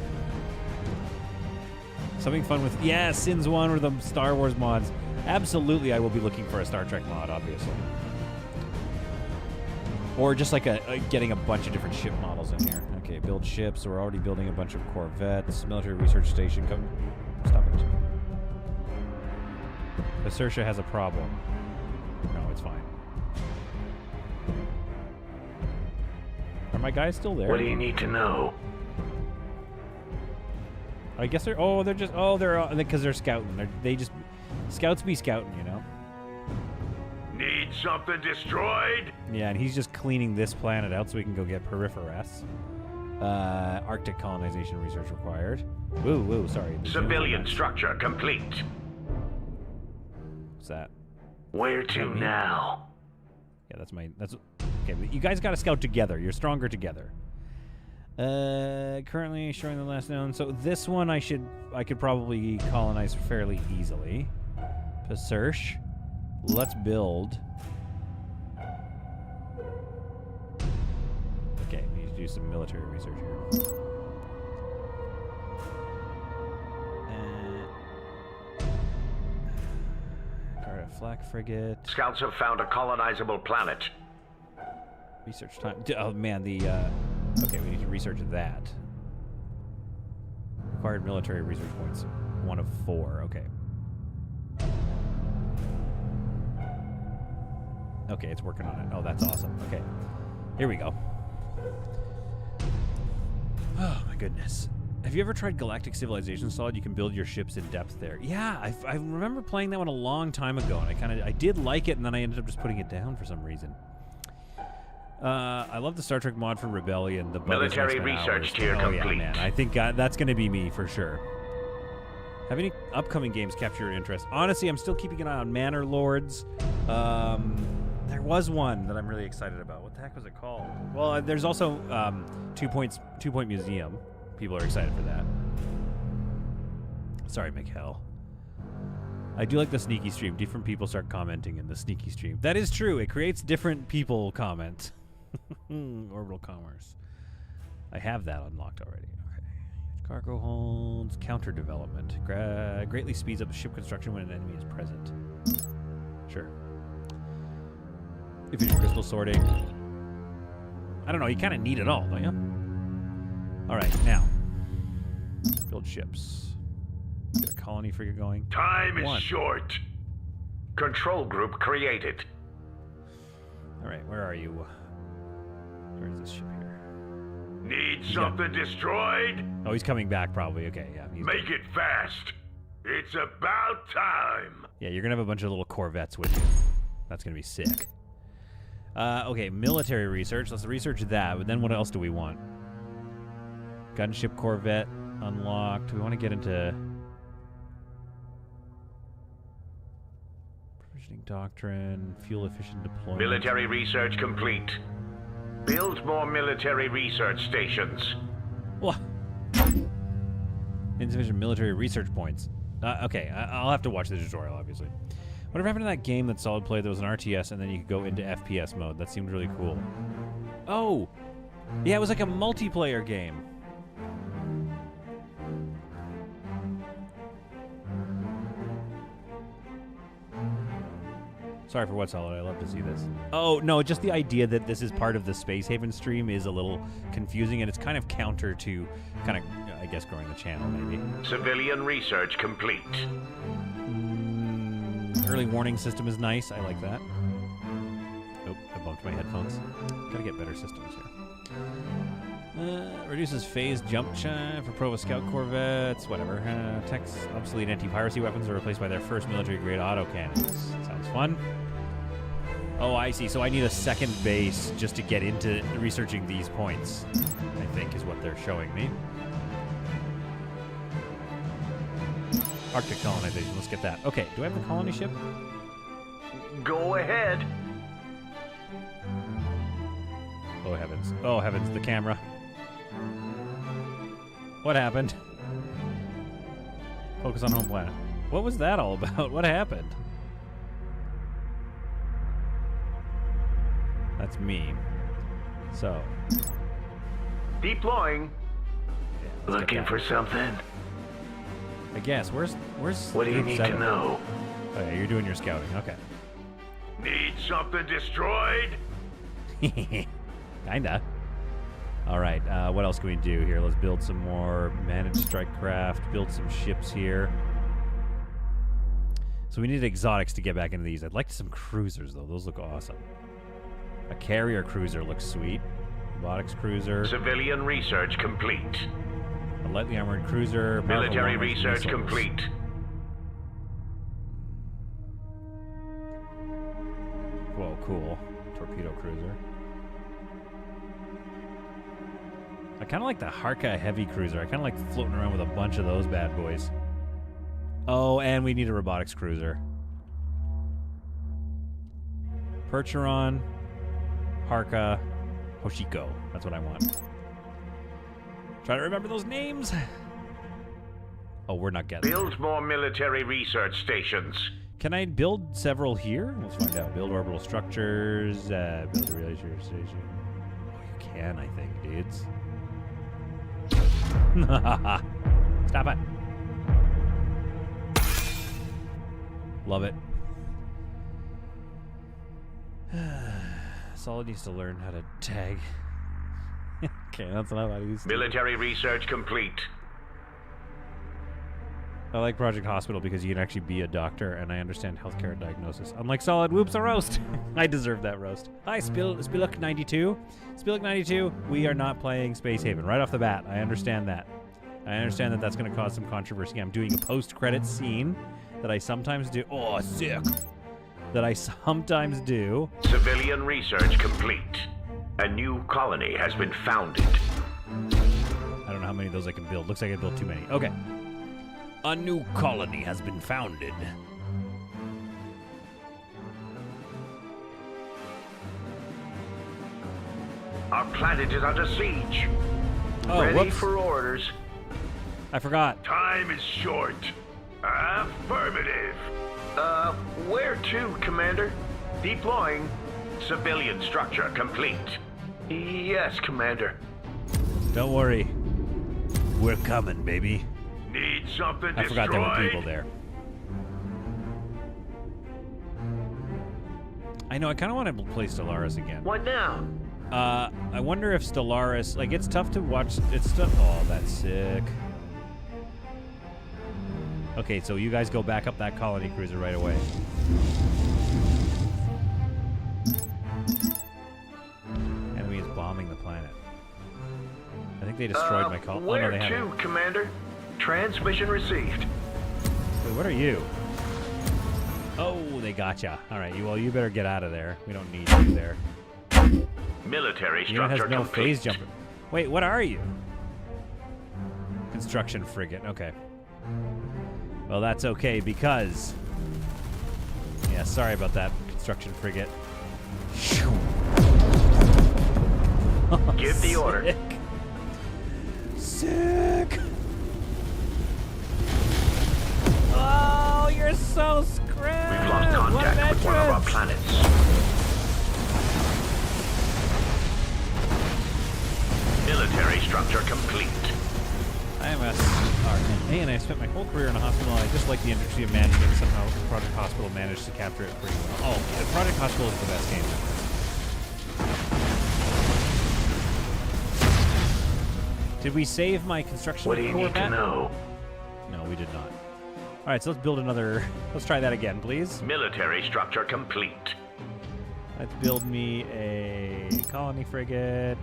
Something fun with, yeah, Sins 1 or the Star Wars mods. Absolutely, I will be looking for a Star Trek mod, obviously. Or just like getting a bunch of different ship models in here. Okay, build ships. So we're already building a bunch of Corvettes. Military research station. Come, stop it. Acertia has a problem. No, it's fine. Are my guys still there? What do you need to know? I guess they're. Oh, they're just. Oh, they're because they're scouting. They just scouts be scouting, you know. Need something destroyed? Yeah, and he's just cleaning this planet out so we can go get Peripheras. Arctic colonization research required. Woo, sorry. Civilian structure complete. What's that? Where to now? Yeah, that's okay. But you guys got to scout together. You're stronger together. Currently showing the last known. So this one I could probably colonize fairly easily. Research. Let's build. Okay, we need to do some military research here. Guard a flak frigate. Scouts have found a colonizable planet. Research time. Oh man, okay, we need to research that. Required military research points. 1 of 4. Okay. Okay, it's working on it. Oh, that's awesome. Okay. Here we go. Oh, my goodness. Have you ever tried Galactic Civilization Solid? You can build your ships in depth there. Yeah, I remember playing that one a long time ago, and I did like it, and then I ended up just putting it down for some reason. I love the Star Trek mod for Rebellion. The military research tier complete. Yeah, man. I think that's going to be me for sure. Have any upcoming games capture your interest? Honestly, I'm still keeping an eye on Manor Lords. There was one that I'm really excited about. What the heck was it called? Well, there's also 2 Point Museum. People are excited for that. Sorry, Mikhail. I do like the sneaky stream. Different people start commenting in the sneaky stream. That is true. It creates different people comment. Orbital commerce. I have that unlocked already. Okay. Cargo holds. Counter development. Greatly speeds up ship construction when an enemy is present. Sure. Efficient crystal sorting. I don't know. You kind of need it all, don't you? All right, now. Build ships. Get a colony frigate going. Time is short. Control group created. All right, where are you? Where is this ship here? Need something destroyed? Oh, he's coming back probably. Okay, yeah. Make it fast. It's about time. Yeah, you're gonna have a bunch of little corvettes with you. That's gonna be sick. Okay, military research. Let's research that. But then what else do we want? Gunship corvette unlocked. We want to get into provisioning doctrine, fuel efficient deployment. Military research complete. Build more military research stations. What? Insufficient military research points. Okay, I'll have to watch the tutorial, obviously. Whatever happened to that game that Solid played that was an RTS and then you could go into FPS mode? That seemed really cool. Oh! Yeah, it was like a multiplayer game. Sorry for what, Solid. I love to see this. Oh, no, just the idea that this is part of the Space Haven stream is a little confusing, and it's kind of counter to I guess, growing the channel, maybe. Civilian research complete. Early warning system is nice. I like that. Oh, I bumped my headphones. Gotta get better systems here. Reduces phase jump for Provo Scout Corvettes. Whatever. Tech's obsolete anti-piracy weapons are replaced by their first military-grade autocannons. Sounds fun. Oh, I see. So I need a second base just to get into researching these points, I think is what they're showing me. Arctic colonization. Let's get that. Okay. Do I have the colony ship? Go ahead. Oh, heavens. Oh, heavens. The camera. What happened? Focus on home planet. What was that all about? What happened? That's me. So. Deploying. Yeah, looking for something? I guess. Where's what do you need 7? to know? Oh, yeah, you're doing your scouting. Okay. Need something destroyed? Kinda. All right. What else can we do here? Let's build some more managed strike craft. Build some ships here. So we need exotics to get back into these. I'd like some cruisers though. Those look awesome. A carrier cruiser looks sweet. Robotics cruiser. Civilian research complete. A lightly armored cruiser. Military research complete. Whoa, cool. Torpedo cruiser. I kind of like the Harka heavy cruiser. I kind of like floating around with a bunch of those bad boys. Oh, and we need a robotics cruiser. Percheron, Harka, Hoshiko. That's what I want. Try to remember those names. Oh, we're not getting Build more military research stations. Can I build several here? Let's find out. Build orbital structures. Build a research station. Oh, you can, I think, dudes. Stop it. Love it. Solid needs to learn how to tag. Okay, that's not how I use it. Military research complete. I like Project Hospital because you can actually be a doctor, and I understand healthcare and diagnosis. Unlike Solid, whoops, a roast. I deserve that roast. Hi, Spillock92. Spillock92, we are not playing Space Haven right off the bat. I understand that. I understand that that's going to cause some controversy. I'm doing a post-credit scene that I sometimes do. Oh, sick. That I sometimes do. Civilian research complete. A new colony has been founded. I don't know how many of those I can build. Looks like I built too many. Okay. A new colony has been founded. Our planet is under siege. Oh, Ready whoops. for orders. I forgot. Time is short. Affirmative. Where to, Commander? Deploying. Civilian structure complete. Yes, Commander. Don't worry. We're coming, baby. Need something I destroyed? forgot there were people there. I know, I kind of want to play Stellaris again. What now? I wonder if Stellaris... Like, it's tough to watch... It's tough... Oh, that's sick. Okay, so you guys go back up that colony cruiser right away. Enemy is bombing the planet. I think they destroyed my colony. Where Oh, no, they to, haven't. Commander? Transmission received. Wait, what are you? Oh, they gotcha. All right, well, you better get out of there. We don't need you there. Military Unit has structure no complete. phase jumper. Wait, what are you? Construction frigate. Okay. Well, that's okay because... Yeah, sorry about that, construction frigate. Give the order. Sick. Oh, you're so screwed. We've lost contact with one of our planets. Military structure complete. I am a RNA, and I spent my whole career in a hospital, and I just like the industry of managing it. Somehow Project Hospital managed to capture it pretty well. Oh, the Project Hospital is the best game ever. Did we save my construction What do you core need to back? know? No, we did not. All right, so let's build another... Let's try that again, please. Military structure complete. Let's build me a colony frigate.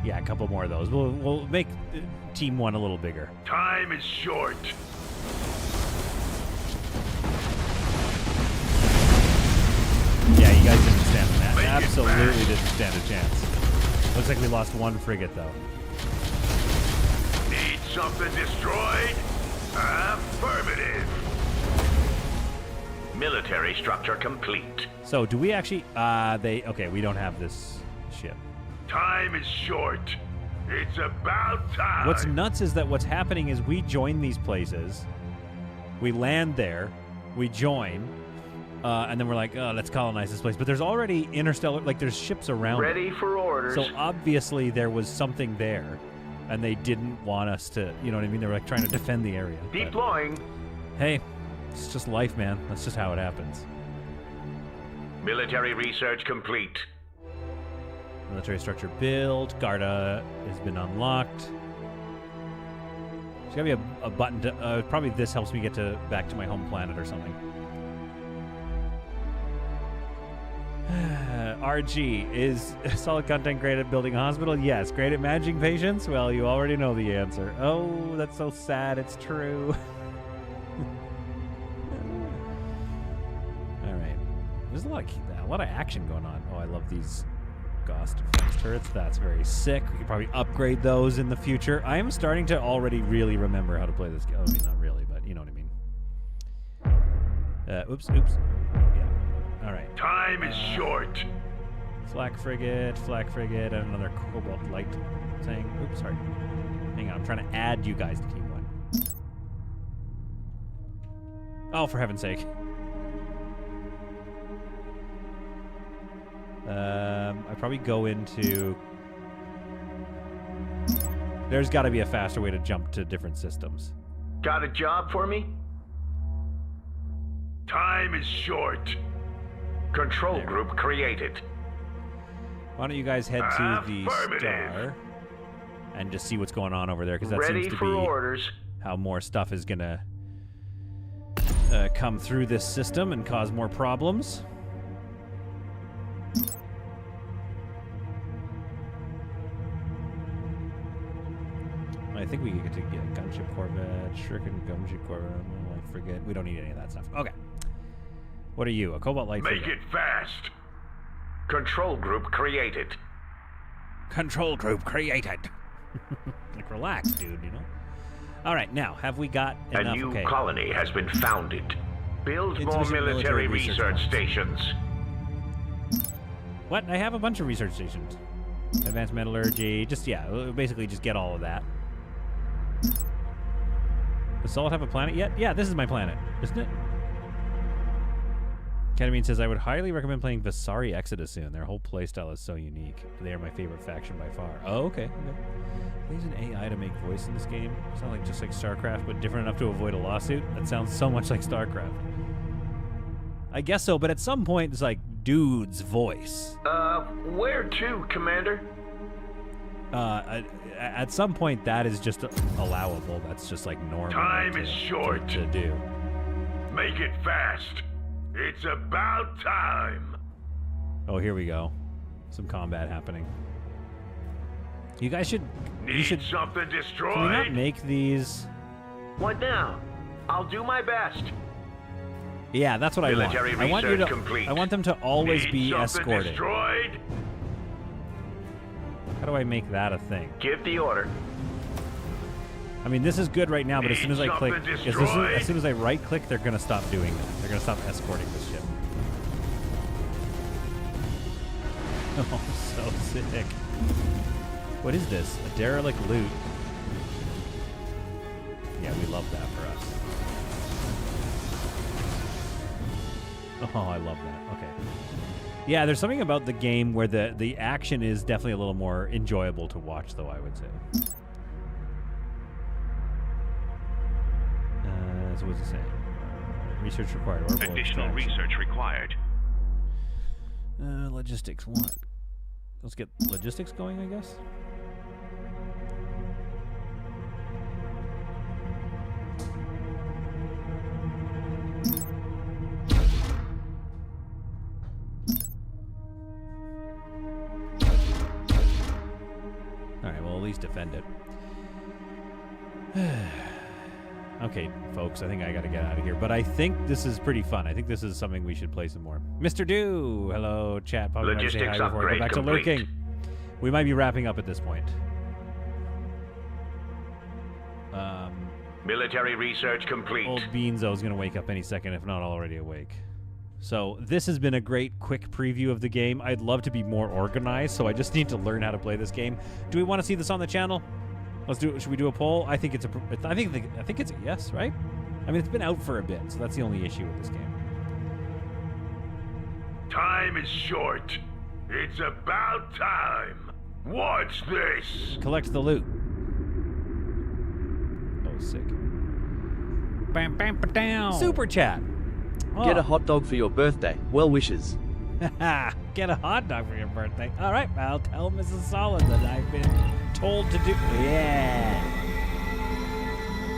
Yeah, a couple more of those. We'll make Team 1 a little bigger. Time is short. Yeah, you guys didn't stand that. Make it Absolutely fast. didn't stand a chance. Looks like we lost one frigate, though. Need something destroyed? Affirmative. Military structure complete. So, do we actually... Okay, we don't have this ship. Time is short. It's about time. What's nuts is that what's happening is we join these places, we land there, we join, and then we're like, oh, let's colonize this place. But there's already interstellar, like there's ships around. Ready for orders. So obviously there was something there, and they didn't want us to, you know what I mean? They were like trying to defend the area. But, Deploying. hey, it's just life, man. That's just how it happens. Military research complete. Military structure built. Garda has been unlocked. There's gotta be a button to... probably this helps me get back to my home planet or something. RG, is solid content great at building a hospital? Yes. Great at managing patients? Well, you already know the answer. Oh, that's so sad. It's true. All right. There's a lot of action going on. Oh, I love these Ghost defense turrets. That's very sick. We could probably upgrade those in the future. I am starting to already really remember how to play this game. I mean, not really, but you know what I mean. Oops. Yeah. All right. Time is short. Flak frigate, and another cobalt light thing. Oops, sorry. Hang on, I'm trying to add you guys to Team 1. Oh, for heaven's sake. I probably go into... There's got to be a faster way to jump to different systems. Got a job for me? Time is short. Control group created. Why don't you guys head to the star and just see what's going on over there, because that seems to be orders. how more stuff is going to come through this system and cause more problems. I think we get to get gunship corvette, shuriken gunship corvette, I forget. We don't need any of that stuff. Okay. What are you? A cobalt light Make frigate. it fast. Control group created. Control group created. Like, relax, dude, you know? All right, now, have we got enough? A new colony has been founded. Build more Insufficient military research stations. What? I have a bunch of research stations. Advanced metallurgy. Just, yeah, basically just get all of that. Does Solid have a planet yet? Yeah, this is my planet, isn't it? Ketamine says, I would highly recommend playing Visari Exodus soon. Their whole playstyle is so unique. They are my favorite faction by far. Oh, okay. There's an AI to make voice in this game. It's not like just like StarCraft, but different enough to avoid a lawsuit. That sounds so much like StarCraft. I guess so, but at some point it's like dude's voice. Where to, Commander? At some point that is just allowable. That's just like normal. Time is short. To do. Make it fast. It's about time. Oh, here we go. Some combat happening. You guys should... Need something destroyed? Can we not make these... What now? I'll do my best. Yeah, that's what I want. Military I want you to... complete. I want them to always Need be something escorted. Destroyed? How do I make that a thing? Give the order. I mean, this is good right now, but as soon as I click... destroyed? As soon as I right-click, they're going to stop doing that. They're going to stop escorting this ship. Oh, so sick. What is this? A derelict loot. Yeah, we love that for us. Oh, I love that. Okay. Yeah, there's something about the game where the action is definitely a little more enjoyable to watch, though, I would say. So what's it saying? Research required. Additional research required. Logistics 1. Let's get logistics going, I guess. Alright, well, at least defend it. Okay, folks, I think I gotta get out of here. But I think this is pretty fun. I think this is something we should play some more. Mr. Do! Hello, chat. Probably want to say hi before I go back to lurking. We might be wrapping up at this point. Military research complete. Old Beanzo's gonna wake up any second, if not already awake. So this has been a great quick preview of the game. I'd love to be more organized, so I just need to learn how to play this game. Do we want to see this on the channel? Let's do it. Should we do a poll? I think it's a yes, right? I mean, it's been out for a bit, so that's the only issue with this game. Time is short. It's about time. Watch this. Collect the loot. Oh, sick. Bam, bam, ba-down. Super chat. Oh. Get a hot dog for your birthday. Well wishes. Get a hot dog for your birthday. All right, I'll tell Mrs. Solid that I've been told to do. Yeah.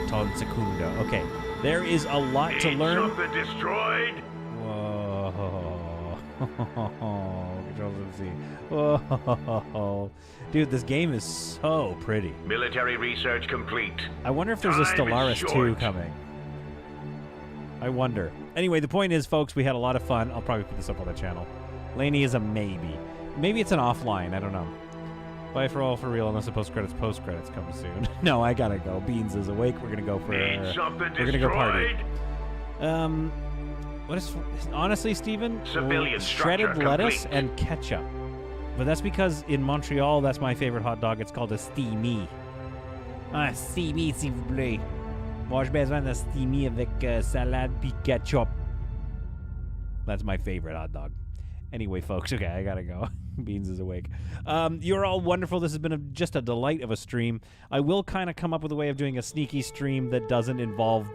Ton secundo. Okay, there is a lot to learn. Something destroyed? Whoa. Control Z. Whoa. Dude, this game is so pretty. Military research complete. I wonder if there's a Stellaris 2 coming. I wonder. Anyway, the point is, folks, we had a lot of fun. I'll probably put this up on the channel. Laney is a maybe. Maybe it's an offline. I don't know. Bye for all, for real, unless the post-credits come soon. No, I gotta go. Beans is awake. We're gonna go for... Need something we're gonna go party. destroyed? What is... Honestly, Steven, Civilian shredded structure lettuce complete. and ketchup. But that's because in Montreal, that's my favorite hot dog. It's called a steamy. Ah, steamy, s'il vous plaît. Moi, j'ai besoin de steamy avec salade puis ketchup. That's my favorite hot dog. Anyway, folks, okay, I gotta go. Beans is awake. You're all wonderful. This has been just a delight of a stream. I will kind of come up with a way of doing a sneaky stream that doesn't involve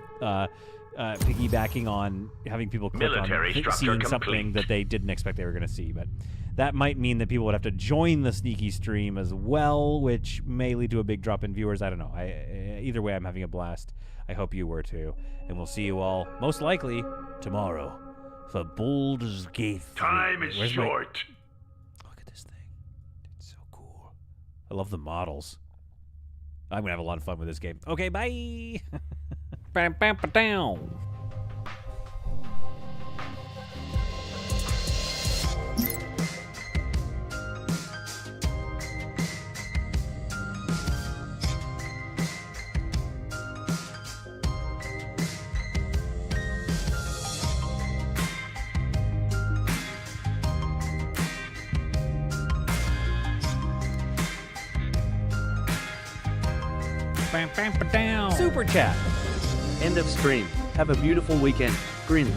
piggybacking on having people click Military on structure seeing complete. something that they didn't expect they were going to see. But that might mean that people would have to join the sneaky stream as well, which may lead to a big drop in viewers. I don't know. Either way, I'm having a blast. I hope you were too. And we'll see you all, most likely, tomorrow for Baldur's Gate 3. Time is Where's short. Look at this thing. It's so cool. I love the models. I'm going to have a lot of fun with this game. Okay, bye. Bam, bam, ba, down. Bam, bam, ba, down. Super chat. End of stream. Have a beautiful weekend. Grin.